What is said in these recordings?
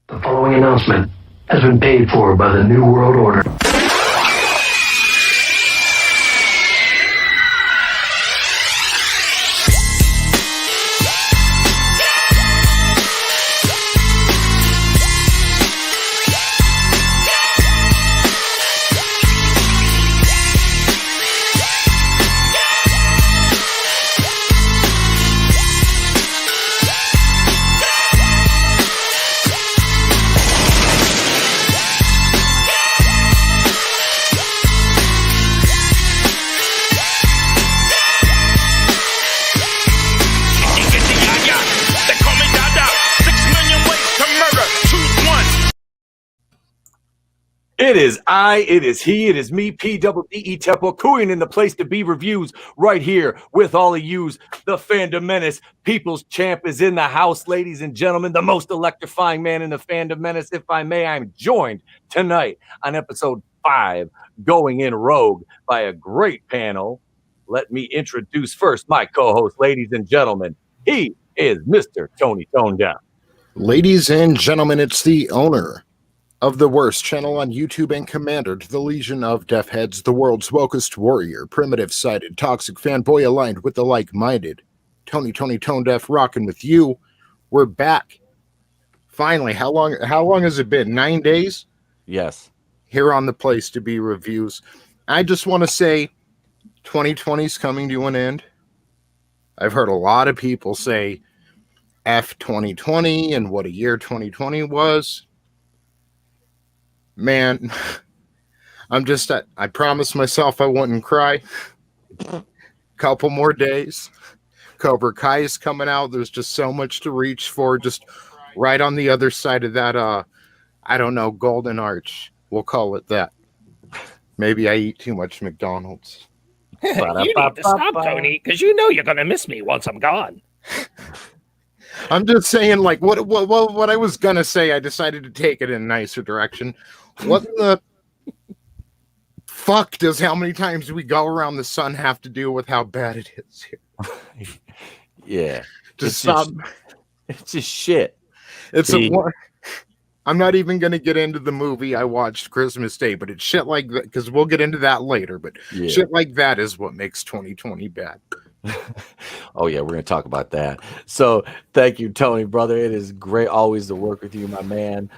The following announcement has been paid for by the New World Order. It is I, it is he, it is me, P-double-D-E Tepo, cooing in the place to be reviews right here with all of yous. The Fandom Menace, People's Champ is in the house, ladies and gentlemen. The most electrifying man in the Fandom Menace, if I may. I'm joined tonight on episode 5, Going in Rogue, by a great panel. Let me introduce first my co-host, ladies and gentlemen. He is Mr. Tony ToneDef. Ladies and gentlemen, it's the owner of the worst channel on YouTube and commander to the Legion of Deaf Heads, the world's wokest warrior, primitive-sided, toxic fanboy aligned with the like-minded. Tony ToneDef rocking with you. We're back. Finally, how long has it been? 9 days? Yes. Here on the place to be reviews. I just want to say 2020 is coming to an end. I've heard a lot of people say F 2020 and what a year 2020 was. Man, I promised myself I wouldn't cry. Couple more days. Cobra Kai is coming out. There's just so much to reach for. Just right on the other side of that, I don't know, golden arch. We'll call it that. Maybe I eat too much McDonald's. You need to stop, Tony, because you know you're going to miss me once I'm gone. I'm just saying, like, what I was going to say, I decided to take it in a nicer direction. What the fuck does how many times we go around the sun have to do with how bad it is here? Yeah. Just stop. It's just shit. I'm not even going to get into the movie I watched Christmas Day, but it's shit like that, because we'll get into that later, but yeah. Shit like that is what makes 2020 bad. Oh yeah, we're going to talk about that. So thank you, Tony, brother. It is great always to work with you, my man.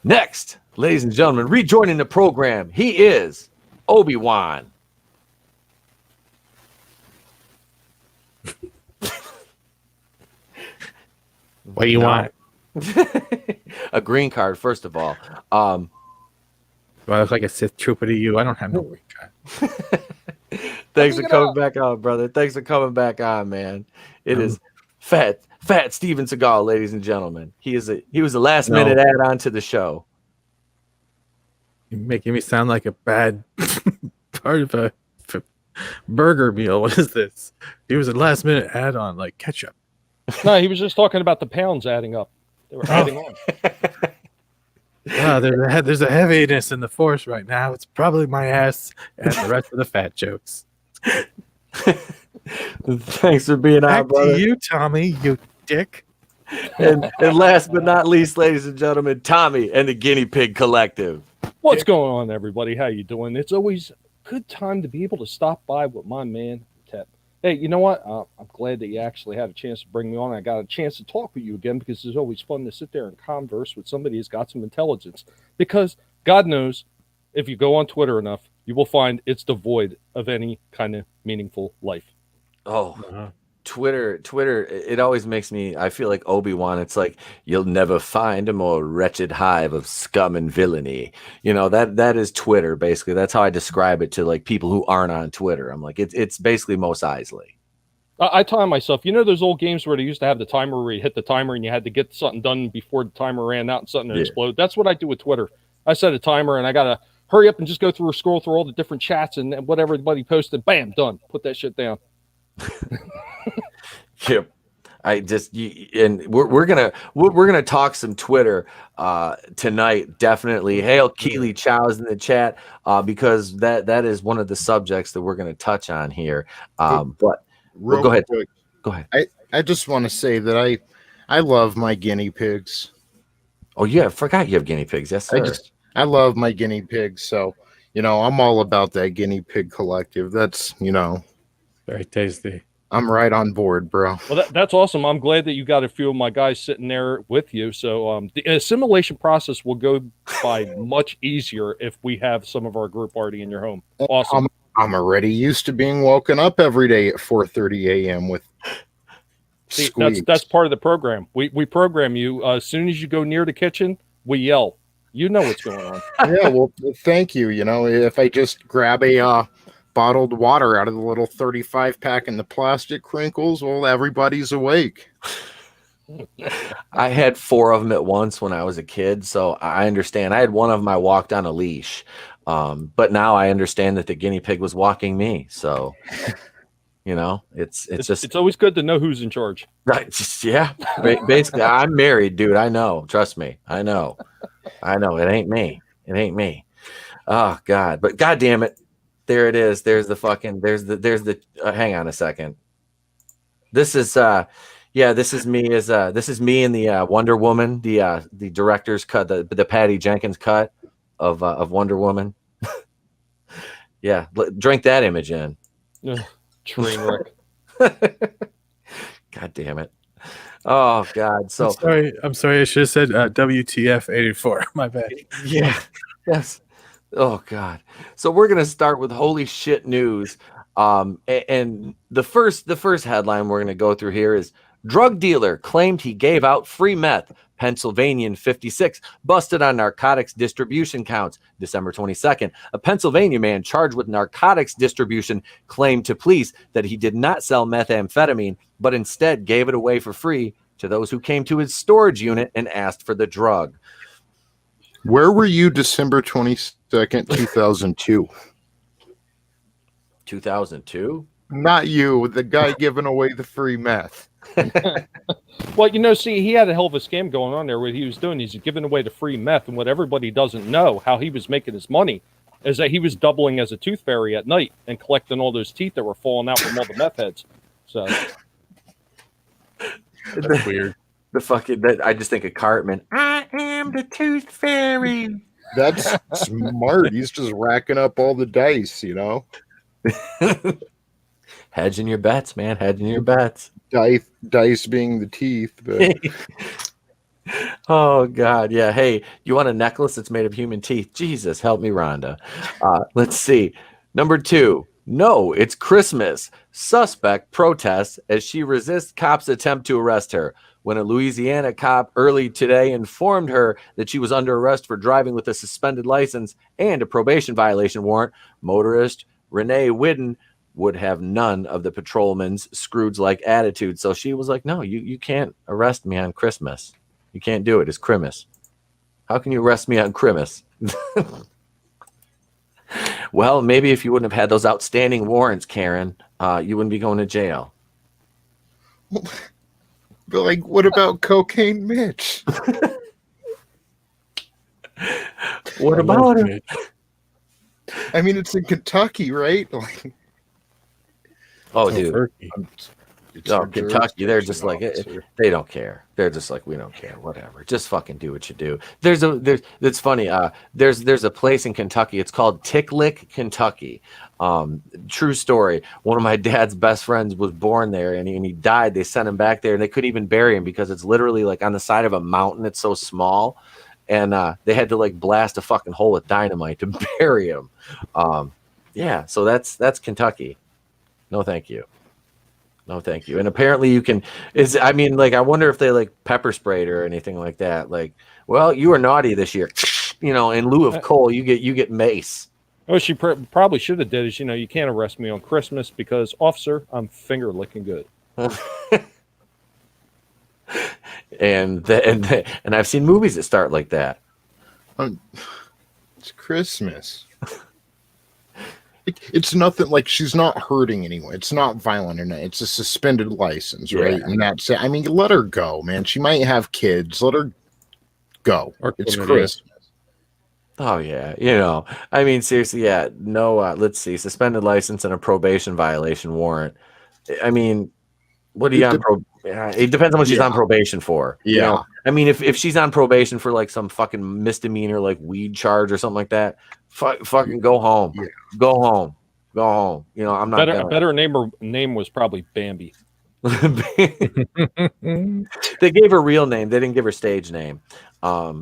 Next, ladies and gentlemen, rejoining the program, he is Obi-Wan. What do you want? A green card, first of all. Do I look like a Sith trooper to you? I don't have no green card. Thanks for coming back on, brother. Thanks for coming back on, man. It is Fat Steven Seagal, ladies and gentlemen. He was a last minute add-on to the show. You're making me sound like a bad part of a burger meal. What is this? He was a last minute add-on, like ketchup. No, he was just talking about the pounds adding up. They were adding on. Wow, there's a heaviness in the force right now. It's probably my ass and the rest of the fat jokes. Thanks for being on, brother. Back to you, Tommy, you dick. And last but not least, ladies and gentlemen, Tommy and the Guinea Pig Collective. What's going on, everybody? How you doing? It's always a good time to be able to stop by with my man, Tep. Hey, you know what? I'm glad that you actually had a chance to bring me on. I got a chance to talk with you again because it's always fun to sit there and converse with somebody who's got some intelligence. Because God knows, if you go on Twitter enough, you will find it's devoid of any kind of meaningful life. Oh, Twitter, it always makes me, I feel like Obi-Wan. It's like, you'll never find a more wretched hive of scum and villainy. You know, that is Twitter, basically. That's how I describe it to, like, people who aren't on Twitter. I'm like, it's basically Mos Eisley. I time myself. You know those old games where they used to have the timer where you hit the timer and you had to get something done before the timer ran out and something to explode? That's what I do with Twitter. I set a timer and I got to hurry up and just scroll through all the different chats and whatever everybody posted. Bam, done. Put that shit down. Yep. We're gonna talk some Twitter tonight, definitely. Hail Keely Chow's in the chat because that is one of the subjects that we're gonna touch on here. But go ahead. Go ahead. I just want to say that I love my guinea pigs. Oh, yeah, I forgot you have guinea pigs. Yes, sir. I love my guinea pigs, so I'm all about that guinea pig collective. That's Very tasty. I'm right on board, bro. Well, that's awesome. I'm glad that you got a few of my guys sitting there with you. So the assimilation process will go by much easier if we have some of our group already in your home. Awesome. I'm already used to being woken up every day at 4:30 a.m. with See, squeaks. that's part of the program. We program you as soon as you go near the kitchen, we yell. You know what's going on. Yeah, well, thank you. If I just grab a bottled water out of the little 35 pack in the plastic crinkles, well, everybody's awake. I had 4 of them at once when I was a kid, so I understand. I had one of them I walked on a leash, but now I understand that the guinea pig was walking me. So, It's always good to know who's in charge. Yeah. Basically, I'm married, dude. I know. Trust me. I know. It ain't me. Oh God! But God damn it, there it is. There's the hang on a second. This is this is me in the Wonder Woman, the director's cut, the Patty Jenkins cut of Wonder Woman. Yeah, drink that image in. Train wreck. God damn it. Oh God. So I'm sorry. I should have said WTF 84. My bad. Yeah. Yes. Oh God. So we're gonna start with holy shit news. And the first headline we're gonna go through here is drug dealer claimed he gave out free meth. Pennsylvanian 56 busted on narcotics distribution counts. December 22nd, a Pennsylvania man charged with narcotics distribution claimed to police that he did not sell methamphetamine, but instead gave it away for free to those who came to his storage unit and asked for the drug. Where were you December 22nd, 2002? 2002? Not you, the guy giving away the free meth. Well, see, he had a hell of a scam going on there. What he was doing is giving away the free meth, and what everybody doesn't know, how he was making his money, is that he was doubling as a tooth fairy at night and collecting all those teeth that were falling out from all the meth heads. So That's weird. I just think of Cartman. I am the tooth fairy. That's smart. He's just racking up all the dice, Hedging your bets, man. Hedging your bets. Dice being the teeth. But... Oh God, yeah. Hey, you want a necklace that's made of human teeth? Jesus, help me, Rhonda. Let's see. Number 2. No, it's Christmas. Suspect protests as she resists cops' attempt to arrest her. When a Louisiana cop early today informed her that she was under arrest for driving with a suspended license and a probation violation warrant, motorist Renee Whidden would have none of the patrolman's Scrooge-like attitude. So she was like, no, you can't arrest me on Christmas. You can't do it. It's Christmas. How can you arrest me on Christmas? Well, maybe if you wouldn't have had those outstanding warrants, Karen, you wouldn't be going to jail. But what about Cocaine Mitch? What about it? I mean, it's in Kentucky, right? Oh, dude. Oh, Kentucky, they're just like they don't care. They're just like, we don't care, whatever. Just fucking do what you do. It's funny. There's a place in Kentucky. It's called Ticklick, Kentucky. True story. One of my dad's best friends was born there, and he died. They sent him back there, and they couldn't even bury him because it's literally on the side of a mountain. It's so small, and they had to blast a fucking hole with dynamite to bury him. Yeah. So that's Kentucky. No, thank you. No, thank you. And apparently you can I wonder if they pepper sprayed or anything like that. Well, you were naughty this year. In lieu of coal, you get mace. What she probably should have did is, you can't arrest me on Christmas because, officer, I'm finger licking good. and I've seen movies that start like that. It's Christmas. It's nothing she's not hurting anyone. It's not violent or nothing. It's a suspended license, right? Yeah. And that's it. I mean, let her go, man. She might have kids. Let her go. It's Christmas. Oh yeah, seriously, yeah. No, let's see, suspended license and a probation violation warrant. I mean, What are you on it depends on what she's on probation for. Yeah. You know? I mean, if she's on probation for like some fucking misdemeanor, like weed charge or something like that, fucking go home. Yeah. Go home. Go home. You know, I'm not A better name was probably Bambi. They gave her real name. They didn't give her stage name. But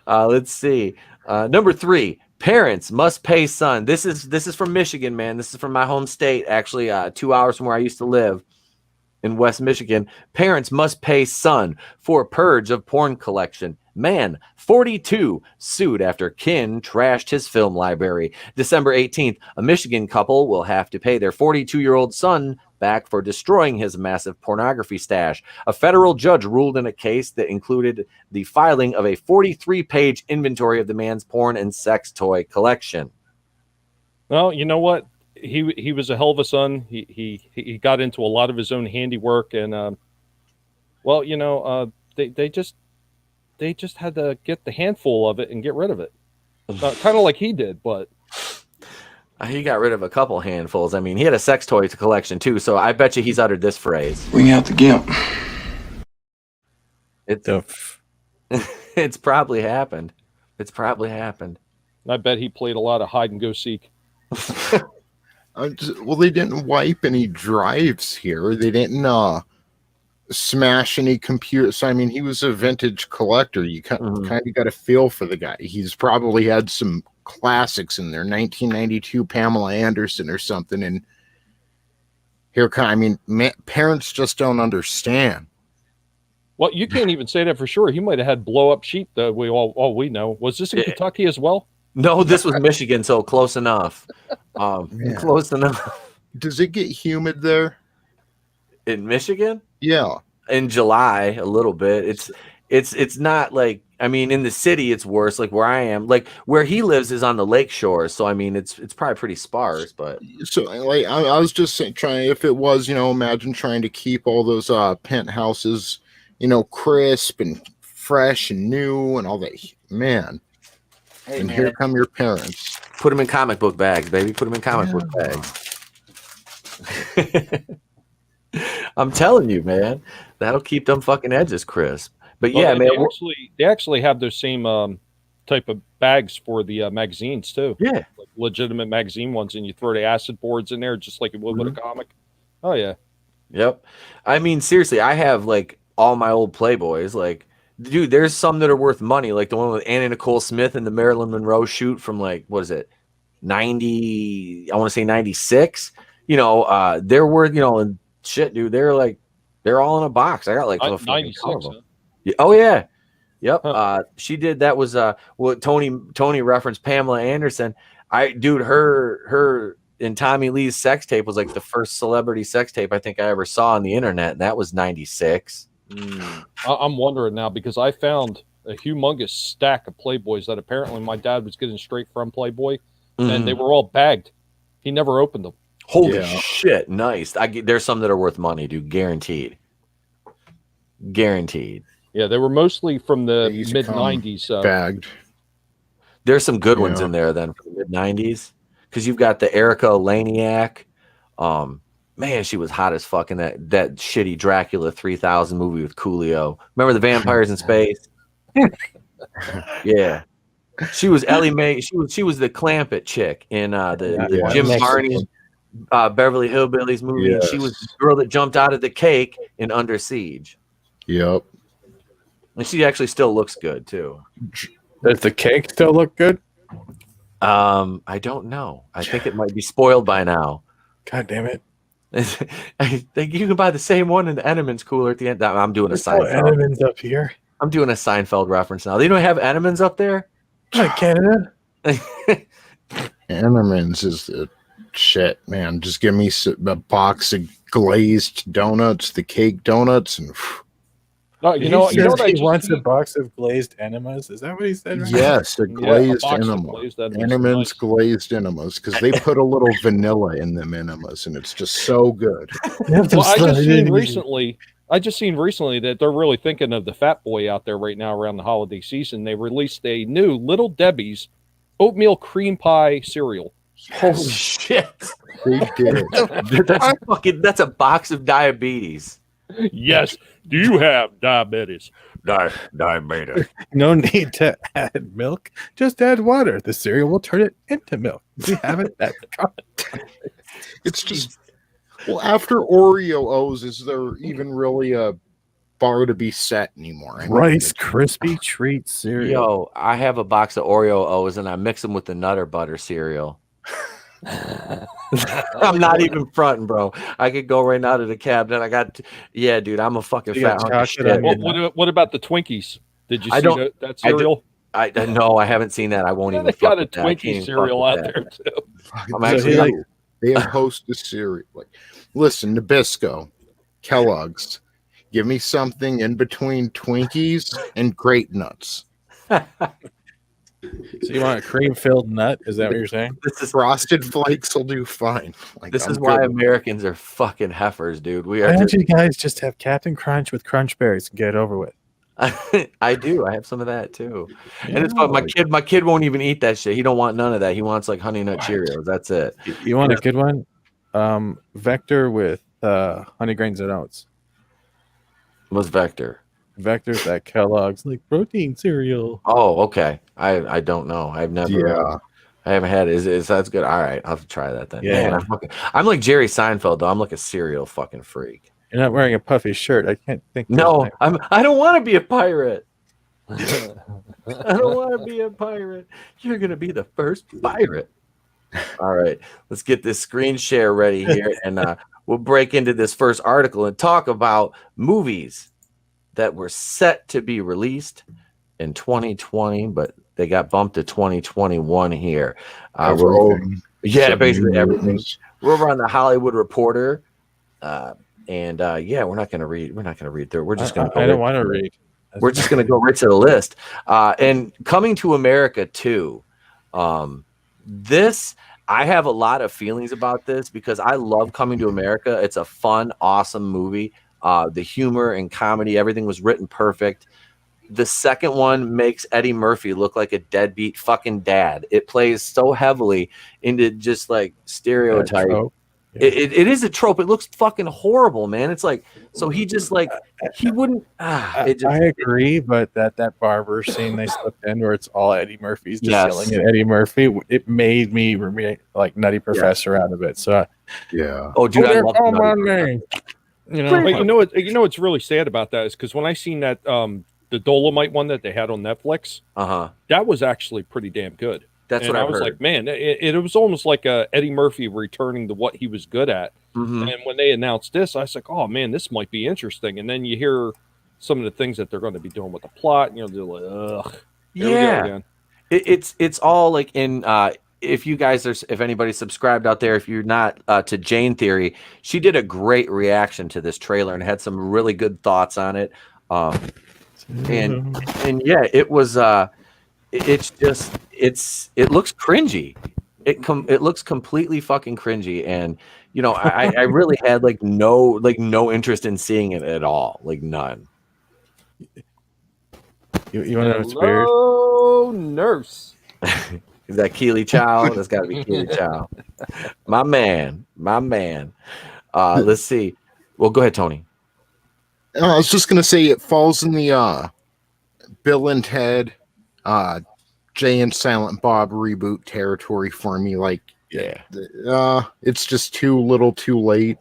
let's see. Number 3, parents must pay son. This is from Michigan, man. This is from my home state, actually, 2 hours from where I used to live in West Michigan. Parents must pay son for purge of porn collection. Man, 42, sued after kin trashed his film library. December 18th, a Michigan couple will have to pay their 42-year-old son back for destroying his massive pornography stash. A federal judge ruled in a case that included the filing of a 43-page inventory of the man's porn and sex toy collection. Well, you know what? He was a hell of a son. He got into a lot of his own handiwork, and well, you know, they just had to get the handful of it and get rid of it, kind of like he did, but. He got rid of a couple handfuls. I mean, he had a sex toy collection too, so I bet you he's uttered this phrase. Bring out the gimp. It's probably happened. It's probably happened. I bet he played a lot of hide and go seek. Well, they didn't wipe any drives here. They didn't smash any computers. So, I mean, he was a vintage collector. You kind of got a feel for the guy. He's probably had some classics in there, 1992 Pamela Anderson or something. And here, I mean, parents just don't understand. Well, you can't even say that for sure. He might have had blow up sheep that all we know. Was this in Kentucky as well? No, this was Michigan, so close enough. Close enough. Does it get humid there? In Michigan? Yeah. In July, a little bit. It's not like, I mean, in the city it's worse. Like where I am, like where he lives is on the lake shore, so I mean it's probably pretty sparse. But so, like, I was just trying, if it was, you know, imagine trying to keep all those penthouses, you know, crisp and fresh and new and all that, man. Hey, and man, here come your parents. Put them in comic book bags, baby. Put them in comic book bags. I'm telling you, man, that'll keep them fucking edges crisp. But yeah, man, they actually have those same type of bags for the magazines too. Yeah, like legitimate magazine ones, and you throw the acid boards in there just like it would with a comic. Oh yeah. Yep. I mean, seriously, I have like all my old Playboys. Like, dude, there's some that are worth money, like the one with Anna Nicole Smith and the Marilyn Monroe shoot from like, what is it, 90? I want to say 96. You know, they're worth, you know, and shit, dude. They're all in a box. I got like 96. Huh? Oh yeah, yep. Huh. She did. That was what Tony referenced Pamela Anderson. Her and Tommy Lee's sex tape was like the first celebrity sex tape I think I ever saw on the internet, and that was 96. I'm wondering now because I found a humongous stack of Playboys that apparently my dad was getting straight from Playboy, and they were all bagged. He never opened them. Holy shit! Nice. There's some that are worth money, dude. Guaranteed. Yeah, they were mostly from the mid 90s. Bagged. There's some good ones in there then from the mid 90s, because you've got the Erica Laniak. Man, she was hot as fuck in that shitty Dracula 3000 movie with Coolio. Remember the Vampires in Space? Yeah, she was Ellie Mae. She was the Clampett chick in the Jim Varney Beverly Hillbillies movie. Yes. She was the girl that jumped out of the cake in Under Siege. Yep. And she actually still looks good too. Does the cake still look good? I don't know. I think it might be spoiled by now. God damn it. I think you can buy the same one in the Entenmann's cooler at the end. I'm doing a Seinfeld. Entenmann's up here. I'm doing a Seinfeld reference now. They don't have Entenmann's up there? Like Canada? Entenmann's is the shit, man. Just give me a box of glazed donuts, the cake donuts, and you know he wants a box of glazed enemas. Is that what he said? Right? Yes, a glazed enema. Entenmann's glazed enemas, because they put a little vanilla in them enemas, and it's just so good. Well, I just seen recently that they're really thinking of the Fat Boy out there right now around the holiday season. They released a new Little Debbie's oatmeal cream pie cereal. Holy shit! They did. That's a box of diabetes. Yes. Do you have diabetes? Diabetes. No need to add milk. Just add water. The cereal will turn it into milk. We have it at It's just, well, after Oreo O's, is there even really a bar to be set anymore? I mean, Rice Krispie treat cereal. Yo, I have a box of Oreo O's and I mix them with the Nutter Butter cereal. I'm not even fronting, bro. I could go right now to the cabinet. Yeah, dude, I'm a fucking You fat got hunk of chocolate shit. on What about the Twinkies? Did you I see don't- that cereal? I no, I haven't seen that. I won't Yeah, even. they fuck got a with that. I can't Twinkie even cereal fuck out with there that. too. I'm so actually they have Hostess cereal. Like, listen, Nabisco, Kellogg's, give me something in between Twinkies and Grape Nuts. So you want a cream-filled nut? Is that what you're saying? this is Frosted Flakes will do fine. Like, this I'm is why good. Americans are fucking heifers, dude. We Why are. don't you guys just have Captain Crunch with Crunch Berries and get it over with? I do. I have some of that too. And it's Yeah. fun. My kid won't even eat that shit. He don't want none of that. He wants like Honey Nut Cheerios. That's it. You want a good one? Vector with honey grains and oats. What's Vector? Vector's at Kellogg's, like protein cereal. Oh, okay. I don't know. I've never. Yeah. I haven't had it. Is that's good? All right, I'll have to try that then. Yeah. Man, I'm like Jerry Seinfeld though. I'm like a cereal fucking freak. You're not wearing a puffy shirt. I can't think. No, I don't want to be a pirate. I don't want to be a pirate. You're gonna be the first pirate. All right, let's get this screen share ready here, and we'll break into this first article and talk about movies that were set to be released in 2020, but they got bumped to 2021 here. Everything. Basically everything. We're over on the Hollywood Reporter, and we're not gonna read through it. We're just gonna. I don't want to read. We're just gonna go right to the list. And Coming to America too. This I have a lot of feelings about this because I love Coming to America. It's a fun, awesome movie. The humor and comedy, everything was written perfect. The second one makes Eddie Murphy look like a deadbeat fucking dad. It plays so heavily into just like stereotype. It is a trope. It looks fucking horrible, man. It's like, so he just like, he wouldn't. I agree, but that barber scene they slipped in where it's all Eddie Murphy's just yelling at Eddie Murphy, it made me like Nutty Professor out of it. So Yeah. Oh, dude, I love my name. But you know what's really sad about that is because when I seen that the Dolomite one that they had on Netflix, that was actually pretty damn good. That's what I I've was heard. like, man, it was almost like Eddie Murphy returning to what he was good at. Mhm. And when they announced this, I was like, oh man, this might be interesting. And then you hear some of the things that they're going to be doing with the plot, and they're like, ugh. Here we go again. It's all like in. If you guys are, if anybody's subscribed out there, if you're not to Jane Theory, she did a great reaction to this trailer and had some really good thoughts on it. And yeah, it was. It's just it looks cringy. It looks completely fucking cringy, and you know I really had like no interest in seeing it at all, like none. You want to know what's weird? Oh, nurse. Is that Keely Chow? That's got to be Keely Chow. My man. Let's see. Well, go ahead, Tony. I was just gonna say it falls in the Bill and Ted, Jay and Silent Bob reboot territory for me. Like, it's just too little, too late.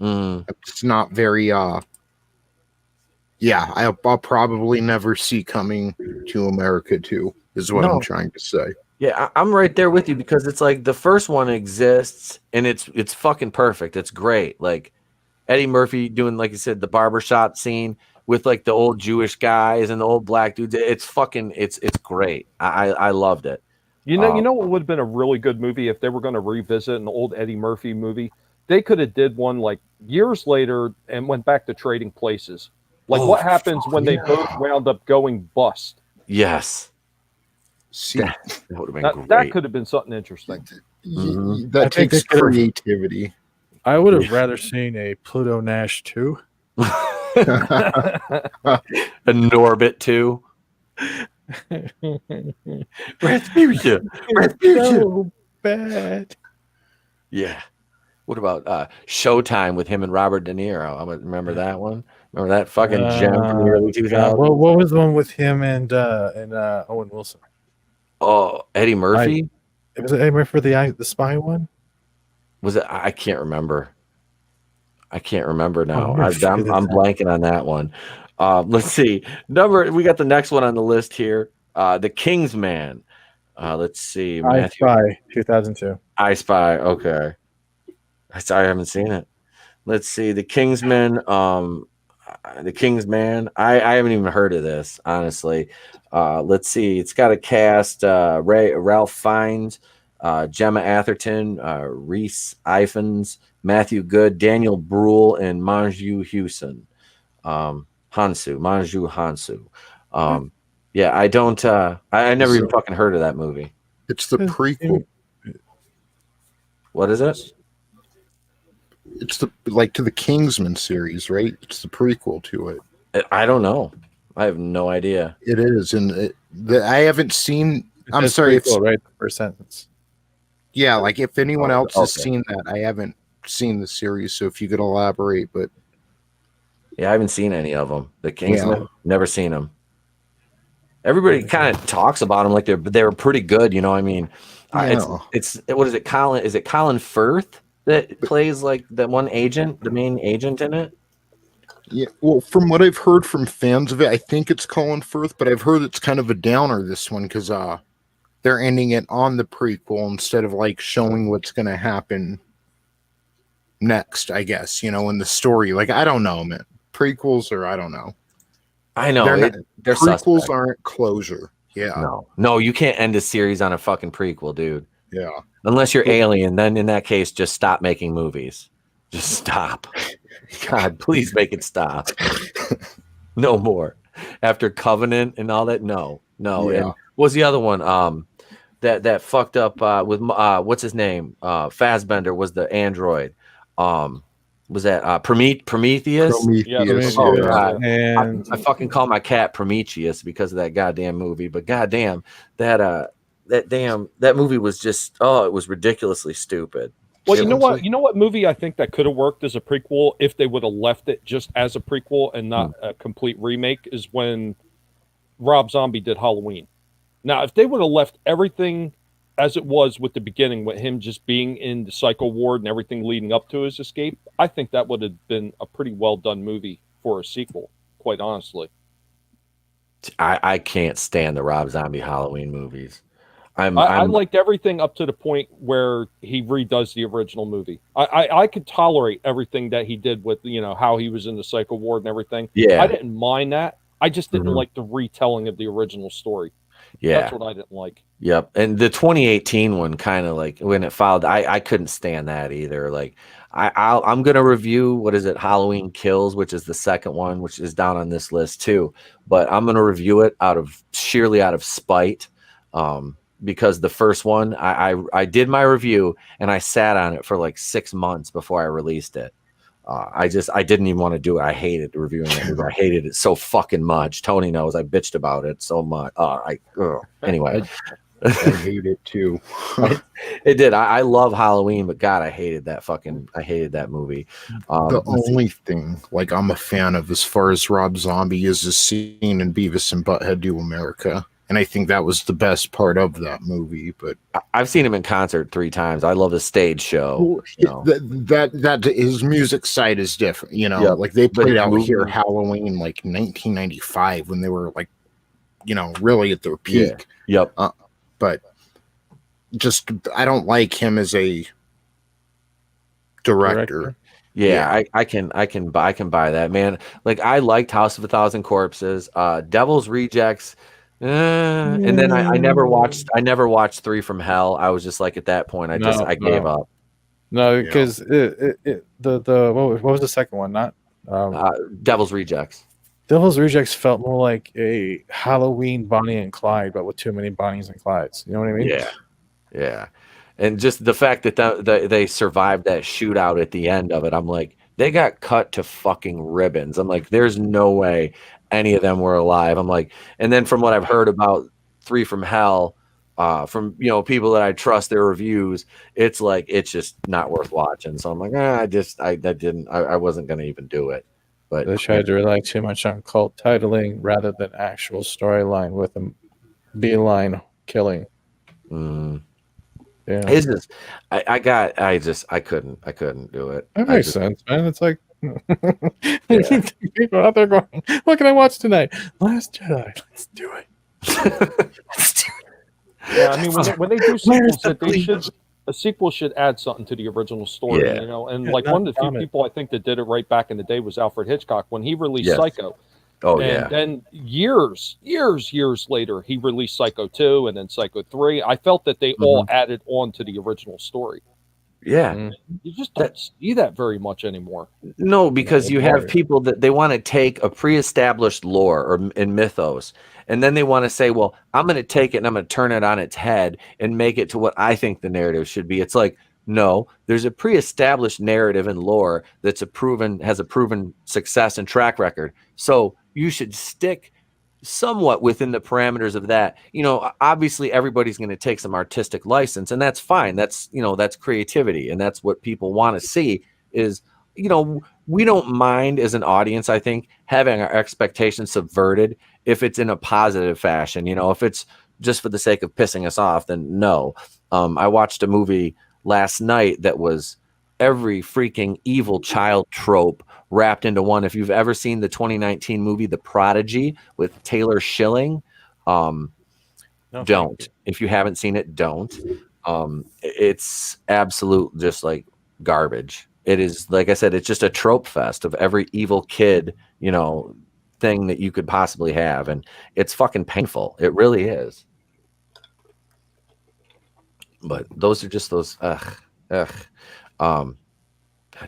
It's not very. I'll probably never see Coming to America 2, is what I'm trying to say. Yeah, I'm right there with you because it's like the first one exists and it's fucking perfect. It's great. Like Eddie Murphy doing, like you said, the barbershop scene with like the old Jewish guys and the old black dudes. It's fucking it's great. I loved it. You know what would have been a really good movie if they were going to revisit an old Eddie Murphy movie? They could have did one like years later and went back to Trading Places. Like what happens when they both wound up going bust? Yes. See, that would have been great. That could have been something interesting. That takes creativity. I would have rather seen a Pluto Nash 2. A Norbit 2. Rasputia. No, bad. Yeah. What about Showtime with him and Robert De Niro? I remember that one. Remember that fucking gem from the early 2000s? What was the one with him and Owen Wilson? Oh, Eddie Murphy? Was it Eddie Murphy for the spy one? Was it? I can't remember. I can't remember now. Oh, I'm blanking on that one. Let's see. We got the next one on the list here. The Kingsman. Let's see. I Spy 2002. I Spy. Okay. Sorry, I haven't seen it. Let's see. The Kingsman. The Kingsman. I haven't even heard of this, honestly. Let's see. It's got a cast: Ralph Fiennes, Gemma Atherton, Reese Ifans, Matthew Good, Daniel Bruhl, and Manju Hewson. Manju Hansu. Yeah, I don't. I never even fucking heard of that movie. It's the prequel. What is it? It's to the Kingsman series, right? It's the prequel to it. I don't know. I have no idea. It is, and I haven't seen. I'm sorry, it's right. The first sentence. Yeah, like if anyone else has seen that, I haven't seen the series. So if you could elaborate, but yeah, I haven't seen any of them. The Kingsman, never seen them. Everybody kind of talks about them like they were pretty good. You know, I mean, it's what is it? Is it Colin Firth that plays like the one agent, the main agent in it? Yeah, well, from what I've heard from fans of it, I think it's Colin Firth, but I've heard it's kind of a downer, this one, because they're ending it on the prequel instead of like showing what's going to happen next, I guess, in the story. Like, I don't know, man. Prequels, or I don't know. I know. They're prequels suspect. Aren't closure. Yeah. No, you can't end a series on a fucking prequel, dude. Yeah. Unless you're Alien, then in that case, just stop making movies. Just stop. God, please make it stop. No more. After Covenant and all that, no. Yeah. And what's the other one? That fucked up with what's his name? Fassbender was the android. Was that Prometheus? Prometheus. Oh, God. And I fucking call my cat Prometheus because of that goddamn movie. But goddamn, that movie was just it was ridiculously stupid. Well, you know what? You know what movie I think that could have worked as a prequel if they would have left it just as a prequel and not a complete remake is when Rob Zombie did Halloween. Now, if they would have left everything as it was with the beginning, with him just being in the psycho ward and everything leading up to his escape, I think that would have been a pretty well done movie for a sequel, quite honestly. I can't stand the Rob Zombie Halloween movies. I liked everything up to the point where he redoes the original movie. I could tolerate everything that he did with, how he was in the psycho ward and everything. Yeah. I didn't mind that. I just didn't like the retelling of the original story. Yeah. That's what I didn't like. Yep. And the 2018 one, kind of like when it filed, I couldn't stand that either. Like I'm going to review, what is it? Halloween Kills, which is the second one, which is down on this list too. But I'm going to review it sheerly out of spite. Because the first one, I did my review and I sat on it for like 6 months before I released it. I didn't even want to do it. I hated reviewing it. I hated it so fucking much. Tony knows I bitched about it so much. Anyway, I hate it too. It did. I love Halloween, but God, I hated that movie. The only thing like I'm a fan of as far as Rob Zombie is the scene in Beavis and Butthead Do America. And I think that was the best part of that movie. But I've seen him in concert 3 times. I love the stage show. That his music side is different. Like they played out here Halloween like 1995 when they were like, really at their peak. Yeah. Yep. But just I don't like him as a director. Yeah, I can buy that, man. Like I liked House of a Thousand Corpses, Devil's Rejects. And then I never watched 3 from Hell. I was just like at that point I gave up. No, because what was the second one? Not Devil's Rejects. Devil's Rejects felt more like a Halloween Bonnie and Clyde, but with too many Bonnies and Clydes. You know what I mean? Yeah. And just the fact that they survived that shootout at the end of it, I'm like, they got cut to fucking ribbons. I'm like, there's no way any of them were alive. I'm like, and then from what I've heard about 3 from Hell, from people that I trust their reviews, it's like it's just not worth watching. So I'm like, I wasn't gonna even do it. But They tried to rely too much on cult titling rather than actual storyline with a beeline killing. Yeah. It's just I couldn't do it. That makes sense, man. It's like people out there going, "What can I watch tonight?" Last Jedi. Let's do it. Let's do it. Yeah, I mean, when they do sequels, a sequel should add something to the original story, And like one of the few people I think that did it right back in the day was Alfred Hitchcock when he released Psycho. Oh, and then years later, he released Psycho 2 and then Psycho 3. I felt that they all added on to the original story. Yeah. You just don't see that very much anymore. No, because you have people that they want to take a pre-established lore and mythos, and then they want to say, well, I'm going to take it and I'm going to turn it on its head and make it to what I think the narrative should be. It's like, no, there's a pre-established narrative and lore has a proven success and track record. So you should stick somewhat within the parameters of that. Obviously everybody's going to take some artistic license, and that's fine. That's creativity, and that's what people want to see is, we don't mind as an audience, I think, having our expectations subverted if it's in a positive fashion. If it's just for the sake of pissing us off, then no. I watched a movie last night that was every freaking evil child trope wrapped into one. If you've ever seen the 2019 movie The Prodigy with Taylor Schilling, don't. If you haven't seen it, don't. It's absolute just like garbage. It is, like I said, it's just a trope fest of every evil kid, thing that you could possibly have, and it's fucking painful. It really is. But those are just those God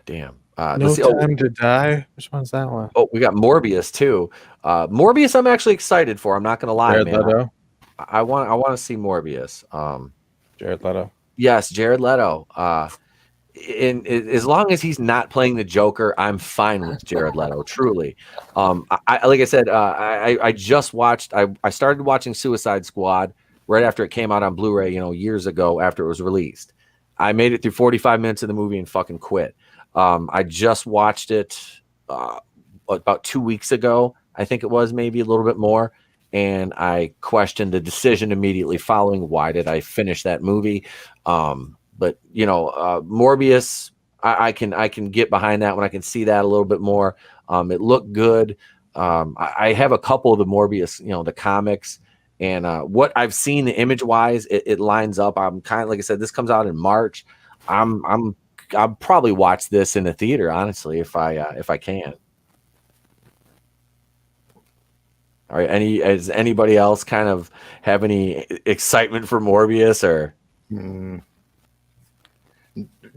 damn. No Time to Die. Which one's that one? Oh, we got Morbius too. Morbius, I'm actually excited for. I'm not gonna lie, Jared man. Leto. I want to see Morbius. Jared Leto. Yes, Jared Leto. As long as he's not playing the Joker, I'm fine with Jared Leto. Truly. Like I said, I just watched. I started watching Suicide Squad right after it came out on Blu-ray, years ago after it was released. I made it through 45 minutes of the movie and fucking quit. I just watched it about 2 weeks ago. I think it was maybe a little bit more. And I questioned the decision immediately following. Why did I finish that movie? But Morbius, I can get behind that when I can see that a little bit more. It looked good. I have a couple of the Morbius, the comics, and what I've seen image wise, it lines up. I'm kind of, like I said, this comes out in March. I'll probably watch this in a theater, honestly, if I can. All right. Does anybody else kind of have any excitement for Morbius or?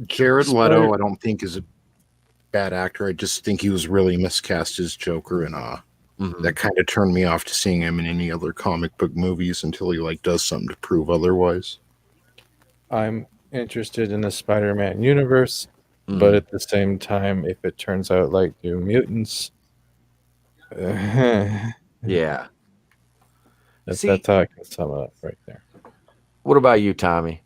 Jared Leto, I don't think is a bad actor. I just think he was really miscast as Joker, and that kind of turned me off to seeing him in any other comic book movies until he does something to prove otherwise. I'm interested in the Spider-Man universe, but at the same time, if it turns out like New Mutants, yeah, that's how I can sum it up right there. What about you, Tommy?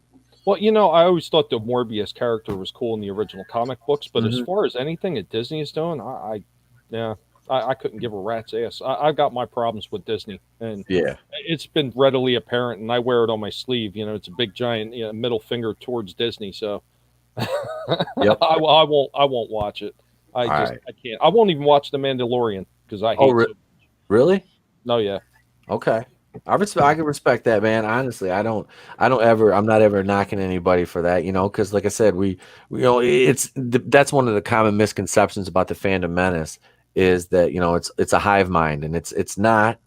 Well, I always thought the Morbius character was cool in the original comic books, but as far as anything that Disney is doing, I couldn't give a rat's ass. I've got my problems with Disney, and it's been readily apparent, and I wear it on my sleeve. It's a big giant middle finger towards Disney. So, yep. I won't watch it. I can't. I won't even watch The Mandalorian because I hate it. Really? No, yeah. Okay. I can respect that, man. Honestly, I'm not ever knocking anybody for that, because like I said, that's one of the common misconceptions about the Fandom Menace is that, it's a hive mind, and it is not.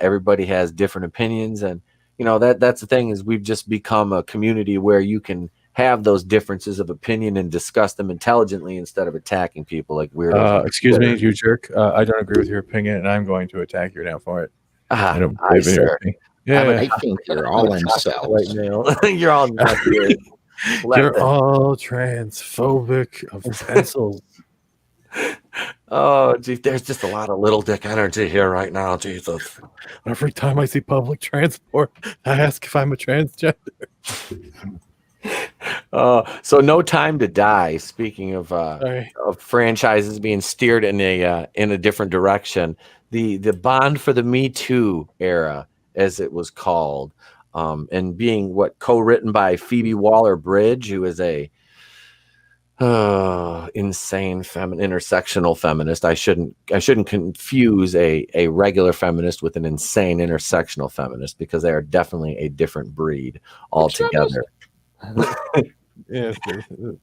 Everybody has different opinions, and that's the thing is we've just become a community where you can have those differences of opinion and discuss them intelligently instead of attacking people like weirdos. Excuse me, you jerk. I don't agree with your opinion, and I'm going to attack you now for it. I don't believe in your opinion. I think you're all incels right now. You're all not good. You're all transphobic of pencils. Oh, geez, there's just a lot of little dick energy here right now. Jesus. Every time I see public transport, I ask if I'm a transgender. So No Time to Die. Speaking of Sorry. franchises being steered in a different direction, the Bond for the Me Too era, as it was called, and being co-written by Phoebe Waller-Bridge, who is a insane intersectional feminist. I shouldn't confuse a regular feminist with an insane intersectional feminist, because they are definitely a different breed altogether. Yes,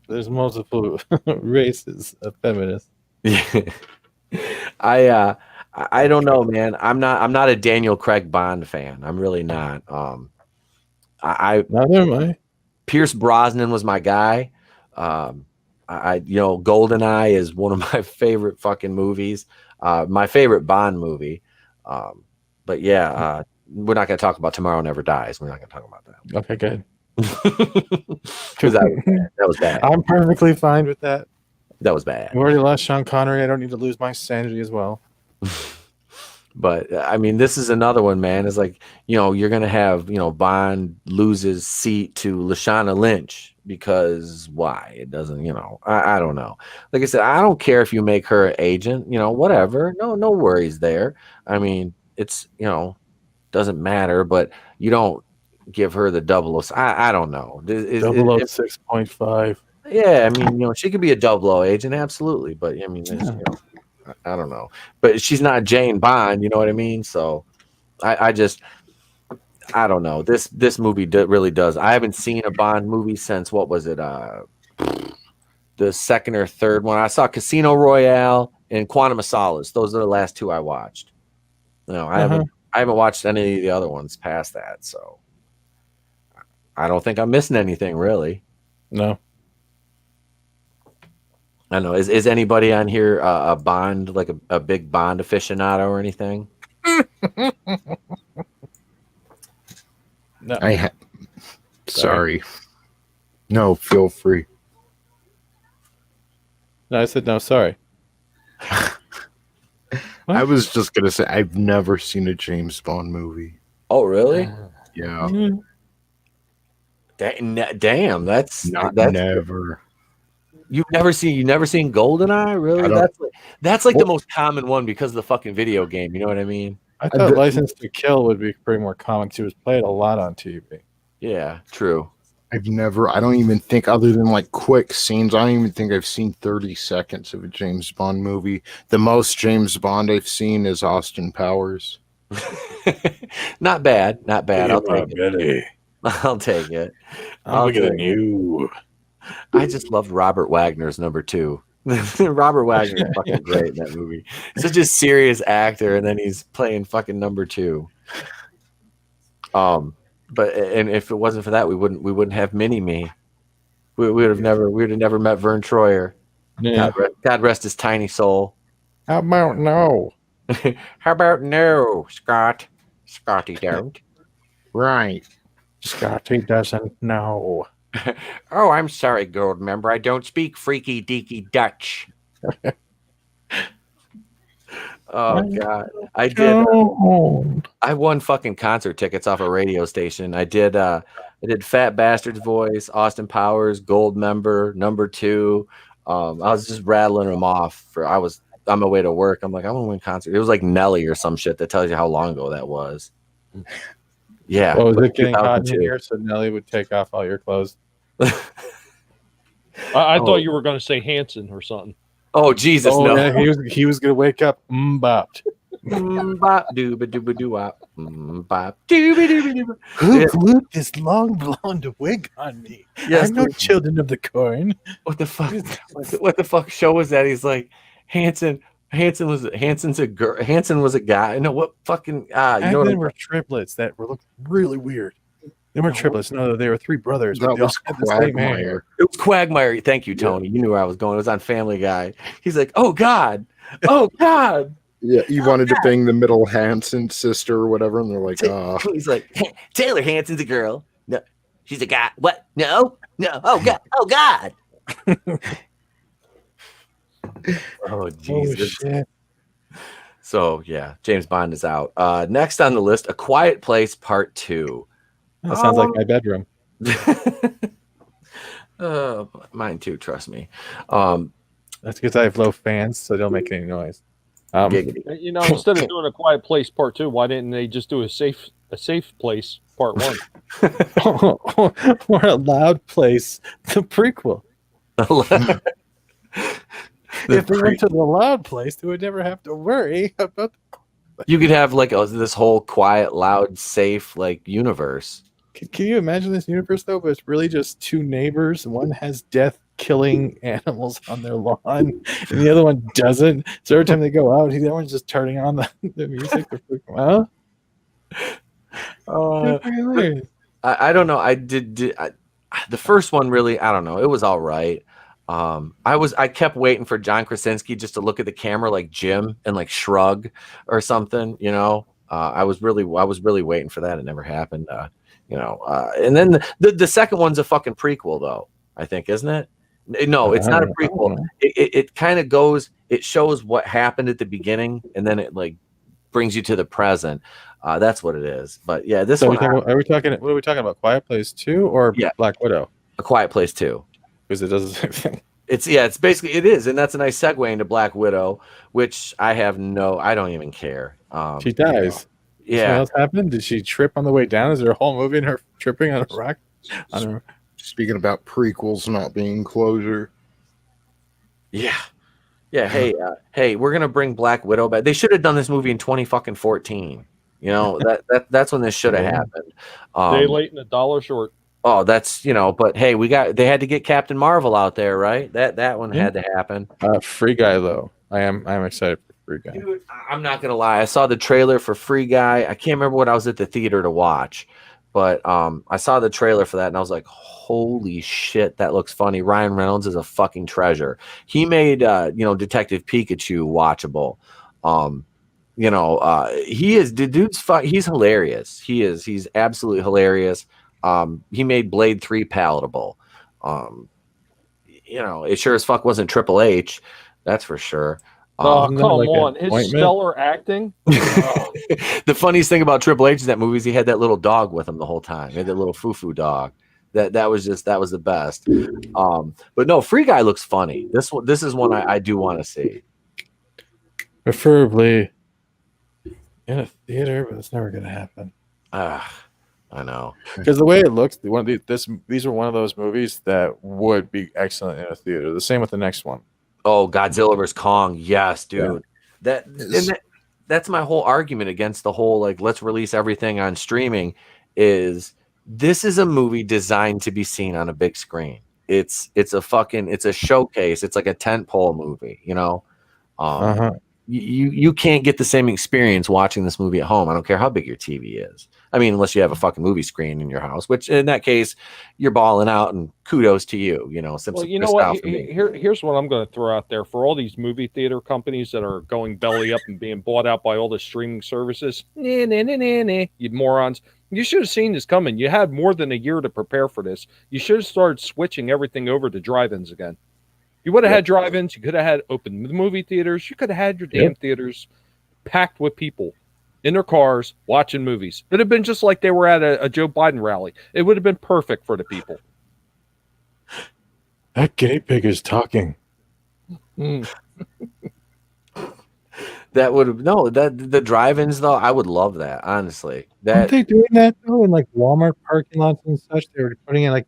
there's multiple races of feminists. I don't know, man. I'm not a Daniel Craig Bond fan. I'm really not. Neither am I. Pierce Brosnan was my guy. GoldenEye is one of my favorite fucking movies. My favorite Bond movie. But yeah, we're not going to talk about Tomorrow Never Dies. We're not going to talk about that. Okay, good. Because that was bad. I'm perfectly fine with that. That was bad. We already lost Sean Connery. I don't need to lose my sanity as well. But I mean, this is another one, man. It's like, you're gonna have, Bond loses seat to Lashana Lynch, because why? It doesn't, I don't know. Like I said, I don't care if you make her an agent, whatever. No worries there. I mean, it's, doesn't matter, but you don't give her the 006. I don't know. 006.5. Yeah, I mean, she could be a 00 agent, absolutely. But I mean, I don't know. But she's not Jane Bond, you know what I mean? So I don't know. This movie really does. I haven't seen a Bond movie since, what was it? The second or third one. I saw Casino Royale and Quantum of Solace. Those are the last two I watched. I haven't watched any of the other ones past that. So I don't think I'm missing anything, really. No. I don't know. Is anybody on here a Bond, like a big Bond aficionado or anything? No. Sorry. No, feel free. No, I said no, sorry. I was just going to say, I've never seen a James Bond movie. Oh, really? Yeah. Damn, that's never. You've never seen GoldenEye, really? That's like the most common one because of the fucking video game. You know what I mean? I thought License to Kill would be pretty more common, because it was played a lot on TV. Yeah, true. I don't even think, other than like quick scenes, I don't even think I've seen 30 seconds of a James Bond movie. The most James Bond I've seen is Austin Powers. Not bad. I'll take it. I'll take it. I'll get a new. I just loved Robert Wagner's number 2. Robert Wagner is fucking great in that movie. Such a serious actor, and then he's playing fucking number 2. But if it wasn't for that, we wouldn't have Mini Me. We would have never met Vern Troyer. Yeah. God rest his tiny soul. How about no? How about no, Scott? Scotty don't. Right. Scotty doesn't know. Oh, I'm sorry, gold member. I don't speak freaky deaky Dutch. Oh God, I did. I won fucking concert tickets off a radio station. I did Fat Bastard's voice, Austin Powers, gold member, number 2. I was just rattling them off. I was on my way to work. I'm like, I'm gonna win concert. It was like Nelly or some shit that tells you how long ago that was. Yeah. Well, was it getting hot in here, so Nelly would take off all your clothes? I thought you were going to say Hanson or something. Oh Jesus, no! Yeah, he was going to wake up. Bopped. Bop dooba dooba doo wop. Bop dooba dooba dooba. Who glued this long blonde wig on me? Yes, I'm no children of the corn. What the fuck? What the fuck show was that? He's like, Hanson's a girl. Hanson was a guy. No, what fucking They were triplets that looked really weird. They weren't triplets. No, they were 3 brothers. That was Quagmire. It was Quagmire. Thank you, Tony. You knew where I was going. It was on Family Guy. He's like, oh God. Oh God. Yeah, he wanted to bang the middle Hanson sister or whatever, and they're like, He's like, Taylor Hanson's a girl. No, she's a guy. What? No. Oh God. Oh God. Oh, Jesus. shit. So, yeah, James Bond is out. Next on the list, A Quiet Place Part 2. That sounds like my bedroom. Mine too, trust me. That's because I have low fans, so they don't make any noise. Giggity. You know, instead of doing A Quiet Place Part 2, why didn't they just do a safe place Part 1? Or A Loud Place, the prequel. If they went to the Loud Place, they would never have to worry about. You could have like this whole quiet, loud, safe like universe. Can you imagine this universe though? But it's really just two neighbors. One has death killing animals on their lawn, and the other one doesn't. So every time they go out, the other one's just turning on the music. Huh? I don't know. The first one really, I don't know. It was all right. I kept waiting for John Krasinski just to look at the camera like Jim and like shrug or something, you know. I was really waiting for that. It never happened. And then the second one's a fucking prequel though, I think, isn't it? No, it's not a prequel. It kind of goes, it shows what happened at the beginning and then it like brings you to the present. That's what it is. But yeah, this one. What are we talking about? Quiet Place 2 or Black Widow? A Quiet Place 2. Because it does the same thing. It's basically, it is. And that's a nice segue into Black Widow, which I don't even care. She dies. Yeah. Something else happened? Did she trip on the way down? Is there a whole movie in her tripping on a rock? I don't know. Speaking about prequels not being closure. Yeah. Yeah. Hey, we're gonna bring Black Widow back. They should have done this movie in 2014. You know, that's when this should have happened. Day late and $1 short. Oh, that's, but hey, they had to get Captain Marvel out there, right? That one had to happen. Free Guy though. I'm excited for Free Guy. Dude, I'm not gonna lie. I saw the trailer for Free Guy. I can't remember what I was at the theater to watch, but I saw the trailer for that and I was like, holy shit, that looks funny. Ryan Reynolds is a fucking treasure. He made Detective Pikachu watchable. He's hilarious. He's absolutely hilarious. He made Blade 3 palatable. It sure as fuck wasn't Triple H, that's for sure. Come on, his stellar acting. The funniest thing about Triple H in that movie is he had that little dog with him the whole time. He had that little foo-foo dog. That was the best. But no, Free Guy looks funny. This is one I do want to see. Preferably in a theater, but it's never gonna happen. I know, because the way it looks, these are one of those movies that would be excellent in a theater. The same with the next one. Oh, Godzilla vs. Kong, yes, dude. Yeah. That's my whole argument against the whole like let's release everything on streaming. This is a movie designed to be seen on a big screen. It's a showcase. It's like a tentpole movie, You can't get the same experience watching this movie at home. I don't care how big your TV is. I mean, unless you have a fucking movie screen in your house, which in that case, you're balling out and kudos to you. Well, you know what? Here's what I'm going to throw out there for all these movie theater companies that are going belly up and being bought out by all the streaming services. You morons. You should have seen this coming. You had more than a year to prepare for this. You should have started switching everything over to drive-ins again. You would have had drive-ins. You could have had open movie theaters. You could have had your damn theaters packed with people in their cars watching movies. It would have been just like they were at a Joe Biden rally. It would have been perfect for the people. That guinea pig is talking. That would have the drive-ins though. I would love that, honestly. Aren't they doing that though in like Walmart parking lots and such? They were putting in like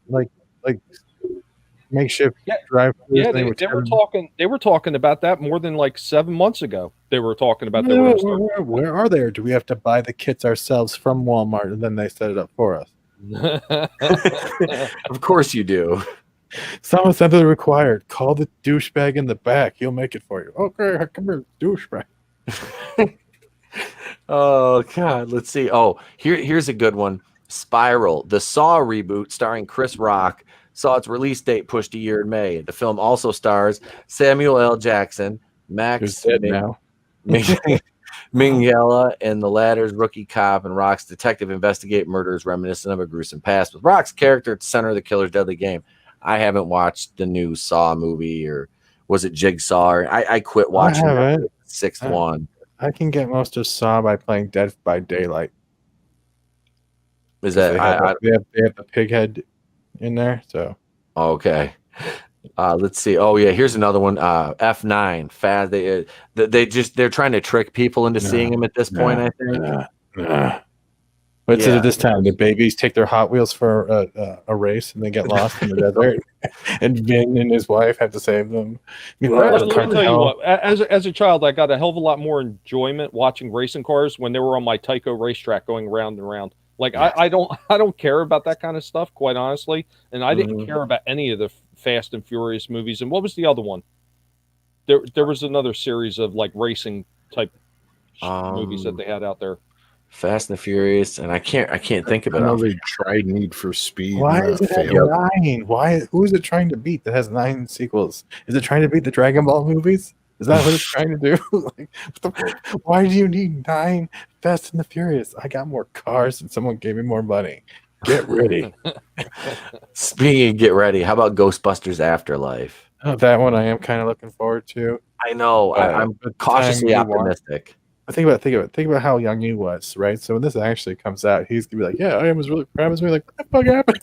makeshift drive. Yeah, they were talking about that more than like 7 months ago. They were talking about where are they? Or do we have to buy the kits ourselves from Walmart and then they set it up for us? Of course you do. Someone said they're required. Call the douchebag in the back. He'll make it for you. Okay, come here, douchebag. Oh God, let's see. Oh, here's a good one. Spiral, the Saw reboot starring Chris Rock, saw its release date pushed a year in May. The film also stars Samuel L. Jackson, Max Minghella, and the latter's rookie cop and Rock's detective investigate murders reminiscent of a gruesome past, with Rock's character at the center of the killer's deadly game. I haven't watched the new Saw movie or was it Jigsaw? Or I quit watching the sixth one. I can get most of Saw by playing Dead by Daylight. Is that they have the pig head in there? So okay. Let's see. Oh yeah, here's another one. F9. Fast. They're trying to trick people into seeing him at this point. I think. But so this time, the babies take their Hot Wheels for a race, and they get lost in the desert, and Vin and his wife have to save them. Let me tell you what. As a child, I got a hell of a lot more enjoyment watching racing cars when they were on my Tyco racetrack, going round and round. Like I don't care about that kind of stuff, quite honestly, and I didn't care about any of the Fast and Furious movies. And what was the other one? There was another series of like racing type movies that they had out there. Fast and Furious, and I can't think of it. I know they tried Need for Speed. Why is it at 9? Who is it trying to beat that has 9 sequels? Is it trying to beat the Dragon Ball movies? Is that what it's trying to do? Why do you need 9 Fast and the Furious? I got more cars and someone gave me more money. Get ready. Speaking of get ready, how about Ghostbusters Afterlife? Oh, that one I am kind of looking forward to. I know. I'm cautiously optimistic. Think about how young he was, right? So when this actually comes out, he's gonna be like, "Yeah, I was really proud of me." Like, what the fuck happened?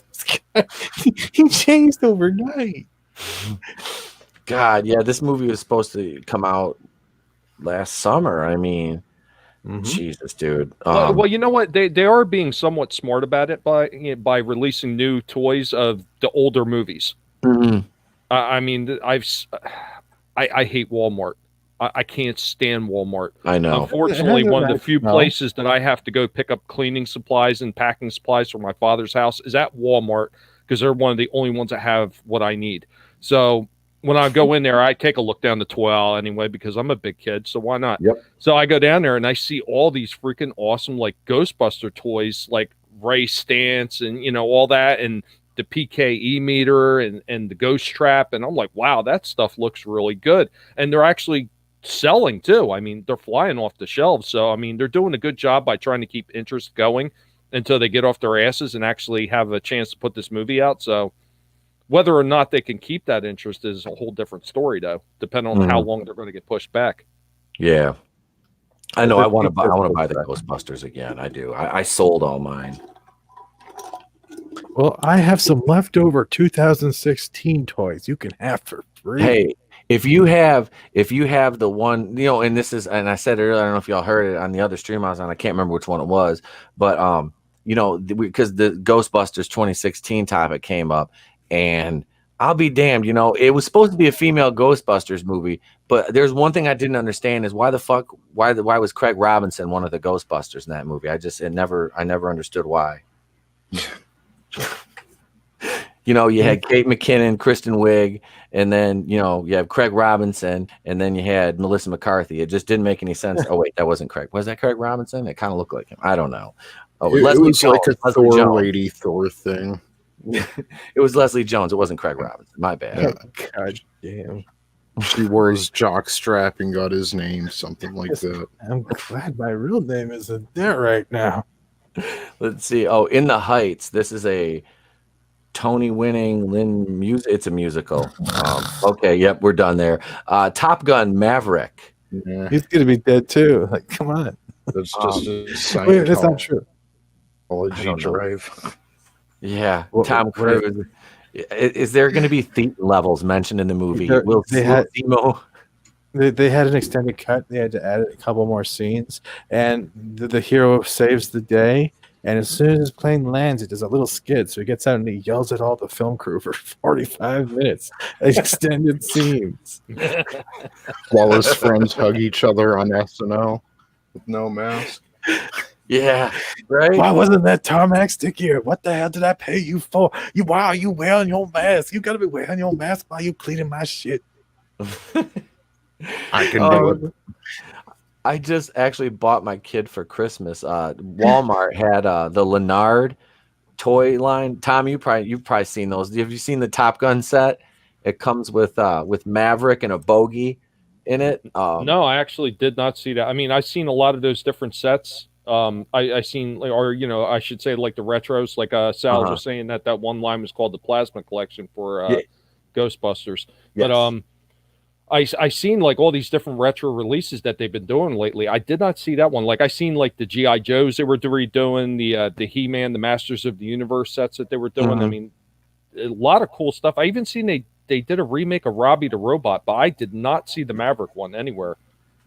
He changed overnight. God, yeah, this movie was supposed to come out last summer. I mean, Jesus, dude. Well, you know what? They are being somewhat smart about it by releasing new toys of the older movies. I mean, I hate Walmart. I can't stand Walmart. I know. Unfortunately, one of the few places that I have to go pick up cleaning supplies and packing supplies for my father's house is at Walmart, because they're one of the only ones that have what I need. So when I go in there, I take a look down the toy aisle anyway, because I'm a big kid, so why not? Yep. So I go down there and I see all these freaking awesome like Ghostbuster toys, like Ray Stance and all that, and the PKE meter and the ghost trap, and I'm like, wow, that stuff looks really good. And they're actually selling too. I mean, they're flying off the shelves. So I mean, they're doing a good job by trying to keep interest going until they get off their asses and actually have a chance to put this movie out. So whether or not they can keep that interest is a whole different story, though, depending on how long they're going to get pushed back. Yeah, I know. I want to buy the Ghostbusters again. I do. I sold all mine. Well, I have some leftover 2016 toys you can have for free. Hey, if you have the one, and this is, and I said it earlier, I don't know if y'all heard it on the other stream I was on, I can't remember which one it was, but because the Ghostbusters 2016 topic came up, and I'll be damned, it was supposed to be a female Ghostbusters movie, but there's one thing I didn't understand is why was Craig Robinson one of the Ghostbusters in that movie? I never understood why. You had Kate McKinnon, Kristen Wiig, and then you have Craig Robinson, and then you had Melissa McCarthy. It just didn't make any sense. Oh wait, that wasn't Craig. Was that Craig Robinson? It kind of looked like him. I don't know. Oh, it was like a Thor lady Thor thing. It was Leslie Jones. It wasn't Craig Robinson. My bad. God damn. She wore his jock strap and got his name, something like that. I'm glad my real name isn't there right now. Let's see. Oh, In the Heights. This is a Tony-winning music. It's a musical. Okay, yep, we're done there. Top Gun Maverick. Yeah. He's gonna be dead too. Like, come on. That's just a Wait, that's not true. Drive. Yeah, Tom Cruise. Is there going to be thief levels mentioned in the movie? They had an extended cut. They had to add a couple more scenes, and the hero saves the day. And as soon as his plane lands, it does a little skid. So he gets out and he yells at all the film crew for 45 minutes. Extended scenes. While his friends hug each other on SNL with no mask. Yeah, right. Why wasn't that tarmac stickier? What the hell did I pay you for? Why are you wearing your mask? You gotta be wearing your mask while you cleaning my shit. I can do it. I just actually bought my kid for Christmas. Walmart had the Leonard toy line. Tom, you've probably seen those. Have you seen the Top Gun set? It comes with Maverick and a bogey in it. No, I actually did not see that. I mean, I've seen a lot of those different sets. I seen, or I should say, like the retros. Like Sal was saying that one line was called the Plasma Collection for Ghostbusters. Yes. But I seen like all these different retro releases that they've been doing lately. I did not see that one. Like I seen like the G.I. Joes they were redoing, the He-Man, the Masters of the Universe sets that they were doing. I mean, a lot of cool stuff. I even seen they did a remake of Robbie the Robot, but I did not see the Maverick one anywhere.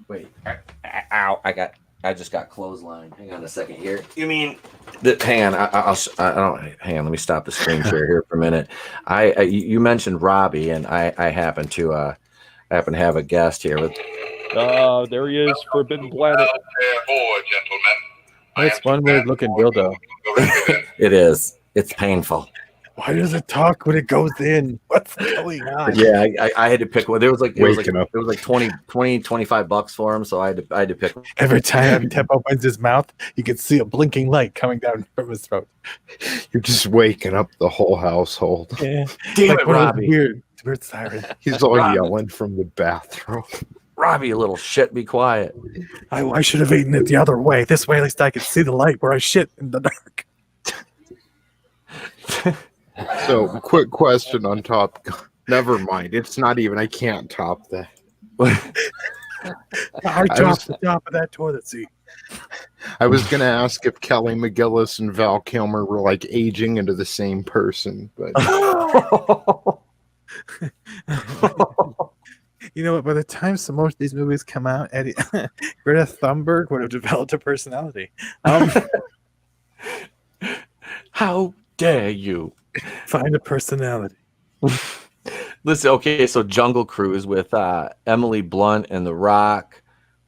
Wait, ow! I just got clothesline. Hang on a second here. You mean hang on? I don't. Hang on. Let me stop the screen share here for a minute. You mentioned Robbie, and I happen to have a guest here. There he is, Forbidden Planet. That's one weird looking dildo. It is. It's painful. Why does it talk when it goes in? What's going on? Yeah, I had to pick one. There was like Waking up. It was like 20, $25 for him, so I had to pick one. Every time Tep opens his mouth, you can see a blinking light coming down from his throat. You're just waking up the whole household. Yeah. Damn Like it, one of those Robbie. weird siren. He's all Robbie. yelling from the bathroom. Robbie, you little shit, be quiet. I should have eaten it the other way. This way, at least I could see the light where I shit in the dark. So, quick question on Top Gun. Never mind. It's not even. I can't top that. I dropped the top of that toilet seat. I was going to ask if Kelly McGillis and Val Kilmer were like aging into the same person, but You know what? By the time most of these movies come out, Greta Thunberg would have developed a personality. How dare you? Find a personality. Listen, okay, so Jungle Cruise with Emily Blunt and The Rock.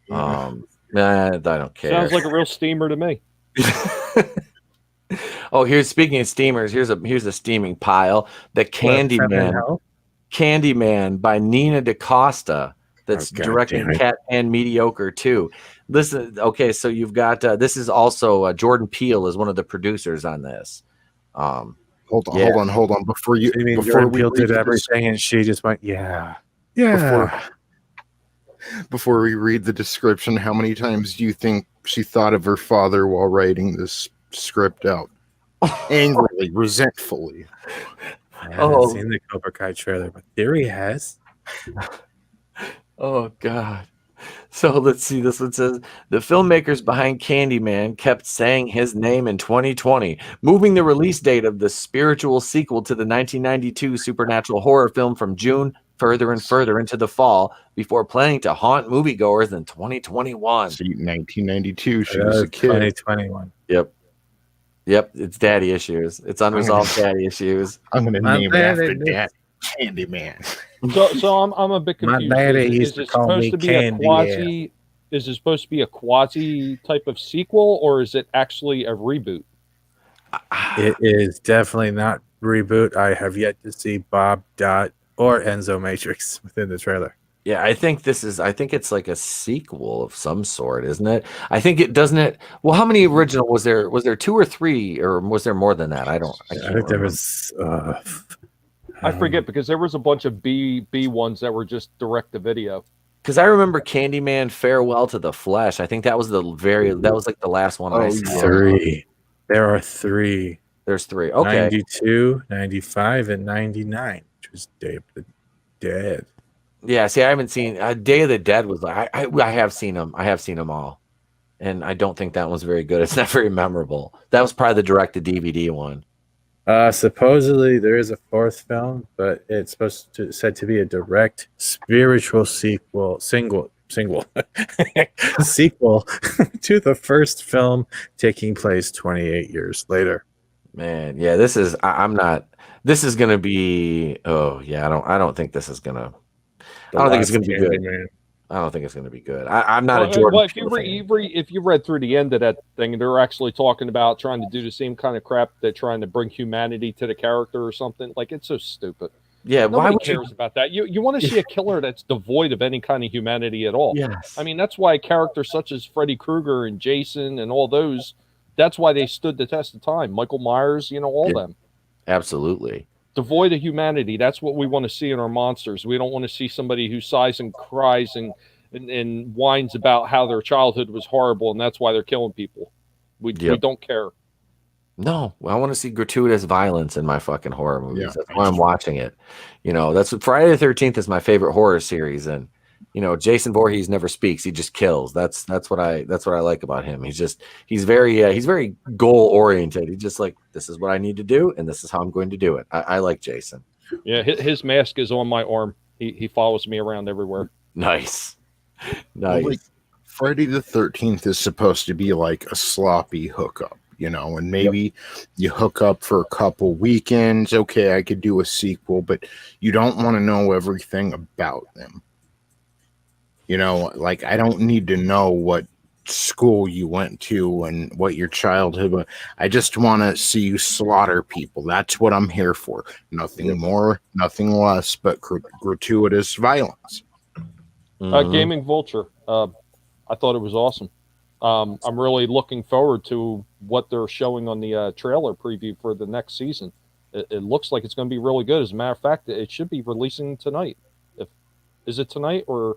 Nah, I don't care. Sounds like a real steamer to me. Oh, speaking of steamers, here's a steaming pile. The Candyman by Nina DaCosta. That's directing Cat and Mediocre too. Listen, okay, so you've got this is also Jordan Peele is one of the producers on this. hold on. Before we did everything, and she just went, yeah. Before we read the description, how many times do you think she thought of her father while writing this script out? Angrily, resentfully. I haven't seen the Cobra Kai trailer, but Theory has. Oh God. So let's see. This one says the filmmakers behind Candyman kept saying his name in 2020, moving the release date of the spiritual sequel to the 1992 supernatural horror film from June further and further into the fall before planning to haunt moviegoers in 2021. See, 1992, she was a kid. 2021. Yep, it's daddy issues. It's unresolved daddy issues. I'm going to name it after Dad. Candyman. So I'm a bit confused. My daddy Is used to it call me supposed to be Candy. a quasi? Is it supposed to be a quasi type of sequel, or is it actually a reboot? It is definitely not reboot. I have yet to see Bob Dot or Enzo Matrix within the trailer. Yeah, I think it's like a sequel of some sort, isn't it? I think it doesn't it. Well, how many original was there? Was there 2 or 3, or was there more than that? I think there was. I forget because there was a bunch of B ones that were just direct to video. Because I remember Candyman Farewell to the Flesh. I think that was like the last one I saw. 3. There are 3. There's 3. Okay. 92, 95, and 99, which was Day of the Dead. Yeah, see, I haven't seen Day of the Dead was like I have seen them. I have seen them all. And I don't think that one's very good. It's not very memorable. That was probably the direct to DVD one. Supposedly there is a 4th film, but it's said to be a direct spiritual sequel sequel to the first film taking place 28 years later. Man, yeah, this is going to be I don't think this is going to I don't think it's going to be good. Man. I don't think it's going to be good. I'm not a Jordan. Well, if you read through the end of that thing, they're actually talking about trying to do the same kind of crap. They're trying to bring humanity to the character or something. Like, it's so stupid. Yeah, nobody cares about that. You want to see a killer that's devoid of any kind of humanity at all. Yes. I mean, that's why characters such as Freddy Krueger and Jason and all those, that's why they stood the test of time. Michael Myers, all them. Absolutely. Devoid of humanity. That's what we want to see in our monsters. We don't want to see somebody who sighs and cries and whines about how their childhood was horrible and that's why they're killing people. We don't care. No, I want to see gratuitous violence in my fucking horror movies. Yeah. That's why I'm watching it. That's what Friday the 13th is my favorite horror series, and Jason Voorhees never speaks; he just kills. That's what I like about him. He's very goal oriented. He's just like, this is what I need to do, and this is how I'm going to do it. I like Jason. Yeah, his mask is on my arm. He follows me around everywhere. Nice. Well, like, Friday the 13th is supposed to be like a sloppy hookup, and maybe you hook up for a couple weekends. Okay, I could do a sequel, but you don't want to know everything about them. Like, I don't need to know what school you went to and what your childhood was. I just want to see you slaughter people. That's what I'm here for. Nothing more, nothing less, but gratuitous violence. Gaming Vulture. I thought it was awesome. I'm really looking forward to what they're showing on the trailer preview for the next season. It looks like it's going to be really good. As a matter of fact, it should be releasing tonight. Is it tonight or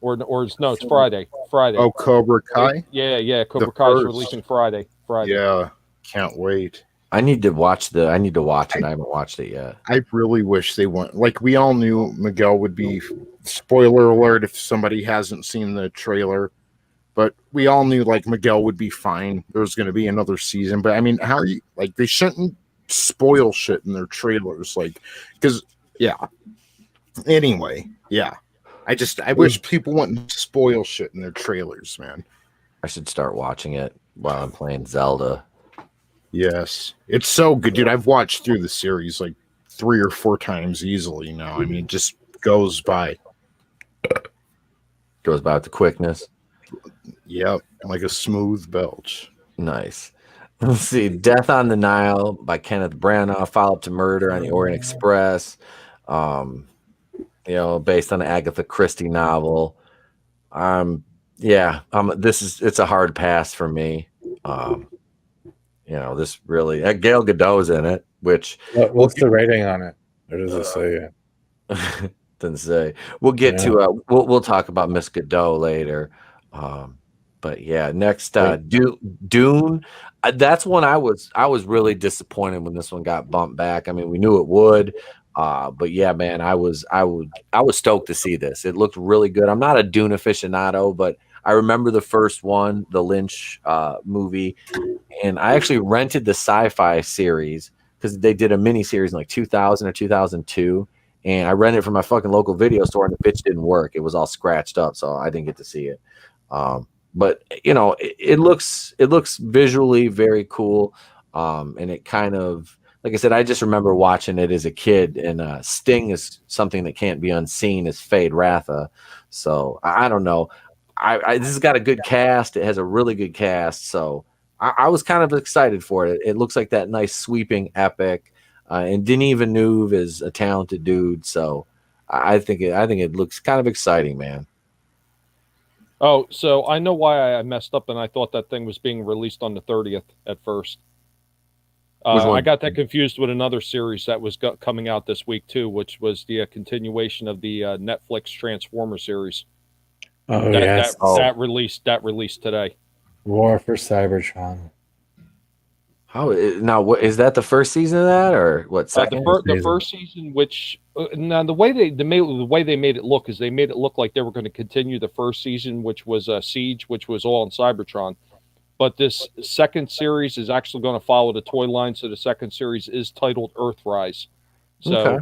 no? It's Friday. Friday. Oh, Cobra Kai. Yeah. Cobra Kai is releasing Friday. Yeah, can't wait. I need to watch it. I haven't watched it yet. I really wish they went. Like, we all knew Miguel would be. Spoiler alert if somebody hasn't seen the trailer, but we all knew like Miguel would be fine. There was going to be another season, but I mean, how are you? Like, they shouldn't spoil shit in their trailers, like, because Anyway, yeah. I wish people wouldn't spoil shit in their trailers, man. I should start watching it while I'm playing Zelda. Yes, it's so good, dude. I've watched through the series like 3 or 4 times easily now. I mean, it just goes by. Goes by with the quickness. Yep, like a smooth belch. Nice. Let's see. Death on the Nile by Kenneth Branagh, Follow Up to Murder on the Orient Express. Based on an Agatha Christie novel. It's a hard pass for me. This really Gail Godot's in it, which what's the rating on it? Or does it say it? Doesn't say. We'll get to we'll talk about Miss Godot later. But yeah, next Dune. That's one I was really disappointed when this one got bumped back. I mean, we knew it would. But yeah, man, I was stoked to see this. It looked really good. I'm not a Dune aficionado, but I remember the first one, the Lynch movie, and I actually rented the sci-fi series because they did a mini series in like 2000 or 2002, and I rented it from my fucking local video store, and the bitch didn't work. It was all scratched up, so I didn't get to see it. But it looks visually very cool, and it kind of, like I said, I just remember watching it as a kid, and Sting is something that can't be unseen as Fade Ratha. So I don't know. This has got a good cast. It has a really good cast. So I was kind of excited for it. It looks like that nice sweeping epic. And Denis Villeneuve is a talented dude. So I think it looks kind of exciting, man. Oh, so I know why I messed up, and I thought that thing was being released on the 30th at first. I got that confused with another series that was coming out this week too, which was the continuation of the Netflix Transformer series. Oh, yes. That released today. War for Cybertron. Now, what is that? The first season of that, or what? Second? The first season, which now the way they made it look is they made it look like they were going to continue the first season, which was Siege, which was all in Cybertron. But this second series is actually going to follow the toy line, so the second series is titled Earthrise. So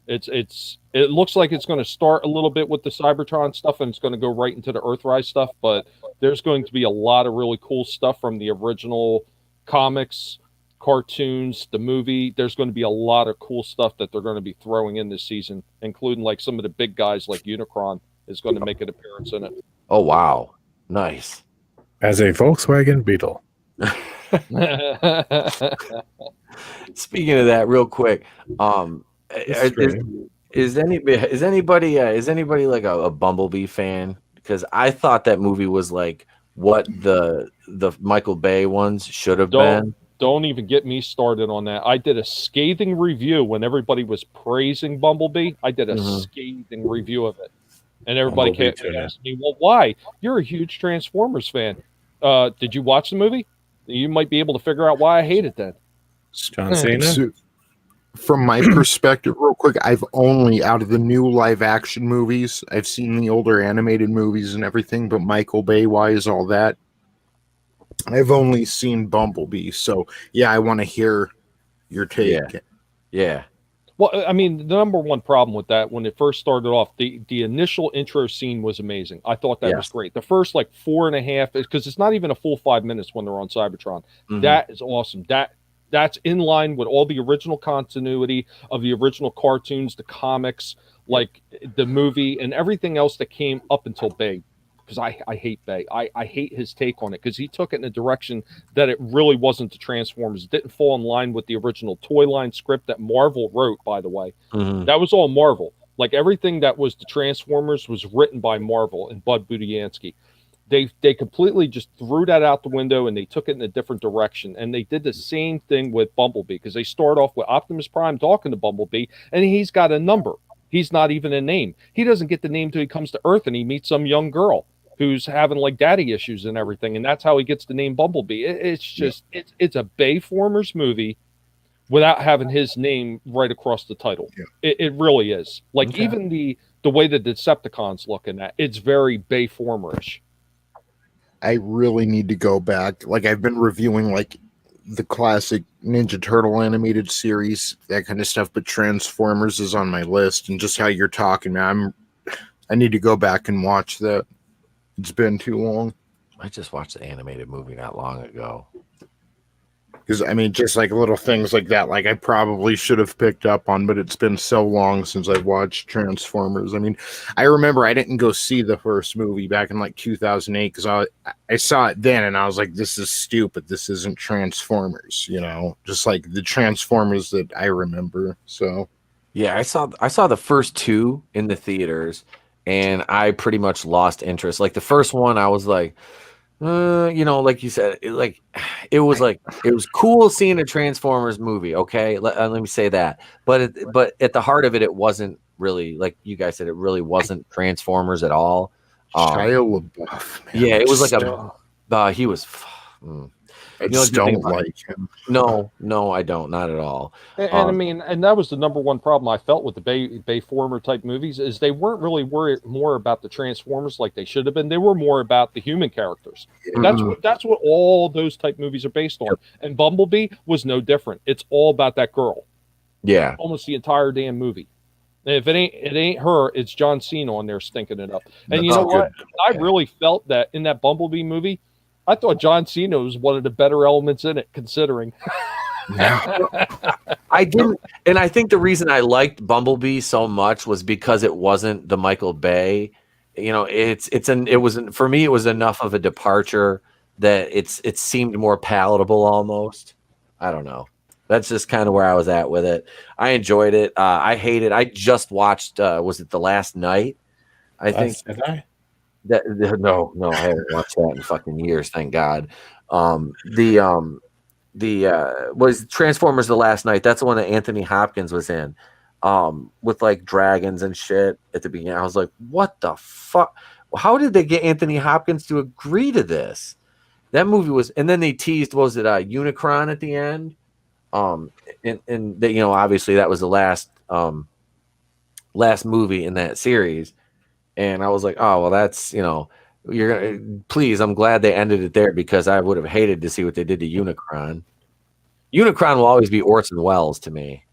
it looks like it's going to start a little bit with the Cybertron stuff, and it's going to go right into the Earthrise stuff. But there's going to be a lot of really cool stuff from the original comics, cartoons, the movie. There's going to be a lot of cool stuff that they're going to be throwing in this season, including like some of the big guys like Unicron is going to make an appearance in it. Oh wow, nice. As a Volkswagen Beetle. Speaking of that, real quick, is anybody like a Bumblebee fan? Because I thought that movie was like what the Michael Bay ones should have been. Don't even get me started on that. I did a scathing review when everybody was praising Bumblebee. I did a scathing review of it, and everybody kept asking me, "Well, why? You're a huge Transformers fan. Did you watch the movie? You might be able to figure out why I hate it then. It's John Cena. So, from my perspective, real quick, I've only, out of the new live action movies, I've seen the older animated movies and everything, but Michael Bay wise, all that, I've only seen Bumblebee. So yeah, I want to hear your take. Yeah. Well, I mean, the number one problem with that, when it first started off, the initial intro scene was amazing. I thought that was great. The first like 4.5, because it's not even a full 5 minutes when they're on Cybertron. That is awesome. That's in line with all the original continuity of the original cartoons, the comics, like the movie, and everything else that came up until Bay. Because I hate Bay. I hate his take on it, because he took it in a direction that it really wasn't the Transformers. It didn't fall in line with the original toy line script that Marvel wrote, by the way. That was all Marvel. Like everything that was the Transformers was written by Marvel and Bud Budiansky. They completely just threw that out the window, and they took it in a different direction. And they did the same thing with Bumblebee, because they start off with Optimus Prime talking to Bumblebee, and he's got a number. He's not even a name. He doesn't get the name till he comes to Earth and he meets some young girl who's having like daddy issues and everything, and that's how he gets the name Bumblebee. It's just it's a Bayformers movie without having his name right across the title. It really is. Like even the way the Decepticons look in that, it's very Bayformerish. I really need to go back. Like I've been reviewing like the classic Ninja Turtle animated series, that kind of stuff, but Transformers is on my list, and just how you're talking, man, I need to go back and watch that. It's been too long. I just watched the animated movie not long ago. Because, I mean, just like little things like that, like I probably should have picked up on, but it's been so long since I've watched Transformers. I mean, I remember I didn't go see the first movie back in like 2008, because I saw it then and I was like, this is stupid. This isn't Transformers, you know, just like the Transformers that I remember. So, yeah, I saw the first two in the theaters, and I pretty much lost interest. Like the first one, I was like, you know, like you said, it was cool seeing a Transformers movie. Okay, let me say that. But at the heart of it, it wasn't really, like you guys said, it really wasn't Transformers at all. Shia LaBeouf, man, yeah, it was like he was. I just don't like him. No, I don't. Not at all. And I mean, and that was the number one problem I felt with the Bayformer type movies, is they weren't really worried more about the Transformers like they should have been. They were more about the human characters. And that's what all those type movies are based on. And Bumblebee was no different. It's all about that girl. Yeah. Almost the entire damn movie. And if it ain't her, it's John Cena on there stinking it up. And you know what? I really felt that in that Bumblebee movie, I thought John Cena was one of the better elements in it, considering. I didn't, and I think the reason I liked Bumblebee so much was because it wasn't the Michael Bay. You know, it wasn't, for me, it was enough of a departure that it seemed more palatable almost. I don't know. That's just kind of where I was at with it. I enjoyed it. I hate it. I just watched. Was it The Last Night? I think. Did I? No, I haven't watched that in fucking years, thank God. Was Transformers The Last Night? That's the one that Anthony Hopkins was in, with like dragons and shit at the beginning. I was like, what the fuck? How did they get Anthony Hopkins to agree to this? That movie was, and then they teased, was it Unicron at the end? And they, you know, obviously that was the last movie in that series. And I was like, oh, well, that's, you know, please, I'm glad they ended it there, because I would have hated to see what they did to Unicron. Unicron will always be Orson Welles to me.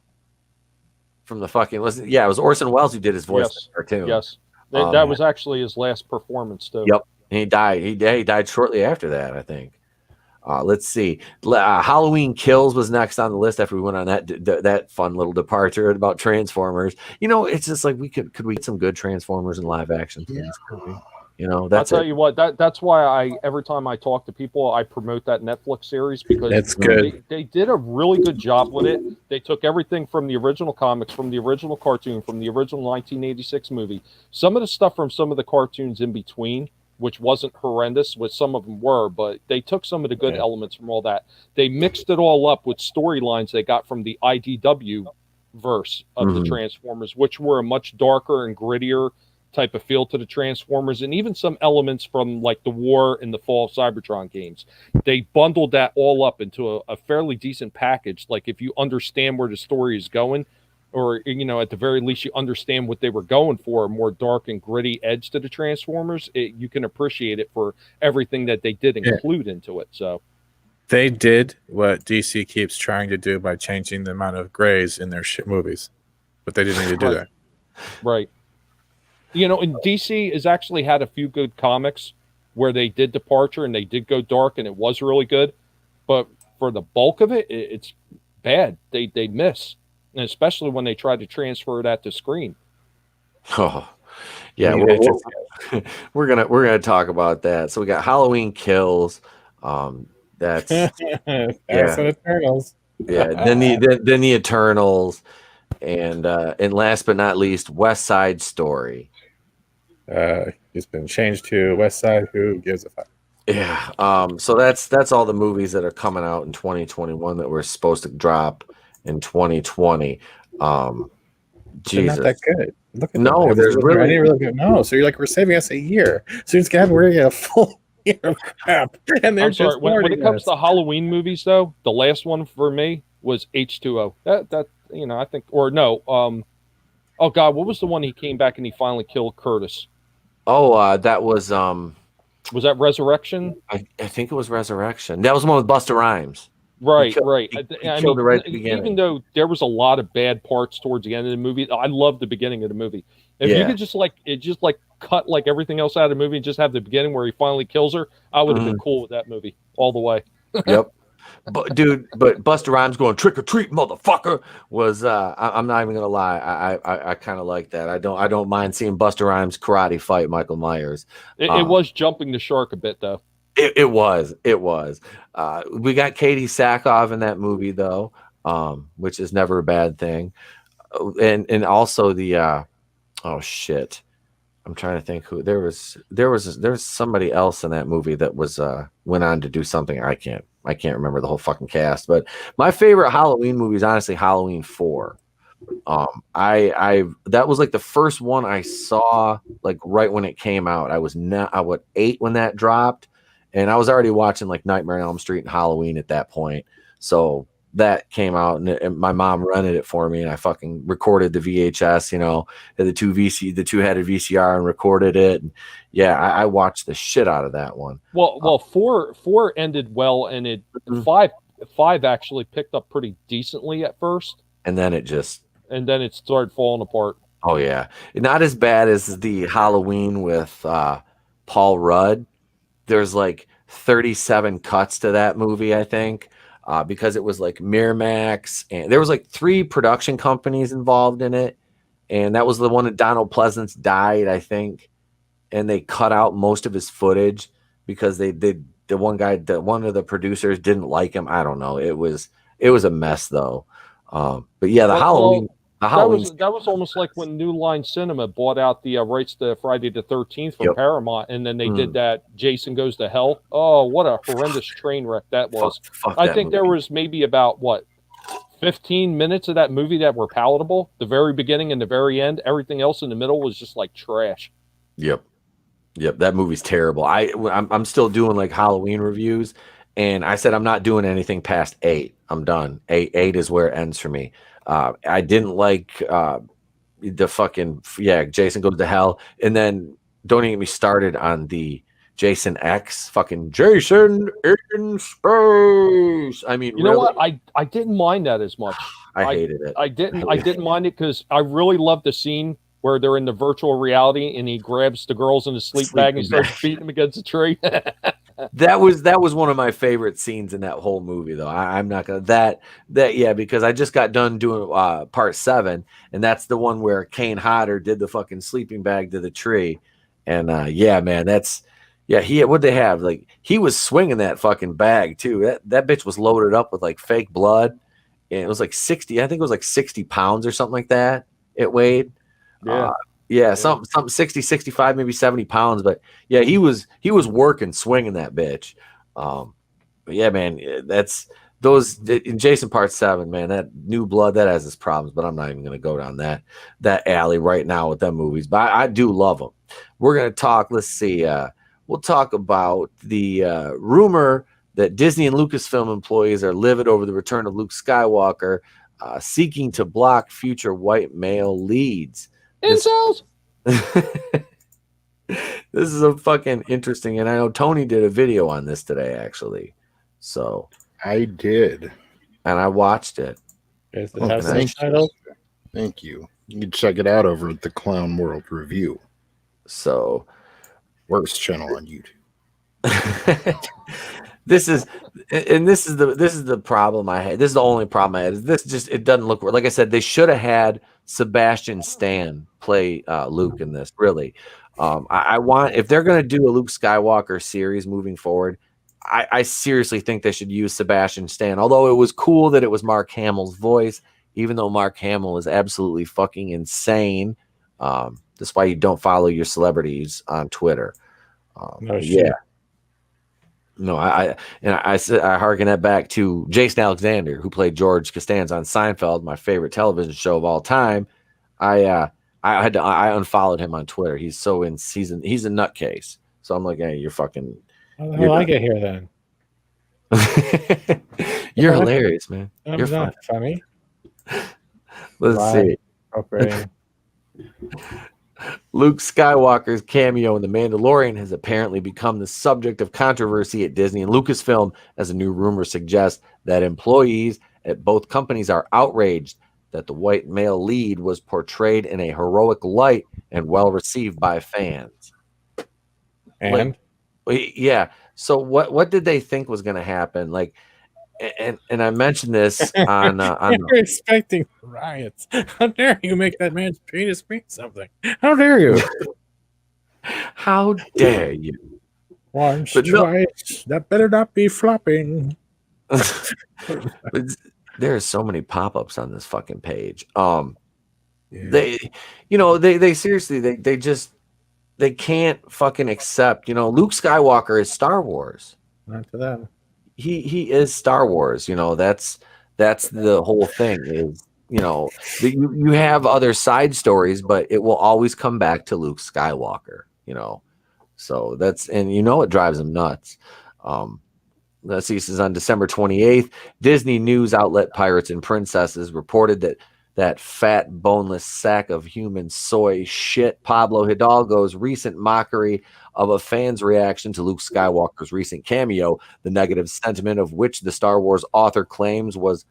From the fucking, yeah, it was Orson Welles who did his voice in the cartoon. Yes. That was actually his last performance, too. Yep. And he died. He died shortly after that, I think. Let's see. Halloween Kills was next on the list after we went on that fun little departure about Transformers. You know, it's just like, could we get some good Transformers in live action? Yeah. You know, that's I'll tell you what, that's why every time I talk to people, I promote that Netflix series, because that's good. They did a really good job with it. They took everything from the original comics, from the original cartoon, from the original 1986 movie, some of the stuff from some of the cartoons in between, which wasn't horrendous, which some of them were, but they took some of the good elements from all that. They mixed it all up with storylines they got from the IDW verse of the Transformers, which were a much darker and grittier type of feel to the Transformers, and even some elements from like the War and the Fall of Cybertron games. They bundled that all up into a fairly decent package. Like if you understand where the story is going, or at the very least you understand what they were going for, a more dark and gritty edge to the Transformers, you can appreciate it for everything that they did include into it. So they did what DC keeps trying to do by changing the amount of grays in their shit movies, but they didn't need to do that. Right. And DC has actually had a few good comics where they did departure and they did go dark and it was really good. But for the bulk of it, it's bad. They miss. And especially when they try to transfer that to screen. Oh, yeah. We're gonna talk about that. So we got Halloween Kills. That's Eternals. Yeah. Then the Eternals, and last but not least, West Side Story. It's been changed to West Side. Who gives a fuck? Yeah. So that's all the movies that are coming out in 2021 that were supposed to drop in 2020. They're not that good. Look at no, there's really good. No, so you're like, we're saving us a year. So it's we're gonna get a full year of crap. And they're just when it comes to Halloween movies, though, the last one for me was H2O. That I think, or no, oh God, what was the one he came back and he finally killed Curtis? Oh, that was that Resurrection? I think it was Resurrection. That was the one with Busta Rhymes. Right. He killed it right at the beginning. Even though there was a lot of bad parts towards the end of the movie, I loved the beginning of the movie. If you could just cut like everything else out of the movie and just have the beginning where he finally kills her, I would have been cool with that movie all the way. Yep. But Busta Rhymes going trick or treat, motherfucker, was I'm not even gonna lie. I kind of like that. I don't mind seeing Busta Rhymes karate fight Michael Myers. It was jumping the shark a bit though. It was. We got Katie Sackhoff in that movie though, which is never a bad thing. And also the oh shit, I'm trying to think who there was somebody else in that movie that was went on to do something. I can't remember the whole fucking cast. But my favorite Halloween movie is honestly Halloween 4. That was like the first one I saw like right when it came out. I was 8 when that dropped. And I was already watching like Nightmare on Elm Street and Halloween at that point. So that came out and my mom rented it for me and I fucking recorded the VHS, the two-headed VCR and recorded it. And yeah, I watched the shit out of that one. Well, four ended well and it five actually picked up pretty decently at first. And then it started falling apart. Oh yeah. Not as bad as the Halloween with Paul Rudd. There's like 37 cuts to that movie, I think, because it was like Miramax, and there was like 3 production companies involved in it, and that was the one that Donald Pleasance died, I think, and they cut out most of his footage because one of the producers didn't like him. I don't know. It was a mess though. But yeah, Halloween. That was almost like when New Line Cinema bought out the rights to Friday the 13th from Paramount, and then they did that Jason Goes to Hell. Oh, what a horrendous train wreck that was. I think there was maybe about 15 minutes of that movie that were palatable. The very beginning and the very end. Everything else in the middle was just like trash. Yep. That movie's terrible. I'm still doing like Halloween reviews, and I said I'm not doing anything past 8. I'm done. 8 is where it ends for me. I didn't like the fucking Jason Goes to Hell, and then don't even get me started on the Jason X, fucking Jason in space. I mean, you know what? I didn't mind that as much. I hated it. I didn't mind it because I really loved the scene where they're in the virtual reality and he grabs the girls in the sleep bag and starts beating them against a tree. That was one of my favorite scenes in that whole movie, though. I'm not gonna because I just got done doing part 7, and that's the one where Kane Hodder did the fucking sleeping bag to the tree, and man, what'd they have? Like he was swinging that fucking bag too. That bitch was loaded up with like fake blood, and it was like 60. I think it was like 60 pounds or something like that. It weighed. Something 60, 65, maybe 70 pounds. But he was working, swinging that bitch. But yeah, man, those in Jason Part 7, man, that New Blood, that has its problems, but I'm not even going to go down that alley right now with them movies. But I do love them. We're going to talk. Let's see. We'll talk about the rumor that Disney and Lucasfilm employees are livid over the return of Luke Skywalker, seeking to block future white male leads. Incels. This is a fucking interesting, and I know Tony did a video on this today, actually. So I did, and I watched it. Does it Oh, have thank subtitles? Thank you. You can check it out over at the Clown World Review, So worst channel on YouTube. this is the problem I had. This is the only problem I had. Is this just it doesn't look like I said they should have had Sebastian Stan play Luke in this. Really, I want if they're going to do a Luke Skywalker series moving forward, I seriously think they should use Sebastian Stan. Although it was cool that it was Mark Hamill's voice, even though Mark Hamill is absolutely fucking insane. That's why you don't follow your celebrities on Twitter. No shit. Yeah. No, I harken that back to Jason Alexander, who played George Costanza on Seinfeld, my favorite television show of all time. I unfollowed him on Twitter. He's a nutcase. So I'm like, hey, you're fucking. How the hell I get here then? You're hilarious, man. I'm You're not funny. Let's see. Operating. Luke Skywalker's cameo in The Mandalorian has apparently become the subject of controversy at Disney and Lucasfilm, as a new rumor suggests that employees at both companies are outraged that the white male lead was portrayed in a heroic light and well received by fans. And yeah. So what did they think was going to happen? Like, and I mentioned this on you're expecting riots. How dare you make that man's penis mean something? How dare you? How dare you? Once, But no- twice. That better not be flopping. But there are so many pop-ups on this fucking page. Yeah. They seriously they can't fucking accept. Luke Skywalker is Star Wars. Not to them. He is Star Wars. That's the whole thing. Is you have other side stories, but it will always come back to Luke Skywalker. So that's it drives him nuts. Let's see. This is on December 28th. Disney news outlet Pirates and Princesses reported that fat, boneless sack of human soy shit, Pablo Hidalgo's recent mockery of a fan's reaction to Luke Skywalker's recent cameo, the negative sentiment of which the Star Wars author claims was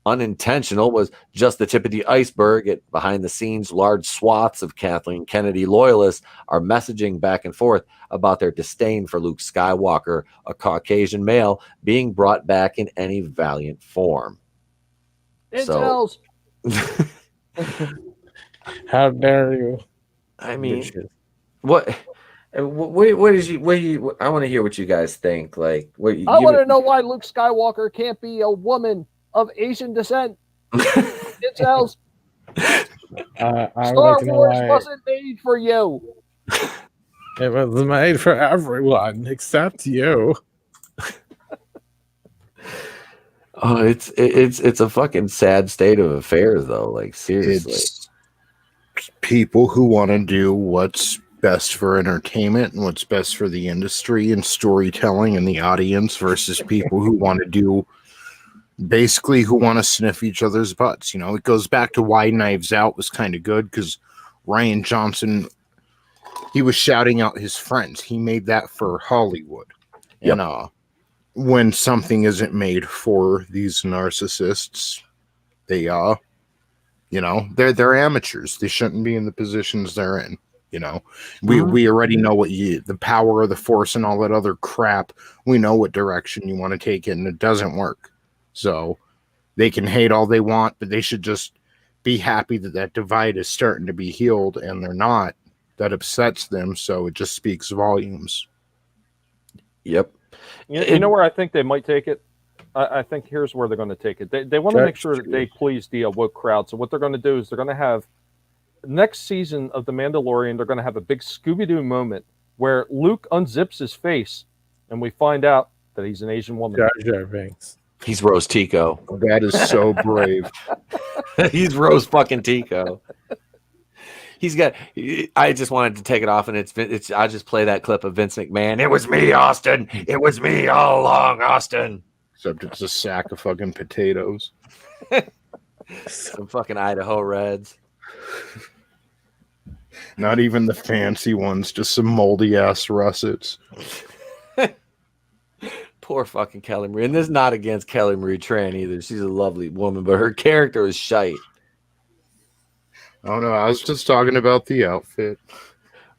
unintentional, was just the tip of the iceberg. Behind the scenes, large swaths of Kathleen Kennedy loyalists are messaging back and forth about their disdain for Luke Skywalker, a Caucasian male, being brought back in any valiant form. Incels. How dare you? I mean, Bitches. what is you? I want to hear what you guys think. Like, I want to know why Luke Skywalker can't be a woman of Asian descent. Incels. I would Star like to know Wars why wasn't made for you. it was made for everyone except you. Oh, it's a fucking sad state of affairs, though. Like, seriously. It's people who want to do what's best for entertainment and what's best for the industry and storytelling and the audience versus people who want to do basically who want to sniff each other's butts. It goes back to why Knives Out was kind of good, because Rian Johnson, he was shouting out his friends. He made that for Hollywood. Yep. And when something isn't made for these narcissists, they they're amateurs. They shouldn't be in the positions they're in. We already know what the power of the Force and all that other crap. We know what direction you want to take it, and it doesn't work. So they can hate all they want, but they should just be happy that divide is starting to be healed, and they're not. That upsets them, so it just speaks volumes. Yep. You know where I think they might take it? I think here's where they're going to take it. They want to make sure that they please the woke crowd. So what they're going to do is they're going to have next season of The Mandalorian, they're going to have a big Scooby-Doo moment where Luke unzips his face and we find out that he's an Asian woman. Jar Jar Binks. He's Rose Tico. That is so brave. He's Rose fucking Tico. He's got. I just wanted to take it off, and it's. I just play that clip of Vince McMahon. It was me, Austin. It was me all along, Austin. Except it's a sack of fucking potatoes. Some fucking Idaho Reds. Not even the fancy ones, just some moldy ass russets. Poor fucking Kelly Marie. And this is not against Kelly Marie Tran either. She's a lovely woman, but her character is shite. Oh no, I was just talking about the outfit.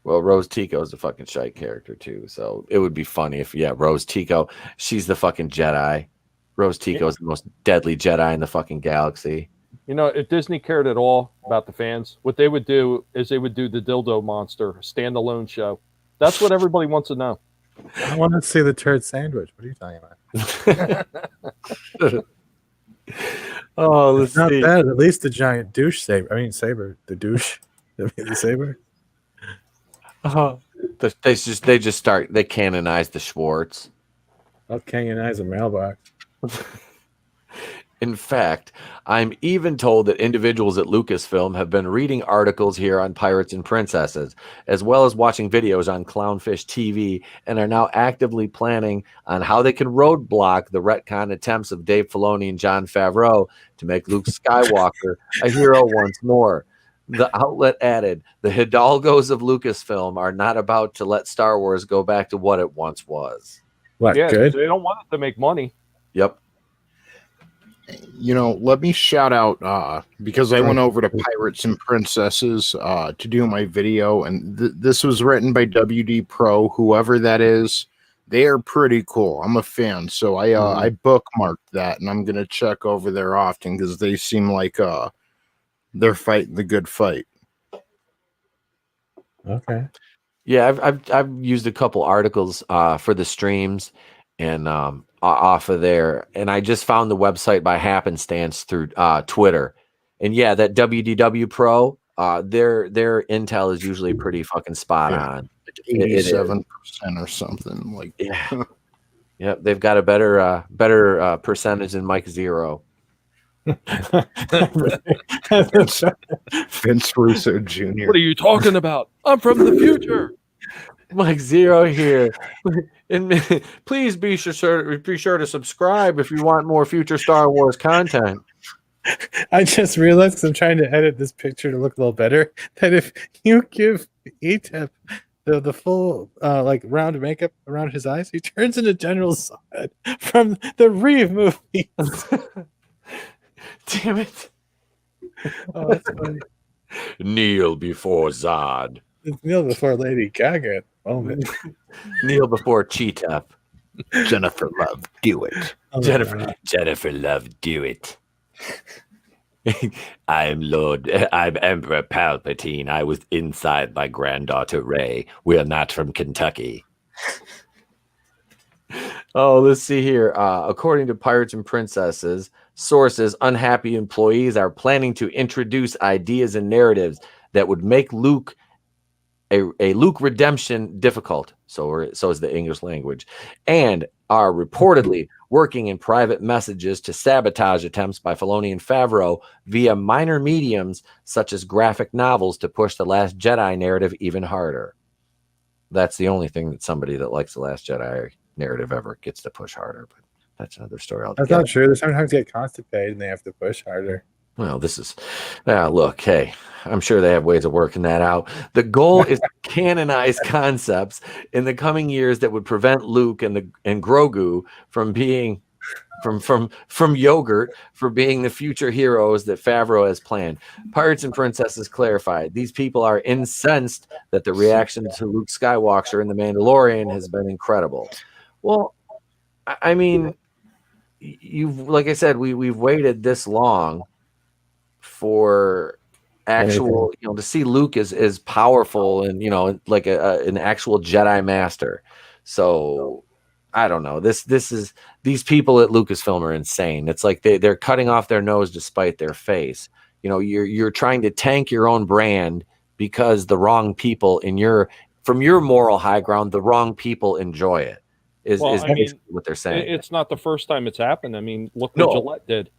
Well, Rose Tico is a fucking shite character too, so it would be funny if Rose Tico, she's the fucking Jedi. Rose Tico is the most deadly Jedi in the fucking galaxy. You know, if Disney cared at all about the fans, what they would do is they would do the Dildo Monster standalone show. That's what everybody wants to know. I want to see the turd sandwich. What are you talking about? Oh, let's Not see. bad. At least the giant douche saber. I mean, saber. The douche. The saber. They just canonize the Schwartz. I'll canonize a mailbox. In fact, I'm even told that individuals at Lucasfilm have been reading articles here on Pirates and Princesses, as well as watching videos on Clownfish TV, and are now actively planning on how they can roadblock the retcon attempts of Dave Filoni and Jon Favreau to make Luke Skywalker a hero once more. The outlet added, the Hidalgos of Lucasfilm are not about to let Star Wars go back to what it once was. What, Yeah, good? they don't want it to make money. Yep. You know, let me shout out because I went over to Pirates and Princesses to do my video, and this was written by WD Pro, whoever that is. They are pretty cool. I'm a fan, so I bookmarked that, and I'm gonna check over there often because they seem like they're fighting the good fight. Okay. Yeah, I've used a couple articles for the streams and off of there, and I just found the website by happenstance through Twitter. And yeah, that WDW Pro, their intel is usually pretty fucking spot on. Like 87% or something. Like yeah, yep, they've got a better percentage than Mike Zero. Vince Russo Jr. What are you talking about? I'm from the future. Mike Zero here, and please be sure to subscribe if you want more future Star Wars content. I just realized, 'cause I'm trying to edit this picture to look a little better, that if you give Etep the full like round makeup around his eyes, he turns into General Zod from the Reeve movie. Damn it! Oh, that's funny. Kneel before Zod. It's Neil before Lady Gaga. Kneel before Cheetah. Jennifer Love, do it. Oh, Jennifer Love, do it. I'm Emperor Palpatine. I was inside my granddaughter Rey. We're not from Kentucky. Oh, let's see here. According to Pirates and Princesses, sources, unhappy employees are planning to introduce ideas and narratives that would make Luke a Luke redemption difficult. So is the English language, and are reportedly working in private messages to sabotage attempts by Filoni and Favreau via minor mediums such as graphic novels to push the Last Jedi narrative even harder. That's the only thing that somebody that likes the Last Jedi narrative ever gets to push harder, but that's another story altogether. That's not true. They sometimes get constipated and they have to push harder. Well, this is look, hey, I'm sure they have ways of working that out. The goal is to canonize concepts in the coming years that would prevent Luke and Grogu from being from yogurt for being the future heroes that Favreau has planned. Pirates and Princesses clarified these people are incensed that the reaction to Luke Skywalker in The Mandalorian has been incredible. Well, I mean, like I said, we've waited this long for actual, to see Luke as powerful and like an actual Jedi master. So I don't know. These people at Lucasfilm are insane. It's like they're cutting off their nose to spite their face. You're trying to tank your own brand because the wrong people from your moral high ground, the wrong people enjoy it. Is Well, I mean, basically what they're saying. it's not the first time it's happened. I mean, look No. what Gillette did.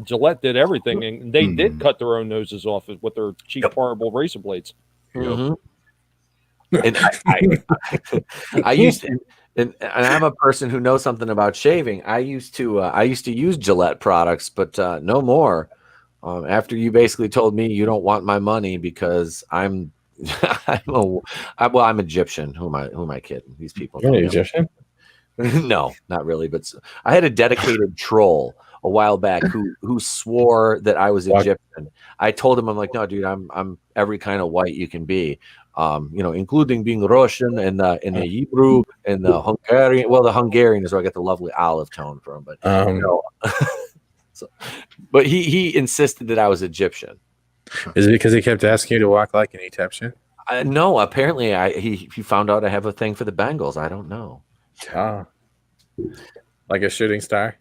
Gillette did everything, and they did cut their own noses off with their cheap, horrible razor blades. Mhm. And I used to, and I'm a person who knows something about shaving. I used to use Gillette products, but no more. After you basically told me you don't want my money because I'm I'm Egyptian. Who am I kidding? These people. You're an Egyptian? No, not really. But I had a dedicated troll a while back who swore that I was Egyptian. I told him, I'm like, no, dude, I'm every kind of white you can be. Including being Russian and the Hebrew and the Hungarian. Well, the Hungarian is where I get the lovely olive tone from. But but he insisted that I was Egyptian. Is it because he kept asking you to walk like an Egyptian? No, apparently he found out I have a thing for the Bengals. I don't know. Like a shooting star.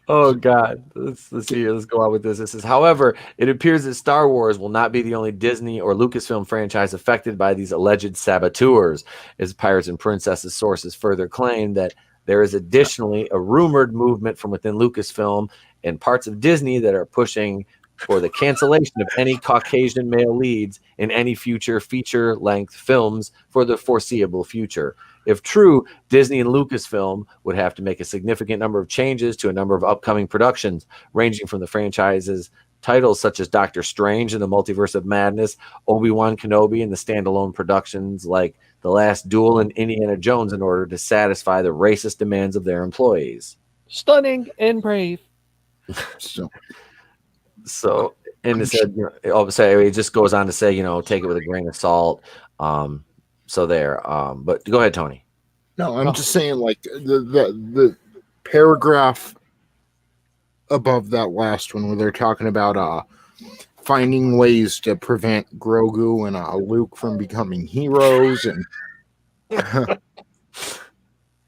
Oh God, let's see here. Let's go on with this. This is, however, it appears that Star Wars will not be the only Disney or Lucasfilm franchise affected by these alleged saboteurs, as Pirates and Princesses sources further claim that there is additionally a rumored movement from within Lucasfilm and parts of Disney that are pushing for the cancellation of any Caucasian male leads in any future feature-length films for the foreseeable future. If true, Disney and Lucasfilm would have to make a significant number of changes to a number of upcoming productions, ranging from the franchise's titles such as Doctor Strange and the Multiverse of Madness, Obi-Wan Kenobi, and the standalone productions like The Last Duel and Indiana Jones in order to satisfy the racist demands of their employees. Stunning and brave. So, and it said, it just goes on to say, take it with a grain of salt. So there. But go ahead, Tony. No, I'm just saying, like the paragraph above that last one where they're talking about finding ways to prevent Grogu and Luke from becoming heroes and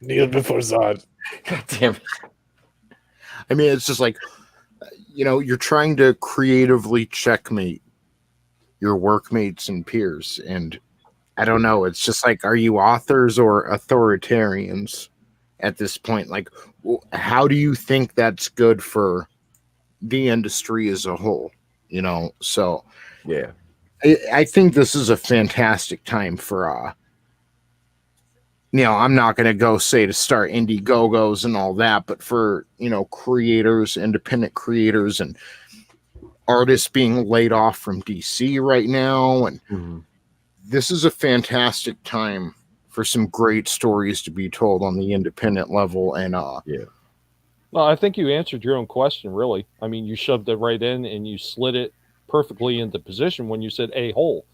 kneel before Zod. God damn it. I mean, it's just like, you're trying to creatively checkmate your workmates and peers. And I don't know. It's just like, are you authors or authoritarians at this point? Like, how do you think that's good for the industry as a whole? So yeah, I think this is a fantastic time for, I'm not going to go say to start Indiegogos and all that, but for, creators, independent creators and artists being laid off from DC right now. And this is a fantastic time for some great stories to be told on the independent level. And, Well, I think you answered your own question, really. I mean, you shoved it right in and you slid it perfectly into position when you said a hole.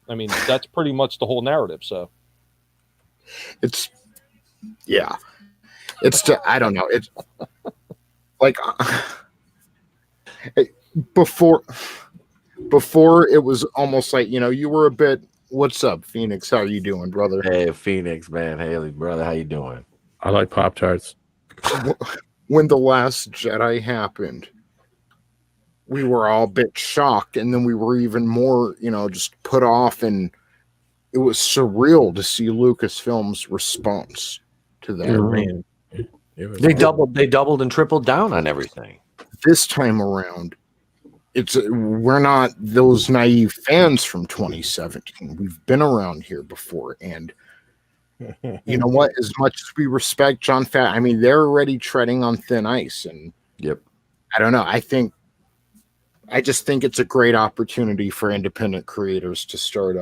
I mean, that's pretty much the whole narrative. So it's I don't know. It's like before it was almost like, you were a bit, what's up, Phoenix? How are you doing, brother? Hey, Phoenix, man. Haley, brother, how you doing? I like Pop-Tarts. When The Last Jedi happened, we were all a bit shocked, and then we were even more, just put off, and it was surreal to see Lucasfilm's response to that. They doubled and tripled down on everything. This time around, we're not those naive fans from 2017. We've been around here before, and you know what? As much as we respect John Favreau, I mean, they're already treading on thin ice, and I don't know. I just think it's a great opportunity for independent creators to start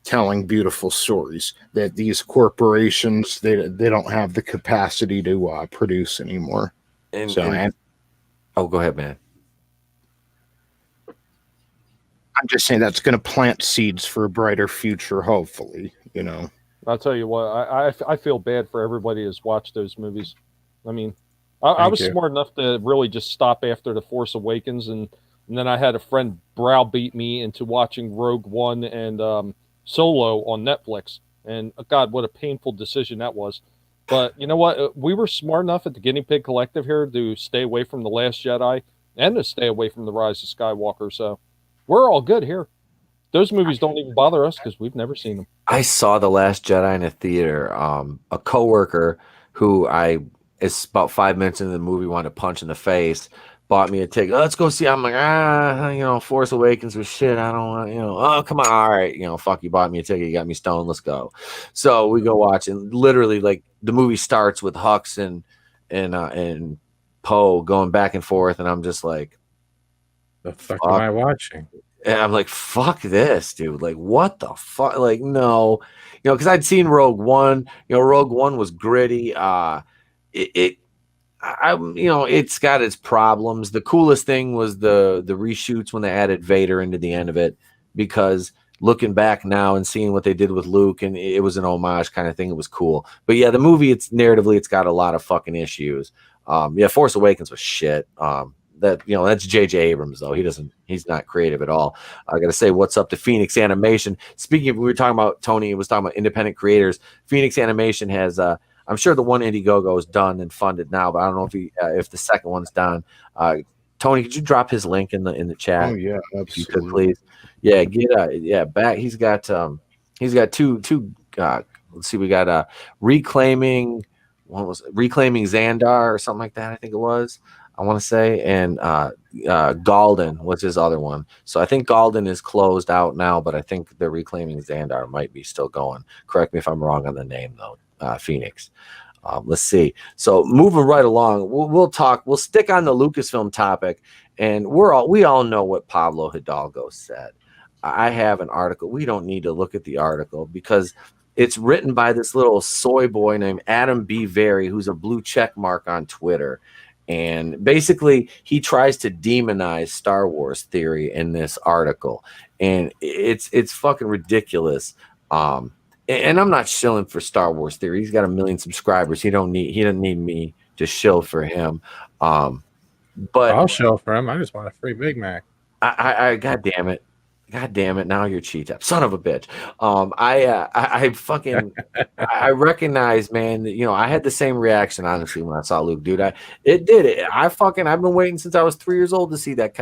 telling beautiful stories that these corporations they don't have the capacity to produce anymore. Go ahead, man. I'm just saying that's going to plant seeds for a brighter future, hopefully. I'll tell you what, I feel bad for everybody who's watched those movies. I mean, I was smart enough to really just stop after The Force Awakens, and then I had a friend browbeat me into watching Rogue One and Solo on Netflix. And God, what a painful decision that was. But you know what? We were smart enough at the Guinea Pig Collective here to stay away from The Last Jedi and to stay away from The Rise of Skywalker. So we're all good here. Those movies don't even bother us because we've never seen them. I saw The Last Jedi in a theater. A coworker who is about 5 minutes into the movie wanted to punch in the face, bought me a ticket. Let's go see. I'm like, Force Awakens was shit. I don't want, oh, come on. All right. Fuck, you bought me a ticket. You got me stoned. Let's go. So we go watch, and literally, like, the movie starts with Hux and Poe going back and forth. And I'm just like, The fuck am I watching? and I'm like, fuck this, dude. Like, what the fuck? Like, no, because I'd seen Rogue One. Rogue One was gritty. It's got its problems. The coolest thing was the reshoots when they added Vader into the end of it, because looking back now and seeing what they did with Luke, and it was an homage kind of thing. It was cool. But yeah, the movie, it's got a lot of fucking issues. Force Awakens was shit. That's J.J. Abrams, though. He's not creative at all. I gotta say, what's up to Phoenix Animation? Speaking of, we were talking about, Tony was talking about independent creators. Phoenix Animation has, I'm sure the one Indiegogo is done and funded now, but I don't know if the second one's done. Tony, could you drop his link in the chat? Oh yeah, If you could, absolutely. please. Yeah, get back. He's got two. Let's see, we got reclaiming. What was it? Reclaiming Xandar or something like that? I think it was. I want to say, and Galden was his other one. So I think Galden is closed out now, but I think the Reclaiming Xandar might be still going. Correct me if I'm wrong on the name, though. Phoenix. Let's see. So moving right along, we'll talk. We'll stick on the Lucasfilm topic, and we all know what Pablo Hidalgo said. I have an article. We don't need to look at the article because it's written by this little soy boy named Adam B. Very, who's a blue check mark on Twitter. And basically, he tries to demonize Star Wars theory in this article, and it's fucking ridiculous. And I'm not shilling for Star Wars theory. He's got 1 million subscribers. He doesn't need me to shill for him. But I'll show for him. I just want a free Big Mac. I God damn it. God damn it! Now you're cheat son of a bitch. I fucking I recognize, man. That, I had the same reaction honestly when I saw Luke, dude. I've been waiting since I was 3 years old to see that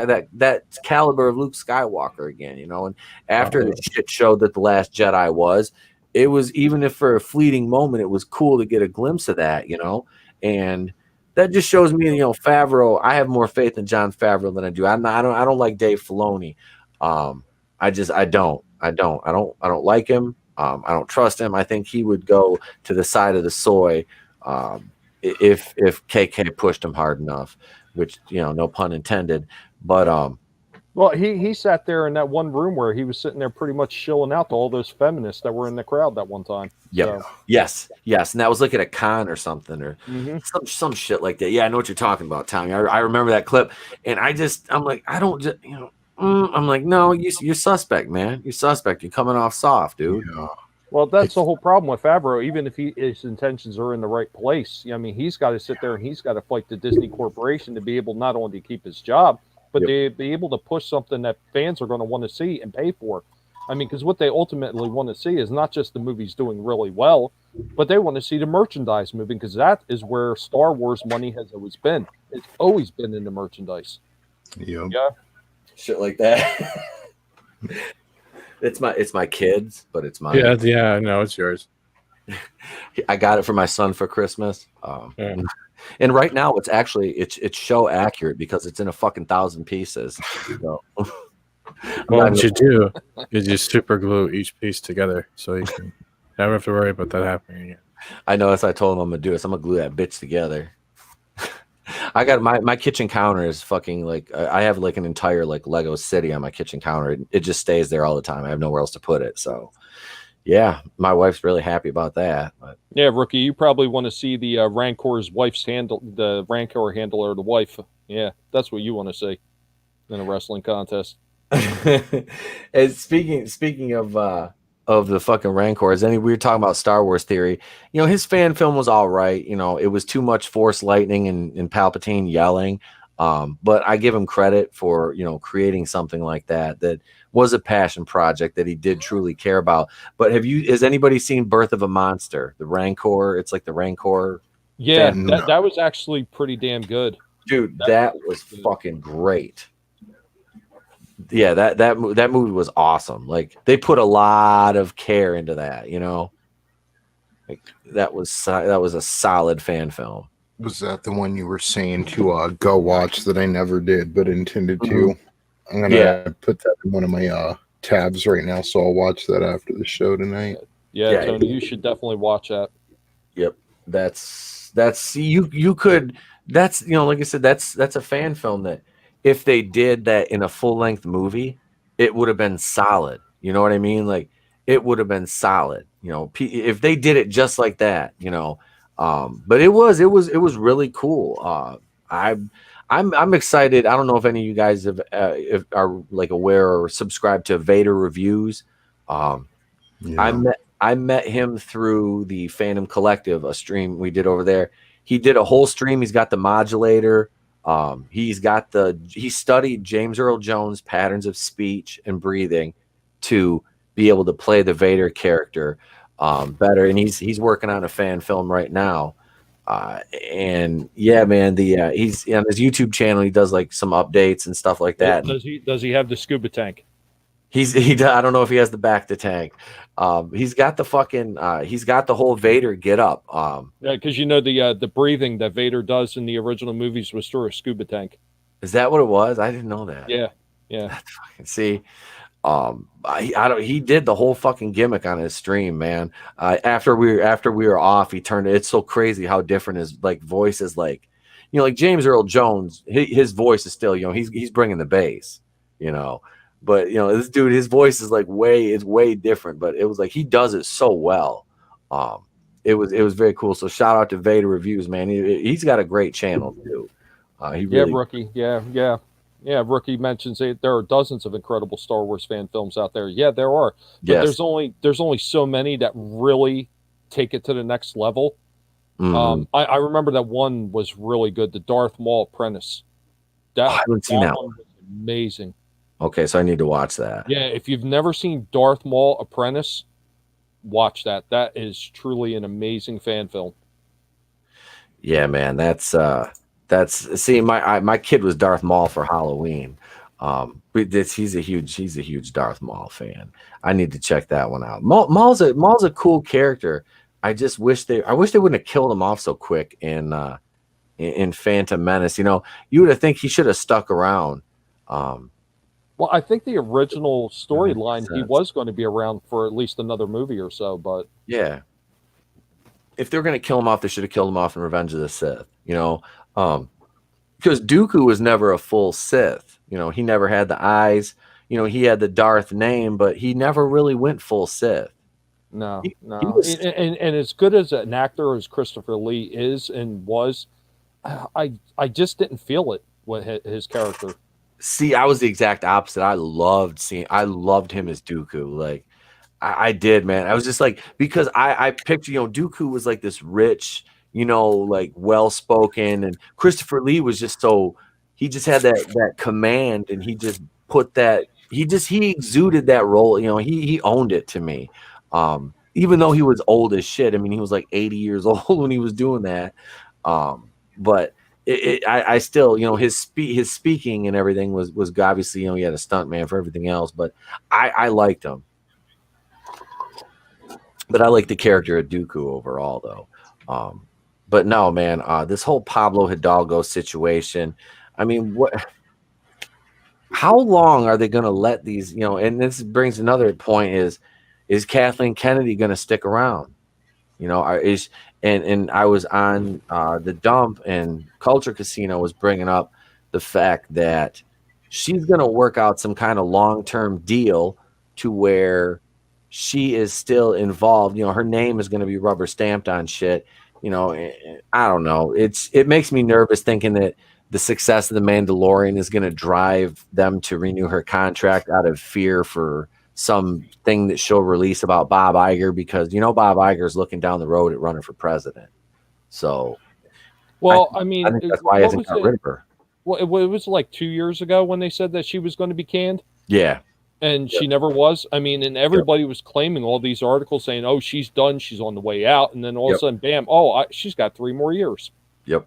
caliber of Luke Skywalker again. And after the shit show that The Last Jedi was, it was, even if for a fleeting moment, it was cool to get a glimpse of that. And that just shows me, Favreau. I have more faith in Jon Favreau than I do. I don't like Dave Filoni. I don't like him. I don't trust him. I think he would go to the side of the soy if KK pushed him hard enough, which, no pun intended. But well, he sat there in that one room where he was sitting there pretty much shilling out to all those feminists that were in the crowd that one time. Yeah. So. Yes. And that was like at a con or something, or some shit like that. Yeah, I know what you're talking about, Tommy. I remember that clip, and I'm like, I don't just, I'm like, no, you're suspect, man. You're suspect. You're coming off soft, dude. Yeah. Well, that's the whole problem with Favreau. Even if his intentions are in the right place, I mean, he's got to sit there and he's got to fight the Disney Corporation to be able not only to keep his job, but to be able to push something that fans are going to want to see and pay for. I mean, because what they ultimately want to see is not just the movies doing really well, but they want to see the merchandise moving, because that is where Star Wars money has always been. It's always been in the merchandise. Yep. Yeah. Shit like that. It's my kids, but it's mine. Yeah, no, it's yours. I got it for my son for Christmas. And right now it's show accurate because it's in a fucking 1,000 pieces. So. Well, what you do is you super glue each piece together, so you can never have to worry about that happening again. I know, as I told him I'm gonna do it. So I'm gonna glue that bitch together. I got my kitchen counter is fucking like, I have like an entire like Lego city on my kitchen counter. It just stays there all the time. I have nowhere else to put it. So yeah, my wife's really happy about that. But. Yeah, Rookie, you probably want to see the Rancor's wife's the Rancor handler, the wife. Yeah, that's what you want to see in a wrestling contest. And speaking of the fucking Rancors, we were talking about Star Wars theory. His fan film was all right. It was too much Force lightning and Palpatine yelling. But I give him credit for, creating something like that was a passion project that he did truly care about. But has anybody seen Birth of a Monster? The Rancor, it's like the Rancor. Yeah, that was actually pretty damn good. Dude, that was fucking great. yeah, that movie was awesome. Like they put a lot of care into that, you know. Like that was a solid fan film. Was that the one you were saying to go watch that I never did but intended to? I'm gonna put that in one of my tabs right now, so I'll watch that after the show tonight. Yeah, Tony, you should definitely watch that. Yep, that's you could. That's, you know, like I said, that's a fan film that if they did that in a full length movie, it would have been solid. You know what I mean? Like it would have been solid. You know, if they did it just like that, you know. But it was really cool. I'm excited. I don't know if any of you guys have if are like aware or subscribe to Vader Reviews. I met him through the Phantom Collective, a stream we did over there. He did a whole stream. He's got the modulator. He studied James Earl Jones' patterns of speech and breathing to be able to play the Vader character better. And he's working on a fan film right now. And yeah, man, he's on his YouTube channel. He does like some updates and stuff like that. Does he have the scuba tank? I don't know if he has the back to tank. He's got the he's got the whole Vader get up. Yeah, because you know the breathing that Vader does in the original movies was through a scuba tank. Is that what it was? I didn't know that. Yeah. That's fucking, see, he did the whole fucking gimmick on his stream, man. After we were off, he turned. It's so crazy how different his like voice is. Like, you know, like James Earl Jones, his voice is still, you know, he's bringing the bass, you know. But you know, this dude, his voice is like way different. But it was like he does it so well. It was very cool. So shout out to Vader Reviews, man. He's got a great channel too. Rookie. Yeah. Rookie mentions it. There are dozens of incredible Star Wars fan films out there. Yeah, there are. But there's only so many that really take it to the next level. I remember that one was really good. The Darth Maul Apprentice. I haven't seen that one. Was amazing. Okay, so I need to watch that. Yeah, if you've never seen Darth Maul Apprentice, watch that. That is truly an amazing fan film. Yeah, man, that's see, my kid was Darth Maul for Halloween. He's a huge Darth Maul fan. I need to check that one out. Maul's a cool character. I just wish they wouldn't have killed him off so quick in Phantom Menace. You know, you would have think he should have stuck around. Well, I think the original storyline, he was going to be around for at least another movie or so, but yeah, if they're going to kill him off, they should have killed him off in Revenge of the Sith. You know, because Dooku was never a full Sith. You know, he never had the eyes. You know, he had the Darth name, but he never really went full Sith. No. And as good as an actor as Christopher Lee is and was, I just didn't feel it with his character. See, I was the exact opposite. I loved him as Dooku. Like, I did, man. I was just like, because I picture, you know, Dooku was like this rich, you know, like well-spoken, and Christopher Lee was just he just had that command, and he just put that, he exuded that role. You know, he owned it to me. Even though he was old as shit. I mean, he was like 80 years old when he was doing that. But I still, you know, his speaking and everything was obviously, you know, he had a stunt man for everything else, but I liked him. But I like the character of Dooku overall, though. But no, man, this whole Pablo Hidalgo situation. I mean, how long are they going to let these, you know? And this brings another point: is Kathleen Kennedy going to stick around? You know, and I was on the dump, and Culture Casino was bringing up the fact that she's going to work out some kind of long-term deal to where she is still involved. You know, her name is going to be rubber stamped on shit. You know, I don't know. It makes me nervous thinking that the success of The Mandalorian is going to drive them to renew her contract out of fear for something that she'll release about Bob Iger, because, you know, Bob Iger's looking down the road at running for president. So, well, I think that's why he hasn't got rid of her. Well, it was like 2 years ago when they said that she was going to be canned. Yeah. And she never was. I mean, and everybody was claiming all these articles saying, oh, she's done, she's on the way out. And then all of a sudden, bam, she's got 3 more years. Yep.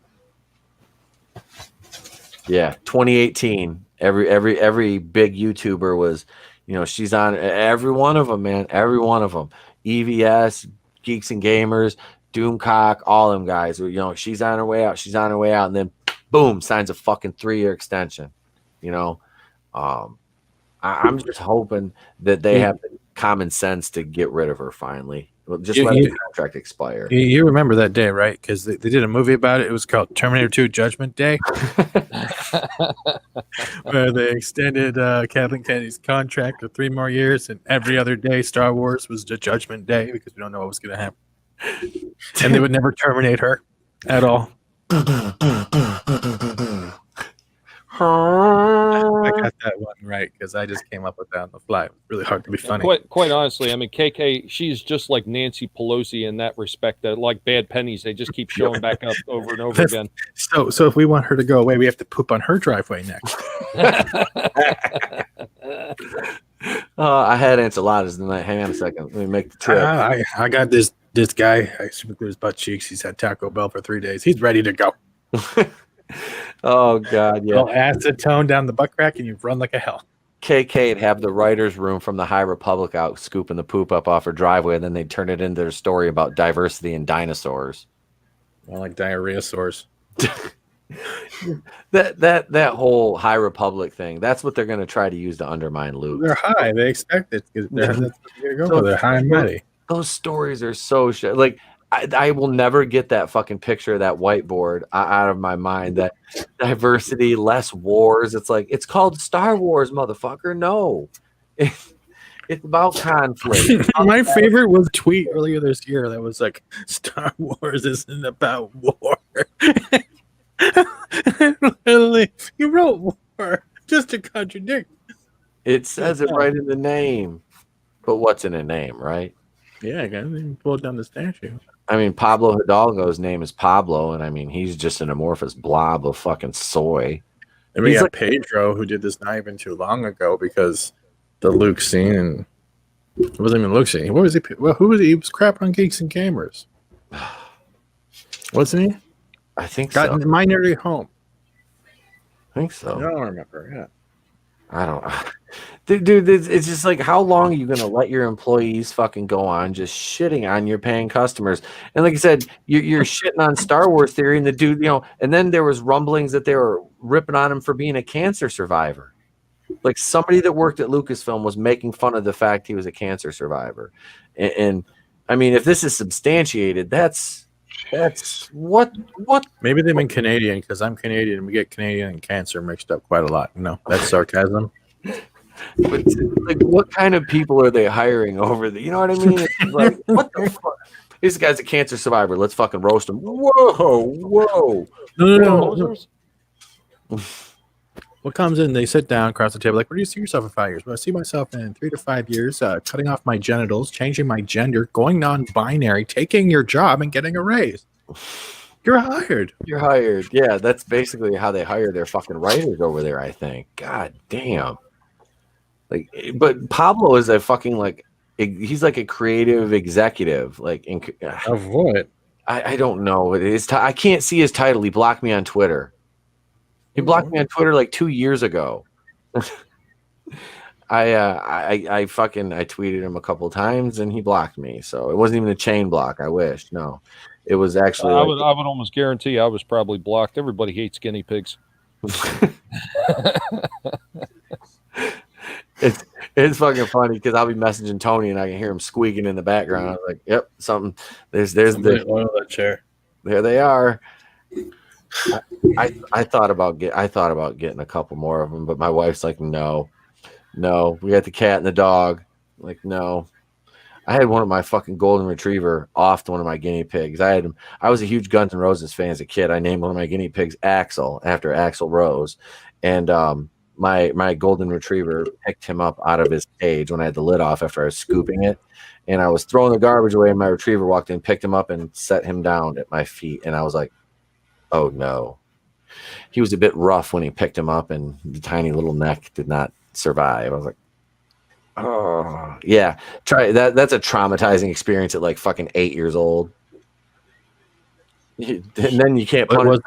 Yeah, 2018. Every big YouTuber was, she's on every one of them, man. Every one of them. EVS, Geeks and Gamers, Doomcock, all them guys. She's on her way out. She's on her way out, and then boom, signs a fucking 3-year extension. I'm just hoping that they have the common sense to get rid of her finally. Just let the contract expire. You remember that day, right? Because they did a movie about it. It was called Terminator 2 Judgment Day, where they extended Kathleen Kennedy's contract for 3 more years, and every other day Star Wars was the Judgment Day because we don't know what was going to happen. And they would never terminate her at all. I got that one right because I just came up with that on the fly. It was really hard to be funny. Quite honestly, I mean, KK, she's just like Nancy Pelosi in that respect. That like bad pennies, they just keep showing back up over and over again. So if we want her to go away, we have to poop on her driveway next. I had enchiladas tonight. Hang on a second. Let me make the trip. I got this guy. I super glue his butt cheeks. He's had Taco Bell for 3 days. He's ready to go. Oh God, yeah. Acetone down the butt crack, and you run like a hell. KK'd have the writer's room from the High Republic out scooping the poop up off her driveway, and then they'd turn it into their story about diversity and dinosaurs. Well, like diarrhea sores. that whole High Republic thing, that's what they're going to try to use to undermine Luke. They're high. They expect it because that's what they're going for. They're high and mighty. Those stories are so shit. Like, I will never get that fucking picture of that whiteboard out of my mind. That diversity, less wars. It's like, it's called Star Wars, motherfucker. No, it's about conflict. My favorite was a tweet earlier this year that was like, Star Wars isn't about war. Literally, you wrote war just to contradict. It says it right in the name. But what's in a name, right? Yeah, I got to pull down the statue. I mean, Pablo Hidalgo's name is Pablo, and I mean, he's just an amorphous blob of fucking soy. And we got Pedro, who did this not even too long ago, because the Luke scene, and it wasn't even Luke scene. What was he? Well, who was he? He was crapping on Geeks and Gamers. Wasn't he? I think Got so. Minority Home. I think so. I don't remember. Yeah. I don't. Dude, it's just like, how long are you going to let your employees fucking go on just shitting on your paying customers? And like I said, you're shitting on Star Wars Theory, and the dude, and then there was rumblings that they were ripping on him for being a cancer survivor. Like, somebody that worked at Lucasfilm was making fun of the fact he was a cancer survivor. And I mean, if this is substantiated, that's what? Maybe they've been Canadian, because I'm Canadian and we get Canadian and cancer mixed up quite a lot. No, that's sarcasm. But, like, what kind of people are they hiring over there? You know what I mean? It's like, what the fuck? This guy's a cancer survivor. Let's fucking roast him. Whoa. No. What comes in, they sit down across the table, like, where do you see yourself in 5 years? Well, I see myself in 3 to 5 years, cutting off my genitals, changing my gender, going non-binary, taking your job, and getting a raise. You're hired. You're hired. Yeah, that's basically how they hire their fucking writers over there, I think. God damn. Like, but Pablo is a fucking, like, he's like a creative executive. Like, of what? I don't know. I can't see his title. He blocked me on Twitter. He blocked me on Twitter like 2 years ago. I tweeted him a couple of times and he blocked me. So it wasn't even a chain block. I wish. No, it was actually. I would almost guarantee I was probably blocked. Everybody hates guinea pigs. It's fucking funny because I'll be messaging Tony and I can hear him squeaking in the background. I'm like, yep, something. There's the oil that chair. There they are. I thought about getting a couple more of them, but my wife's like, no, we got the cat and the dog. Like, no. I had one of my fucking golden retriever off to one of my guinea pigs. I was a huge Guns N' Roses fan as a kid. I named one of my guinea pigs Axel after Axl Rose, and my golden retriever picked him up out of his cage when I had the lid off after I was scooping it, and I was throwing the garbage away, and my retriever walked in, picked him up, and set him down at my feet, and I was like, oh no. He was a bit rough when he picked him up, and the tiny little neck did not survive. I was like, oh yeah, try that. That's a traumatizing experience at like fucking 8 years old. And then you can't punish.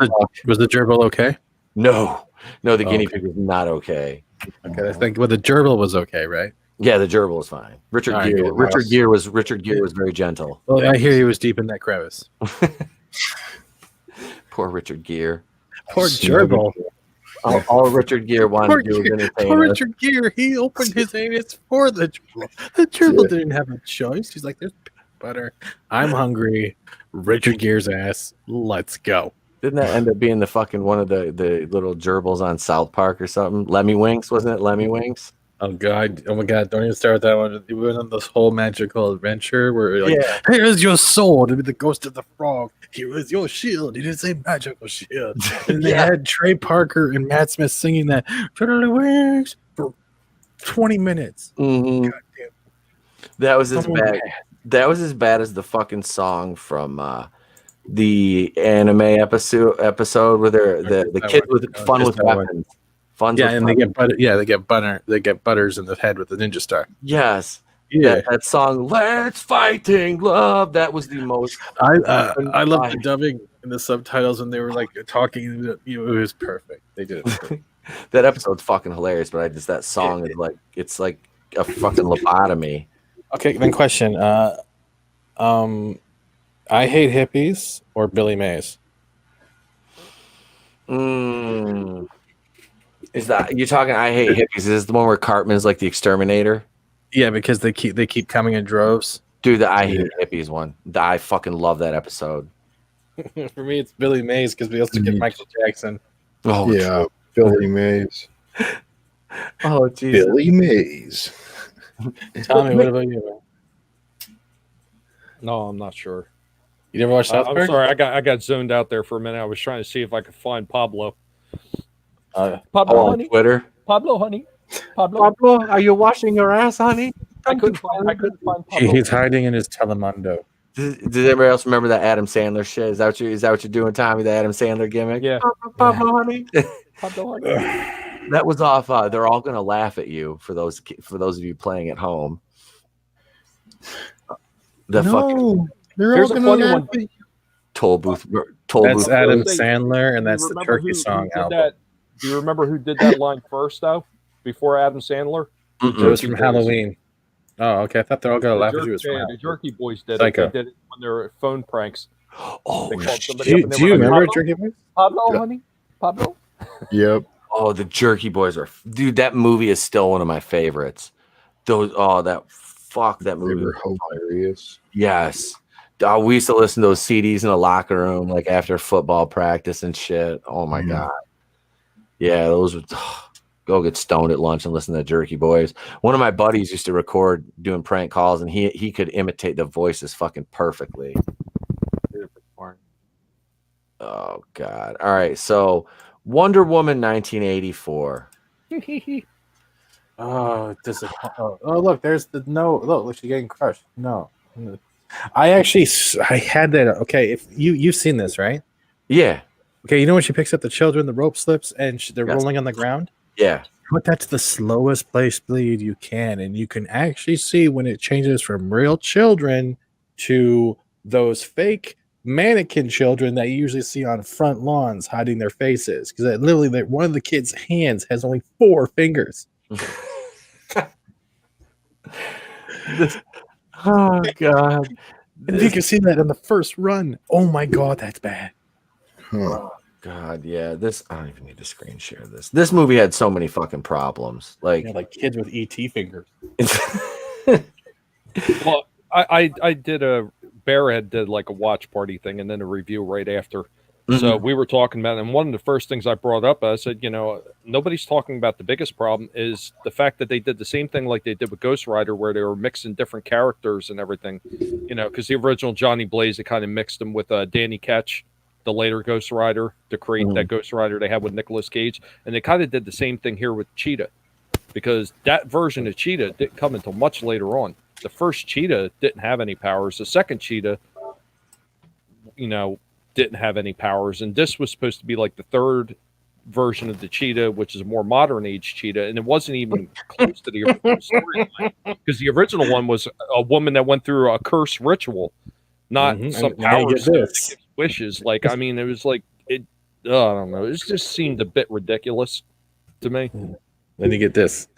Was the gerbil okay? No, No, the guinea okay. pig was not okay. Okay, I think the gerbil was okay, right? Yeah, the gerbil was fine. Richard All right, Gere. good. Richard Gere was very gentle. Well, I hear he was deep in that crevice. Poor Richard Gere. Poor gerbil. All Richard Gere wanted to do was entertain Poor us. Richard Gere. He opened his anus for the gerbil. The gerbil didn't have a choice. He's like, "There's peanut butter. I'm hungry." Richard Gere's ass. Let's go. Didn't that end up being the fucking one of the little gerbils on South Park or something? Lemmy Winks, wasn't it? Lemmy Winks? Oh god! Oh my god! Don't even start with that one. We went on this whole magical adventure where we're like, Yeah. "Here is your sword, and the ghost of the frog. Here is your shield. It is a magical shield." And they Yeah. had Trey Parker and Matt Smith singing that "Wings" for 20 minutes. Mm-hmm. God damn. That was as Someone bad. That was as bad as the fucking song from the anime episode where they're the That kids one. with fun Just with that one. weapons. Fun. Yeah, and they get butter. Yeah, they get butter. They get butters in the head with the ninja star. yes. Yeah, That song, "Let's Fighting Love." That was the most. I love the dubbing and the subtitles when they were like talking. It was perfect. They did it. Perfect. That episode's fucking hilarious, but that song is like it's like a fucking lobotomy. Okay, then question. I Hate Hippies or Billy Mays? Is that you're talking? I Hate Hippies. Is this the one where Cartman's like the exterminator? Yeah, because they keep coming in droves. Dude, the I Hate Hippies one. I fucking love that episode. For me, it's Billy Mays because we also get Michael Jackson. Oh Yeah, Billy Mays. Oh Jesus. Billy Mays. Tommy, what about you? Man? No, I'm not sure. You never watched South I'm Park? sorry, I got zoned out there for a minute. I was trying to see if I could find Pablo. Pablo, On honey. Twitter. Pablo, honey. Pablo, are you washing your ass, honey? I couldn't find Pablo. He's hiding in his Telemundo. Does anybody else remember that Adam Sandler shit? Is that what you're doing, Tommy? The Adam Sandler gimmick? Yeah. Pablo, honey. Pablo, honey. That was off. They're all gonna laugh at you for those of you playing at home. They're all Here's a gonna funny laugh one. at Toll booth. That's Adam Say, Sandler, and Do you that's the remember Turkey who Song did album. that? Do you remember who did that line first, though? Before Adam Sandler? It was from Halloween. Oh, okay. I thought they're all gonna laugh at you. The Jerky Boys did Psycho. it. They did it when they were phone pranks. Oh, They called shit. somebody up and they Do you were like, remember Pablo? Jerky Boys? Pablo, Yeah. honey? Pablo? Yep. Oh, the Jerky Boys are, dude. That movie is still one of my favorites. That They movie. were hilarious. Yes. We used to listen to those CDs in the locker room, like after football practice and shit. Oh my God. Yeah, those would go get stoned at lunch and listen to Jerky Boys. One of my buddies used to record doing prank calls, and he could imitate the voices fucking perfectly. Oh God. All right. So Wonder Woman 1984. Oh, look, there's the no. Look, she's getting crushed. No, I had that. Okay, if you've seen this, right? Yeah. Okay, you know when she picks up the children, the rope slips, and they're Yes. rolling on the ground. Yeah. Put that to the slowest play speed you can, and you can actually see when it changes from real children to those fake mannequin children that you usually see on front lawns hiding their faces. Because literally, one of the kids' hands has only 4 fingers. Oh God. And you can see that in the first run. Oh my God, that's bad. Huh. God, yeah. I don't even need to screen share this. This movie had so many fucking problems. Like, Yeah, like kids with ET fingers. Well, I did Bearhead did like a watch party thing and then a review right after. So we were talking about it, and one of the first things I brought up, I said, nobody's talking about the biggest problem is the fact that they did the same thing like they did with Ghost Rider, where they were mixing different characters and everything, because the original Johnny Blaze, they kind of mixed them with Danny Ketch, the later Ghost Rider, to create that Ghost Rider they had with Nicolas Cage, and they kind of did the same thing here with Cheetah, because that version of Cheetah didn't come until much later on. The first Cheetah didn't have any powers. The second Cheetah, didn't have any powers, and this was supposed to be like the third version of the Cheetah, which is a more modern age Cheetah, and it wasn't even close to the original storyline, because the original one was a woman that went through a curse ritual, not some And now you power get stone that this. gives wishes. Like, I mean, it was like I don't know. It just seemed a bit ridiculous to me. Then you get this.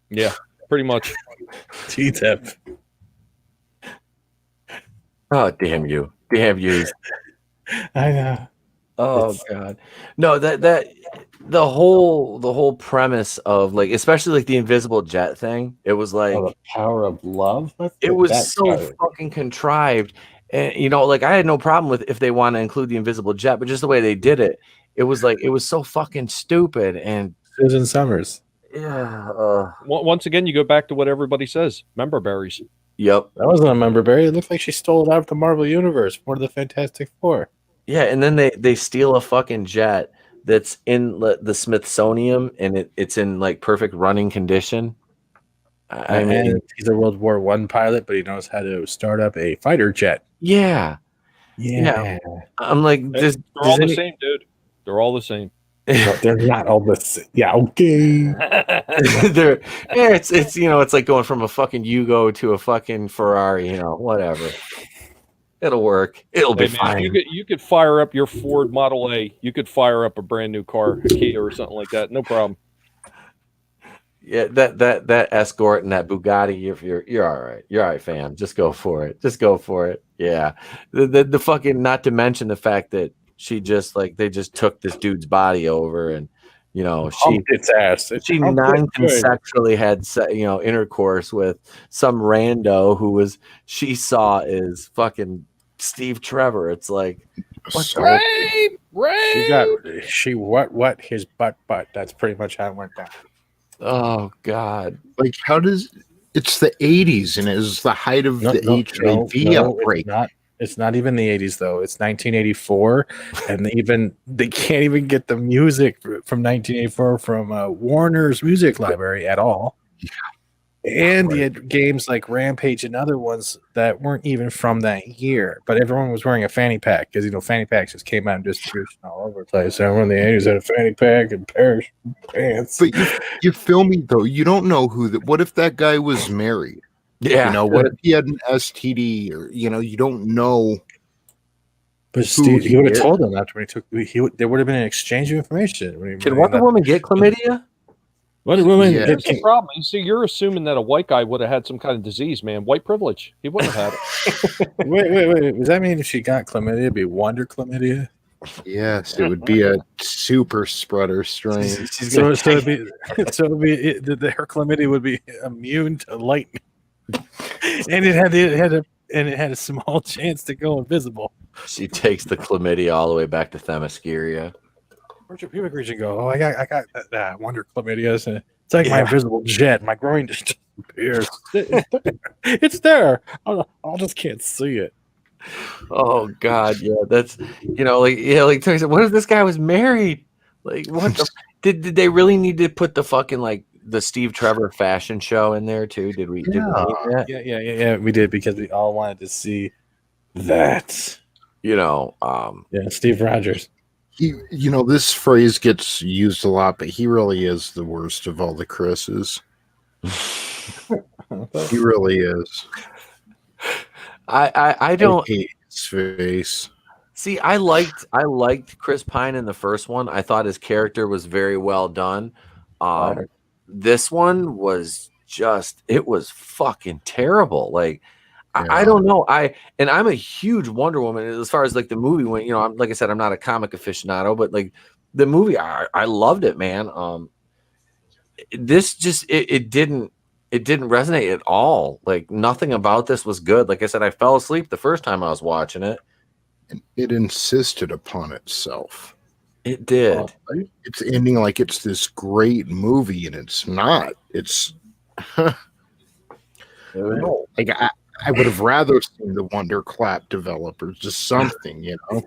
Yeah, pretty much. T-Tep. Oh, damn you. Damn you. I know. Oh It's- god. No, that the whole premise of like, especially like the invisible jet thing, it was like the power of love. it was so fucking contrived. And you know, like I had no problem with if they want to include the invisible jet, but just the way they did it, it was like it was so fucking stupid. And Susan Summers. yeah, Once again, you go back to what everybody says. Member berries. yep. That wasn't a member berry. It looked like she stole it out of the Marvel Universe, one of the Fantastic Four. Yeah, and then they steal a fucking jet that's in the Smithsonian, and it's in like perfect running condition. I mean, And he's a World War I pilot, but he knows how to start up a fighter jet. yeah. I'm like, They're all the same, dude. They're all the same. They're not all the same. Yeah, okay. It's you know, it's like going from a fucking Yugo to a fucking Ferrari, you know, whatever. It'll work. It'll be Man, fine. you could fire up your Ford Model A. You could fire up a brand new car, a Kia or something like that. No problem. Yeah, that Escort and that Bugatti, you're all right. You're all right, fam. Just go for it. Just go for it. Yeah. The fucking, not to mention the fact that she just like they just took this dude's body over and you know she its ass. She non-consensually had intercourse with some rando who was she saw as fucking Steve Trevor. It's like Rape. She what his butt. That's pretty much how it went down. Oh God! Like, how does it's the 80s and it was the height of the HIV outbreak? It's not even the 80s though. It's 1984, and they can't even get the music from 1984 from Warner's Music Library at all. Yeah. And you had games like Rampage and other ones that weren't even from that year, but everyone was wearing a fanny pack because fanny packs just came out in distribution all over the place. Everyone in the 80s had a fanny pack and pairs of pants. But you feel me though? You don't know what if that guy was married? Yeah, you know, what if he had an STD or you don't know. But Steve, he would have told them after when he took. There would have been an exchange of information. Can Wonder Woman get chlamydia? Wonder Woman. Yeah. That's the problem. You see, you're assuming that a white guy would have had some kind of disease, man. White privilege. He wouldn't have had it. Wait. Does that mean if she got chlamydia, it'd be Wonder chlamydia? Yes, it would be a super spreader strain. So her chlamydia would be immune to lightning, and it had a small chance to go invisible. She takes the chlamydia all the way back to Themyscira. Where'd your pubic region go? Oh, I got that Wonder chlamydia. It's like my invisible jet. My groin just disappears. It's there. I just can't see it. Oh God, yeah, that's like Tony said, what if this guy was married? Like, what did they really need to put the fucking like the Steve Trevor fashion show in there too? Did we? Did we need that? Yeah, we did because we all wanted to see that. Steve Rogers. This phrase gets used a lot, but he really is the worst of all the Chris's. He really is. I don't hate his face. See, I liked Chris Pine in the first one. I thought his character was very well done. This one was it was fucking terrible. Like, yeah. I don't know. I'm a huge Wonder Woman as far as like the movie went. Like I said, I'm not a comic aficionado, but like the movie, I loved it, man. This just it didn't resonate at all. Like nothing about this was good. Like I said, I fell asleep the first time I was watching it. And it insisted upon itself. It did. It's ending like it's this great movie, and it's not. It's like I would have rather seen the Wonderclap developers, just something, Like,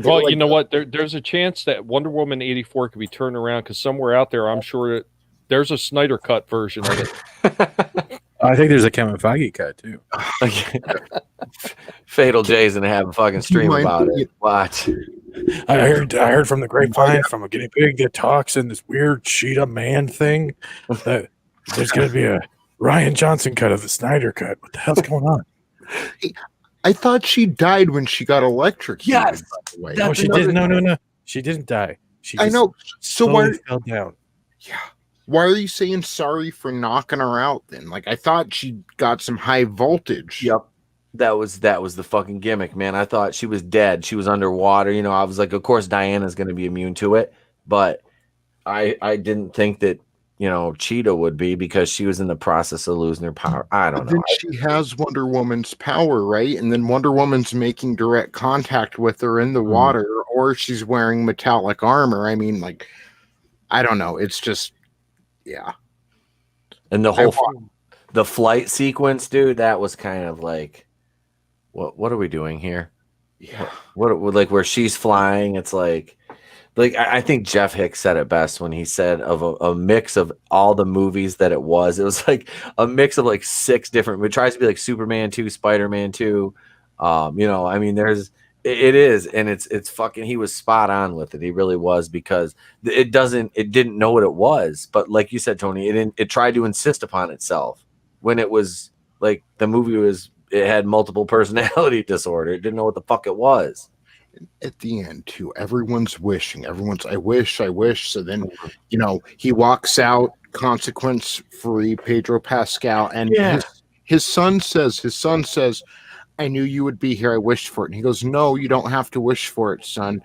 well, you know what? There's a chance that Wonder Woman 84 could be turned around because somewhere out there, I'm sure that there's a Snyder cut version of it. I think there's a Kevin Feige cut too. Fatal J's gonna have a fucking stream about it. Watch. I heard from the grapevine from a guinea pig that talks in this weird Cheetah Man thing that there's gonna be a Ryan Johnson cut of the Snyder cut. What the hell's going on? I thought she died when she got electrocuted. Yes, by the way. that's No, she another- didn't. No. She didn't die. She I just know. So slowly fell down. Yeah. Why are you saying sorry for knocking her out then? Like, I thought she got some high voltage. Yep. That was the fucking gimmick, man. I thought she was dead. She was underwater. You know, I was like, of course Diana's going to be immune to it, but I didn't think that, you know, Cheetah would be, because she was in the process of losing her power. I don't But know. then she has Wonder Woman's power, right? And then Wonder Woman's making direct contact with her in the water, or she's wearing metallic armor. I mean, like, I don't know. It's just, yeah. And the flight sequence, dude, that was kind of like, what are we doing here? Yeah. What like where she's flying? It's like I think Jeff Hicks said it best when he said of a mix of all the movies that it was like a mix of like 6 different. It tries to be like Superman 2, Spider-Man 2. You know, I mean, it is, and it's fucking. He was spot on with it. He really was, because it didn't know what it was, but like you said, Tony, it tried to insist upon itself when it was like the movie it had multiple personality disorder. It didn't know what the fuck it was. At the end, too, everyone's wishing. Everyone's, I wish. So then, you know, he walks out consequence-free, Pedro Pascal, and his son says, I knew you would be here. I wished for it. And he goes, no, you don't have to wish for it, son.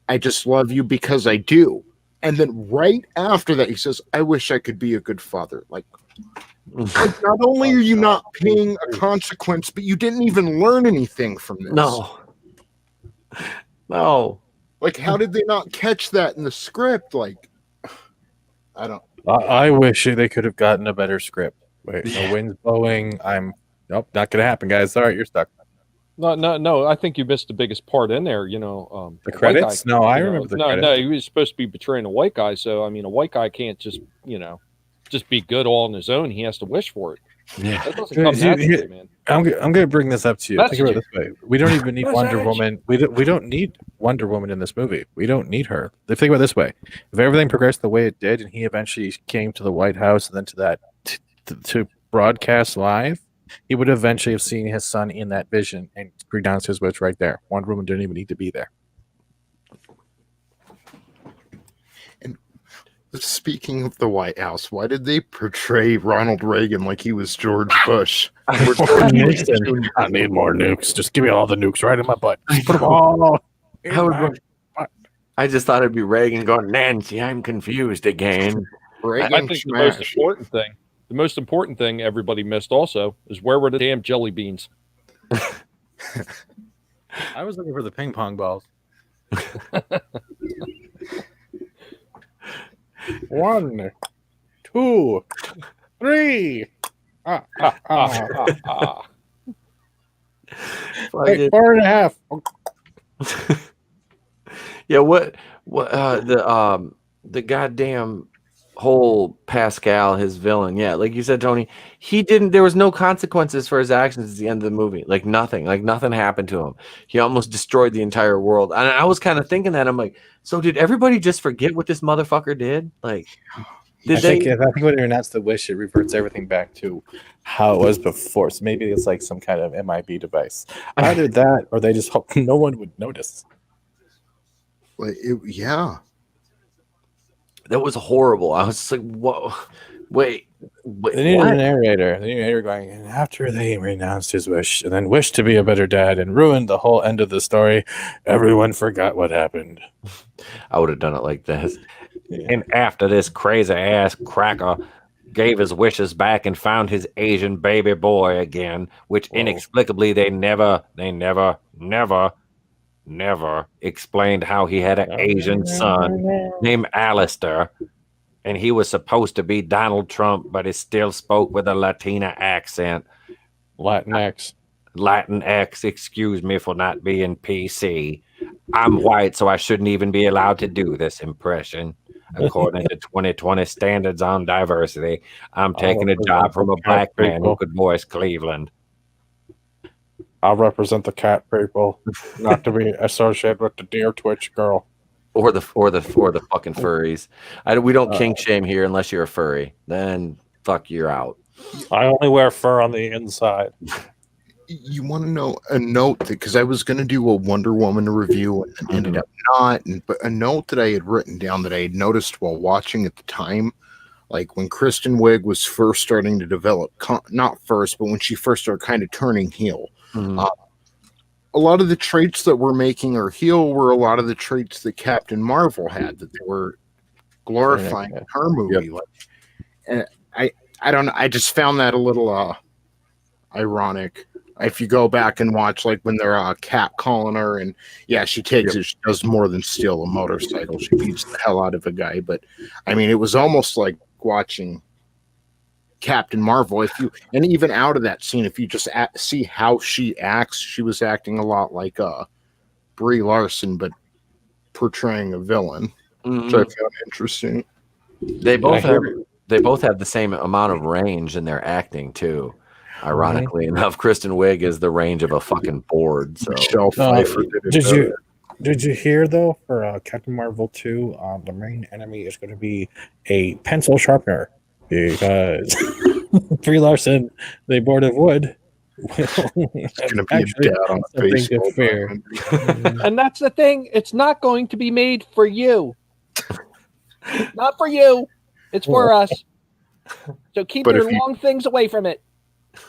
I just love you because I do. And then right after that, he says, I wish I could be a good father. Like not only are you not paying a consequence, but you didn't even learn anything from this. No. Like, how did they not catch that in the script? Like, I don't. I wish they could have gotten a better script. Wait, the wind's blowing. Nope, not gonna happen, guys. Sorry, you're stuck. No. I think you missed the biggest part in there. You know, the credits. Guy, no, I remember the credits. No, he was supposed to be betraying a white guy. So I mean, a white guy can't just be good all on his own. He has to wish for it. Yeah, that doesn't come naturally, man. I'm gonna bring this up to you. Think about it this way: we don't even need Wonder Woman. We don't need Wonder Woman in this movie. We don't need her. Think about it this way: if everything progressed the way it did, and he eventually came to the White House and then to that to broadcast live, he would eventually have seen his son in that vision and pronounced his wish right there. Wonder Woman didn't even need to be there. Speaking of the White House, why did they portray Ronald Reagan like he was George Bush? I need more nukes. Just give me all the nukes right in my butt. Just put them all. I just thought it'd be Reagan going, Nancy, I'm confused again. Reagan I think the most important thing everybody missed also is, where were the damn jelly beans? I was looking for the ping pong balls. 1, 2, 3. 4.5. Yeah, what the goddamn whole Pascal, his villain. Yeah, like you said, Tony, there was no consequences for his actions at the end of the movie. Like nothing happened to him. He almost destroyed the entire world. And I was kind of thinking that, I'm like, so did everybody just forget what this motherfucker did? Like, I think when they announce the wish, it reverts everything back to how it was before. So maybe it's like some kind of MIB device. Either that, or they just hope no one would notice. Yeah. That was horrible. I was just like, whoa, wait. They needed a narrator. They needed a narrator going, and after they renounced his wish and then wished to be a better dad and ruined the whole end of the story, everyone forgot what happened. I would have done it like this. Yeah. And after this crazy ass cracker gave his wishes back and found his Asian baby boy again, which inexplicably they never explained how he had an Asian son named Alistair, and he was supposed to be Donald Trump, but he still spoke with a Latina accent. Latinx, excuse me for not being PC. I'm white, so I shouldn't even be allowed to do this impression. According to 2020 standards on diversity, I'm taking a job from a black man who could voice Cleveland. I'll represent the cat people, not to be associated with the deer Twitch girl, or the fucking furries. We don't kink shame here unless you're a furry. Then fuck, you're out. I only wear fur on the inside. You want to know a note that, because I was going to do a Wonder Woman review and ended up not, but a note that I had written down that I had noticed while watching at the time, like when Kristen Wiig was first starting to develop, not first, but when she first started kind of turning heel. A lot of the traits that were making her heel were a lot of the traits that Captain Marvel had, that they were glorifying in her movie. Like, and I don't know. I just found that a little ironic. If you go back and watch, like when they're catcalling her, and she takes it. She does more than steal a motorcycle. She beats the hell out of a guy. But I mean, it was almost like watching Captain Marvel. And even out of that scene, if you just see how she acts, she was acting a lot like Brie Larson, but portraying a villain, which I found interesting. They both have the same amount of range in their acting too. Ironically enough, Kristen Wiig is the range of a fucking board. So did you hear though, for Captain Marvel 2, the main enemy is going to be a pencil sharpener, because Brie Larson, the board of wood, it's going to be a dad on a baseball diamond. And that's the thing. It's not going to be made for you. Not for you. It's for us. So keep your long things away from it.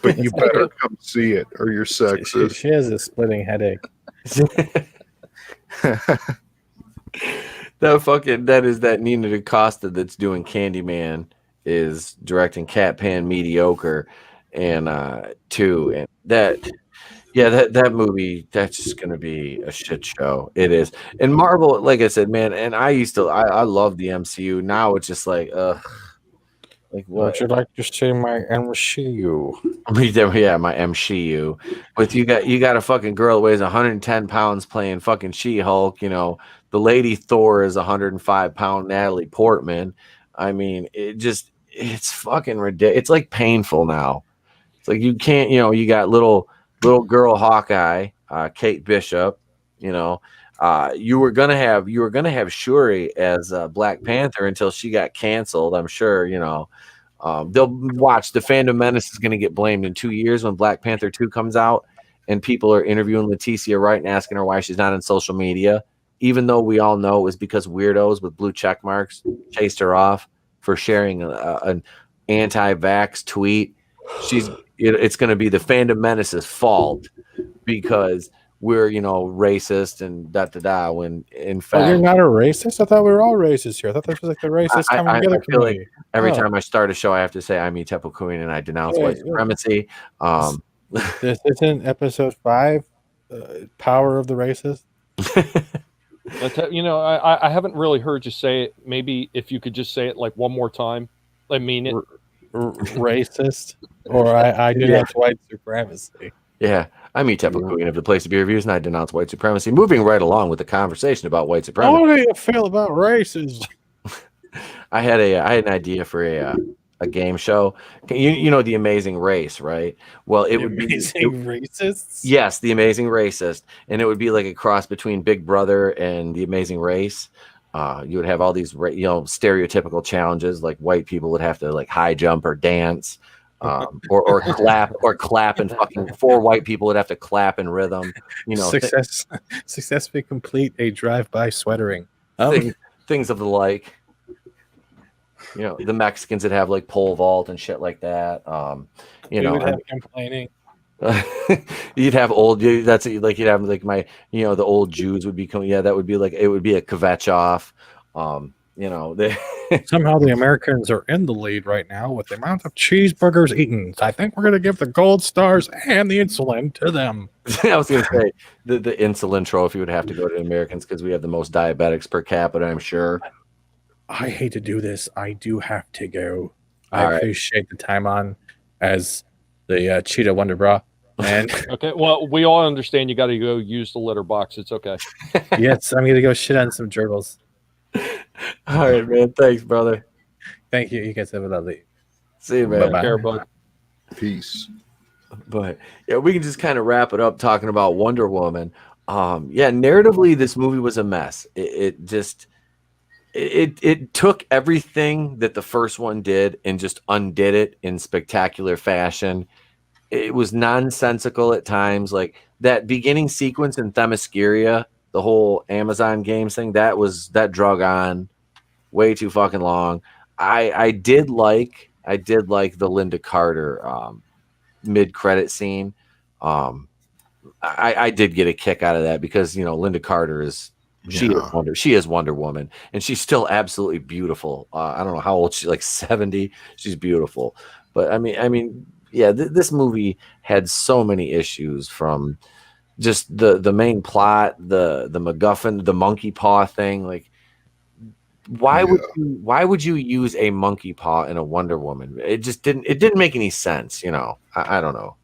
But you better come see it, or you're sexist. She has a splitting headache. That is that Nina DaCosta that's doing Candyman is directing Catpan Mediocre, and too, and that movie, that's just gonna be a shit show. It is. And Marvel, like I said, man, and I love the MCU. Now it's just like like what? Would you like to say my MCU? Yeah, my MCU. But you got a fucking girl that weighs 110 pounds playing fucking She-Hulk. You know, the lady Thor is 105-pound Natalie Portman. I mean, it's fucking ridiculous. It's like painful now. It's like you can't, you got little girl Hawkeye, Kate Bishop. You were gonna have Shuri as Black Panther until she got canceled. I'm sure. They'll watch. The Fandom Menace is going to get blamed in 2 years when Black Panther 2 comes out, and people are interviewing Leticia Wright and asking her why she's not on social media, even though we all know it was because weirdos with blue check marks chased her off for sharing an anti-vax tweet. It's going to be the Fandom Menace's fault because we're racist and da when in fact you're not a racist. I thought we were all racist here. I thought this was like the racist coming together. I feel like every time I start a show, I have to say I'm Tepo Queen and I denounce white supremacy. This isn't episode 5, Power of the Racist. I haven't really heard you say it. Maybe if you could just say it like one more time. I mean it. Racist, or I denounce white supremacy. Yeah, I'm Tepo Queen of the Place to Be Reviews, and I denounce white supremacy. Moving right along with the conversation about white supremacy. How do you feel about racism? I had an idea for a game show. You know The Amazing Race, right? Well, it would be Racists. Yes, The Amazing Racist, and it would be like a cross between Big Brother and The Amazing Race. You would have all these stereotypical challenges, like white people would have to like high jump or dance. Or clap and fucking 4 white people would have to clap in rhythm. Successfully complete a drive-by sweatering. Things of the like. The Mexicans would have like pole vault and shit like that. Would have complaining. You'd have you'd have like my the old Jews would become that would be like it would be a Kvetch Somehow the Americans are in the lead right now with the amount of cheeseburgers eaten. I think we're going to give the gold stars and the insulin to them. I was going to say the insulin trophy would have to go to the Americans because we have the most diabetics per capita, I'm sure. I hate to do this. I do have to go. I appreciate the time on as the Cheetah Wonder Bra. And okay, well, we all understand you got to go use the litter box. It's okay. Yes, I'm going to go shit on some gerbils. All right, man. Thanks, brother. Thank you. You guys have a lovely. See you, man. Bye-bye. Care, bud. Peace. But we can just kind of wrap it up talking about Wonder Woman. Narratively, this movie was a mess. It took everything that the first one did and just undid it in spectacular fashion. it was nonsensical at times. Like that beginning sequence in Themyscira, the whole Amazon games thing, that drug on way too fucking long. I did like the Linda Carter mid credit scene. I did get a kick out of that because Linda Carter is she is Wonder Woman, and she's still absolutely beautiful. I don't know how old she's, like 70. She's beautiful, but I mean, yeah, this movie had so many issues, from just the main plot, the MacGuffin, the monkey paw thing. Like, why would you use a monkey paw in a Wonder Woman? It didn't make any sense. I don't know.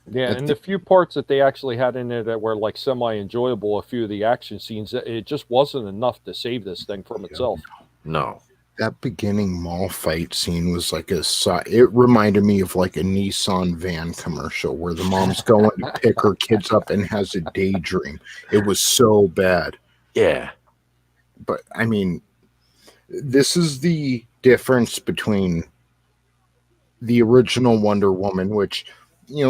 Yeah, and the few parts that they actually had in there that were like semi-enjoyable, a few of the action scenes, it just wasn't enough to save this thing from itself. No. That beginning mall fight scene was like it reminded me of like a Nissan van commercial where the mom's going to pick her kids up and has a daydream. It was so bad. Yeah. But I mean, this is the difference between the original Wonder Woman, which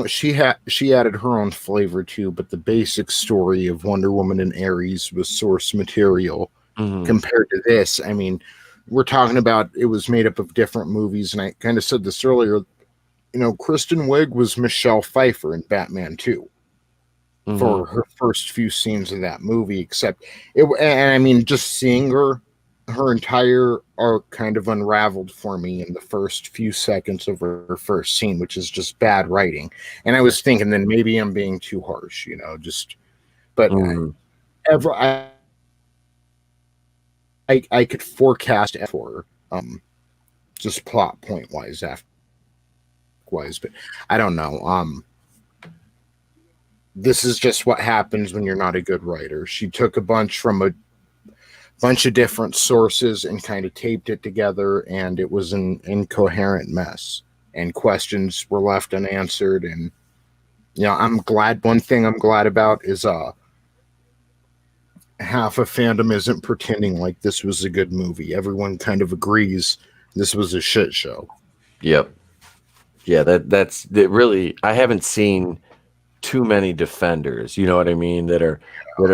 she added her own flavor too, but the basic story of Wonder Woman and Ares was source material. Compared to this. I mean, we're talking about it was made up of different movies, and I kind of said this earlier. Kristen Wiig was Michelle Pfeiffer in Batman 2 for her first few scenes of that movie, except and I mean, just seeing her entire arc kind of unraveled for me in the first few seconds of her first scene, which is just bad writing. And I was thinking, then maybe I'm being too harsh, but I could forecast for just plot point wise but I don't know. This is just what happens when you're not a good writer. She took a bunch from a bunch of different sources and kind of taped it together, and it was an incoherent mess, and questions were left unanswered. And one thing I'm glad about is half of fandom isn't pretending like this was a good movie. Everyone kind of agrees this was a shit show. Yep. Yeah, that's really, I haven't seen too many defenders, you know what I mean, that are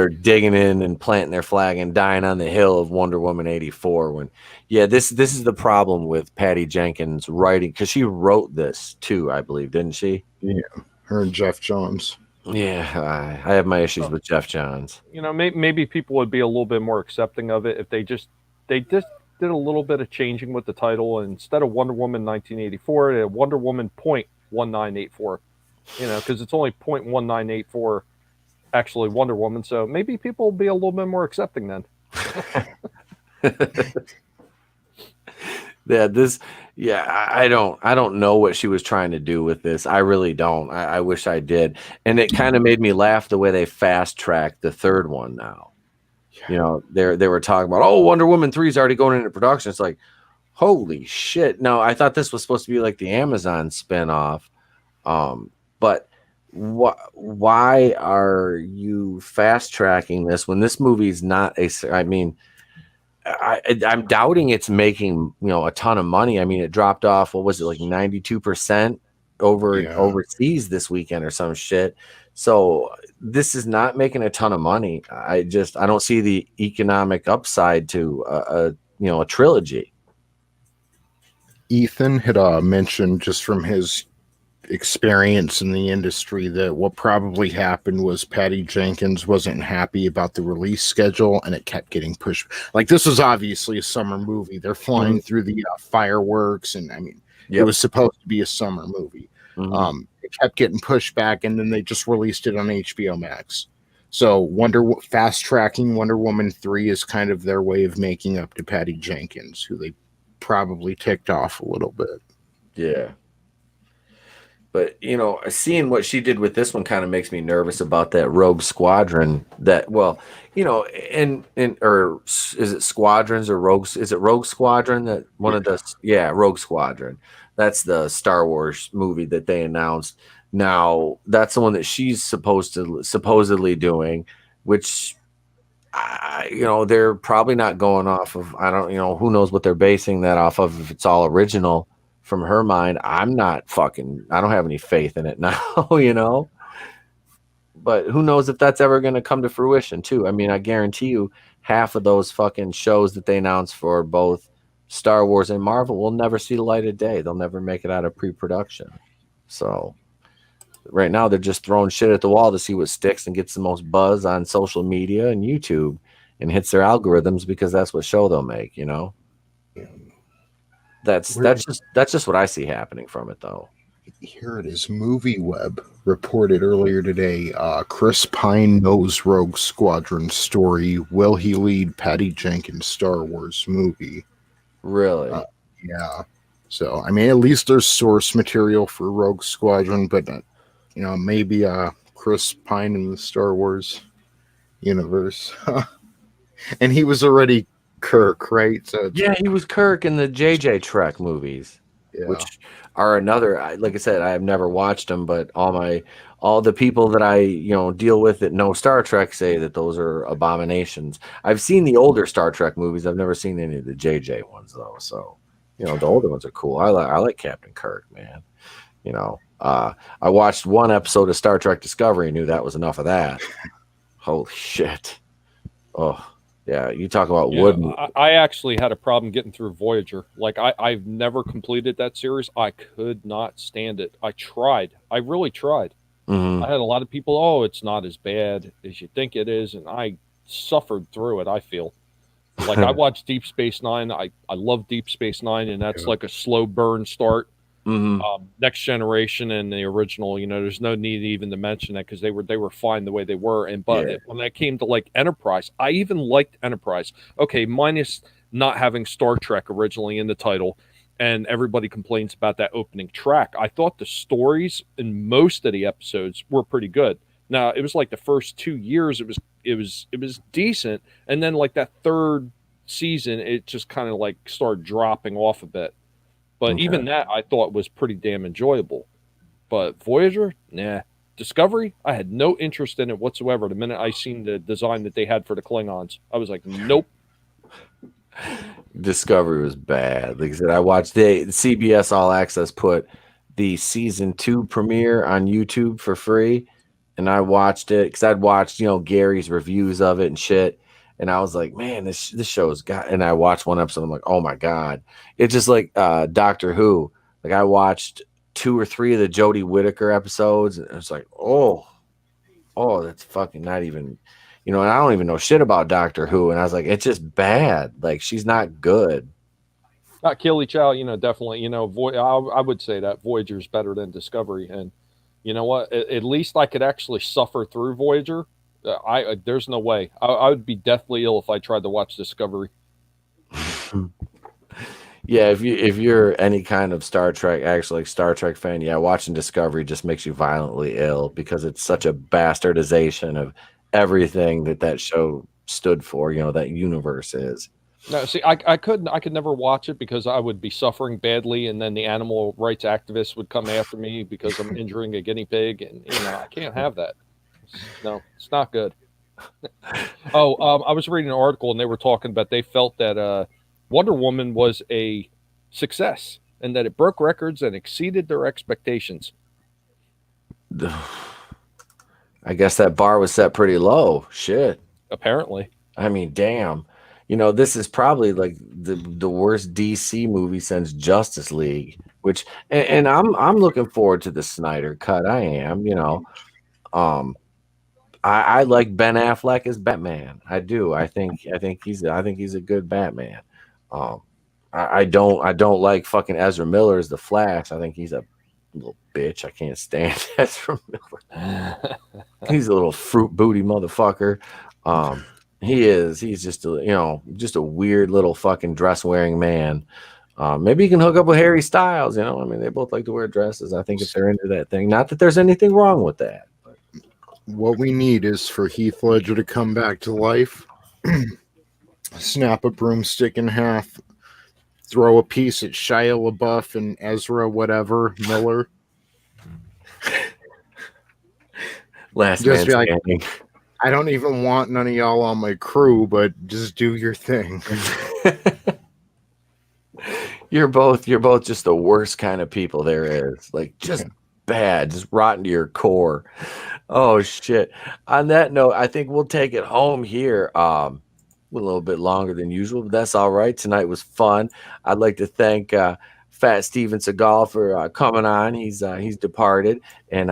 digging in and planting their flag and dying on the hill of Wonder Woman 84. When this is the problem with Patty Jenkins writing, because she wrote this too, I believe, didn't she? Yeah, her and Jeff Johns. Yeah, I have my issues with Jeff Johns. Maybe people would be a little bit more accepting of it if they just did a little bit of changing with the title. And instead of Wonder Woman 1984, they had Wonder Woman .1984. Because it's only .1984 actually Wonder Woman. So maybe people will be a little bit more accepting then. I don't know what she was trying to do with this. I really don't. I wish I did. And it kind of made me laugh the way they fast tracked the third one now. They were talking about, Wonder Woman 3 is already going into production. It's like, holy shit. No, I thought this was supposed to be like the Amazon spinoff. But why are you fast tracking this when this movie's not I'm doubting it's making a ton of money. I mean, it dropped off, what was it, like 92% overseas this weekend or some shit. So this is not making a ton of money. I don't see the economic upside to a trilogy. Ethan had mentioned, just from his experience in the industry, that what probably happened was Patty Jenkins wasn't happy about the release schedule, and it kept getting pushed. Like, this was obviously a summer movie. They're flying through the fireworks, and I mean, it was supposed to be a summer movie. It kept getting pushed back, and then they just released it on HBO Max. So fast tracking Wonder Woman 3 is kind of their way of making up to Patty Jenkins, who they probably ticked off a little bit. Yeah. But, seeing what she did with this one kind of makes me nervous about that Rogue Squadron. Or is it Squadrons or Rogues? Is it Rogue Squadron? That one of the, Rogue Squadron. That's the Star Wars movie that they announced. Now, that's the one that she's supposedly doing, which, they're probably not going off of, who knows what they're basing that off of, if it's all original. from her mind. I don't have any faith in it now, you know. But who knows if that's ever going to come to fruition too. I mean, I guarantee you half of those fucking shows that they announced for both Star Wars and Marvel will never see the light of day. They'll never make it out of pre-production. So right now they're just throwing shit at the wall to see what sticks and gets the most buzz on social media and YouTube and hits their algorithms, because that's what show they'll make, you know. That's just what I see happening from it, though. Here it is. MovieWeb reported earlier today, Chris Pine knows Rogue Squadron story. Will he lead Patty Jenkins' Star Wars movie? Really? Yeah. So, I mean, at least there's source material for Rogue Squadron, but, you know, maybe Chris Pine in the Star Wars universe. And he was already Kirk, right? So yeah, he was Kirk in the JJ Trek movies, which are another. Like I said, I have never watched them, but all the people that I deal with that know Star Trek say that those are abominations. I've seen the older Star Trek movies. I've never seen any of the JJ ones though. So the older ones are cool. I like Captain Kirk, man. I watched one episode of Star Trek Discovery and knew that was enough of that. Holy shit! Oh. Yeah, you talk about wood. I actually had a problem getting through Voyager. Like, I've never completed that series. I could not stand it. I tried. I really tried. Mm-hmm. I had a lot of people, oh, it's not as bad as you think it is. And I suffered through it, I feel. Like, I watched Deep Space Nine. I love Deep Space Nine, and that's like a slow burn start. Mm-hmm. Next Generation and the original, there's no need even to mention that because they were fine the way they were. When that came to like Enterprise, I even liked Enterprise. Okay, minus not having Star Trek originally in the title, and everybody complains about that opening track. I thought the stories in most of the episodes were pretty good. Now it was like the first 2 years it was decent, and then like that third season it just kind of like started dropping off a bit. But even that I thought was pretty damn enjoyable. But Voyager, nah. Discovery, I had no interest in it whatsoever. The minute I seen the design that they had for the Klingons, I was like, nope. Discovery was bad. Like I said, I watched the CBS All Access put the season 2 premiere on YouTube for free, and I watched it because I'd watched Gary's reviews of it and shit. And I was like, man, this show's got. And I watched one episode. I'm like, oh my god, it's just like Doctor Who. Like I watched 2 or 3 of the Jodie Whittaker episodes, and it's like, oh, that's fucking not even, and I don't even know shit about Doctor Who. And I was like, it's just bad. Like she's not good. Not Kelly Chow, definitely. I would say that Voyager's better than Discovery. And you know what? At least I could actually suffer through Voyager. There's no way. I would be deathly ill if I tried to watch Discovery. Yeah, if you're any kind of Star Trek, actually like Star Trek fan, yeah, watching Discovery just makes you violently ill because it's such a bastardization of everything that show stood for. That universe is. No, see, I could never watch it because I would be suffering badly, and then the animal rights activists would come after me because I'm injuring a guinea pig, and I can't have that. No, it's not good. I was reading an article and they were talking about they felt that Wonder Woman was a success and that it broke records and exceeded their expectations. I guess that bar was set pretty low. Shit. Apparently. I mean, damn. This is probably like the worst DC movie since Justice League, which and I'm looking forward to the Snyder cut. I am, I like Ben Affleck as Batman. I do. I think he's a good Batman. I don't like fucking Ezra Miller as the Flash. I think he's a little bitch. I can't stand Ezra Miller. He's a little fruit booty motherfucker. He is. He's just a weird little fucking dress wearing man. Maybe he can hook up with Harry Styles. I mean, they both like to wear dresses. I think if they're into that thing, not that there's anything wrong with that. What we need is for Heath Ledger to come back to life, snap a broomstick in half, throw a piece at Shia LaBeouf and Ezra Miller. Last just man be standing. Like, I don't even want none of y'all on my crew, but just do your thing. You're both just the worst kind of people there is. Like just bad, just rotten to your core. Oh shit. On that note, I think we'll take it home here. A little bit longer than usual, but that's all right. Tonight was fun. I'd like to thank Fat Steven Seagal for coming on. He's departed. And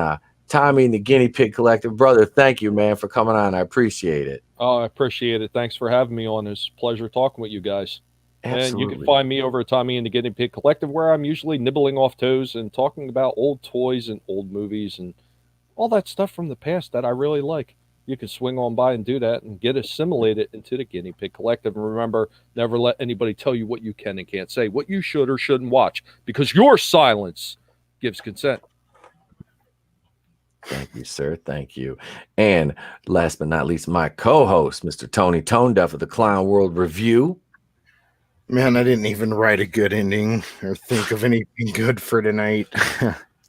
Tommy and the Guinea Pig Collective, brother, thank you, man, for coming on. I appreciate it. Oh, I appreciate it. Thanks for having me on. It's a pleasure talking with you guys. Absolutely. And you can find me over at Tommy and the Guinea Pig Collective, where I'm usually nibbling off toes and talking about old toys and old movies and all that stuff from the past that I really like. You can swing on by and do that and get assimilated into the Guinea Pig Collective. And remember, never let anybody tell you what you can and can't say, what you should or shouldn't watch, because your silence gives consent. Thank you, sir. Thank you. And last but not least, my co-host, Mr. Tony ToneDef of the Clown World Review. Man, I didn't even write a good ending or think of anything good for tonight.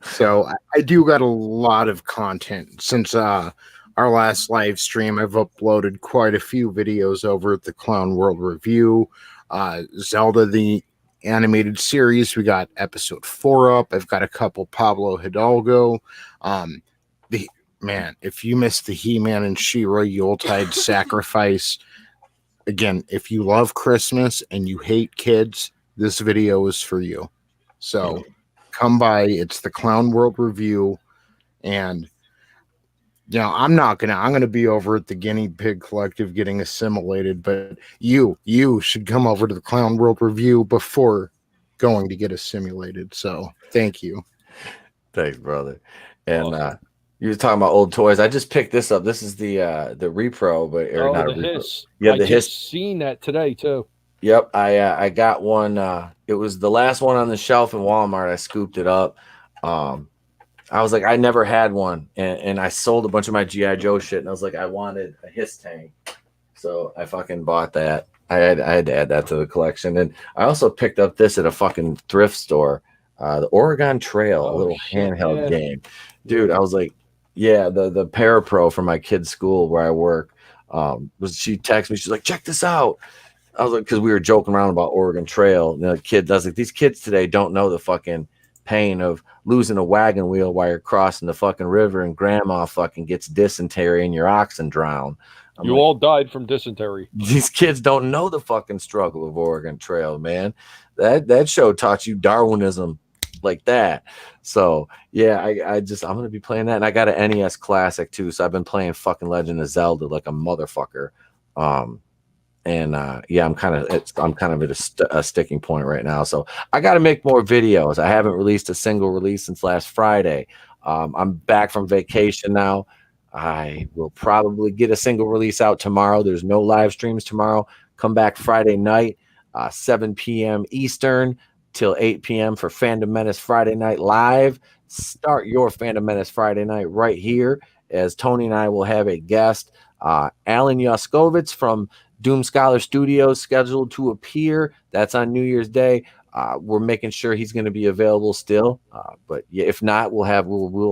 So I do got a lot of content since our last live stream. I've uploaded quite a few videos over at the Clown World Review. Zelda, the animated series, we got episode 4 up. I've got a couple Pablo Hidalgo. If you missed the He-Man and She-Ra Yuletide sacrifice, again, if you love Christmas and you hate kids, this video is for you. So come by. It's the Clown World Review. And I'm gonna be over at the Guinea Pig Collective getting assimilated, but you should come over to the Clown World Review before going to get assimilated. So thank you. Thanks, brother. And you were talking about old toys. I just picked this up. This is the repro, but not the a repro. Hiss. Yeah, I the Hiss. just seen that today too. Yep, I got one. It was the last one on the shelf in Walmart. I scooped it up. I was like, I never had one, and I sold a bunch of my G.I. Joe shit, and I was like, I wanted a Hiss tank, so I fucking bought that. I had to add that to the collection, and I also picked up this at a fucking thrift store, the Oregon Trail, a little handheld game, dude. I was like, yeah, the Parapro from my kid's school where I work. She texted me, she's like, check this out. I was like, because we were joking around about Oregon Trail. And the kid does like, these kids today don't know the fucking pain of losing a wagon wheel while you're crossing the fucking river and grandma fucking gets dysentery and your oxen drown. You all died from dysentery. These kids don't know the fucking struggle of Oregon Trail, man. That show taught you Darwinism like that. So yeah, I'm gonna be playing that, and I got an NES Classic too. So I've been playing fucking Legend of Zelda like a motherfucker. I'm kind of at a sticking point right now. So I got to make more videos. I haven't released a single release since last Friday. I'm back from vacation now. I will probably get a single release out tomorrow. There's no live streams tomorrow. Come back Friday night, 7 p.m. Eastern till 8 p.m. for Fandom Menace Friday Night Live. Start your Fandom Menace Friday night right here, as Tony and I will have a guest, Alan Yoskovitz from Doom Scholar Studios, scheduled to appear. That's on New Year's Day. We're making sure he's going to be available still, but yeah, if not, we'll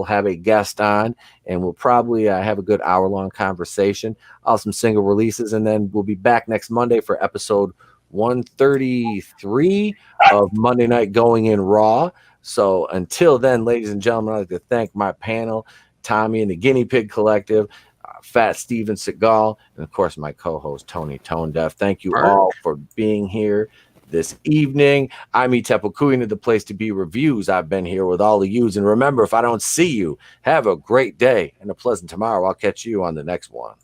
have a guest on, and we'll probably have a good hour-long conversation. I'll have some single releases, and then we'll be back next Monday for episode 133 of Monday Night Going In Raw. So until then, ladies and gentlemen, I'd like to thank my panel, Tommy and the Guinea Pig Collective, Fat Steven Seagal, and of course my co-host Tony ToneDef. Thank you all for being here this evening. I'm Tepokuin of the Place to Be Reviews. I've been here with all of yous, and remember, if I don't see you, have a great day and a pleasant tomorrow. I'll catch you on the next one.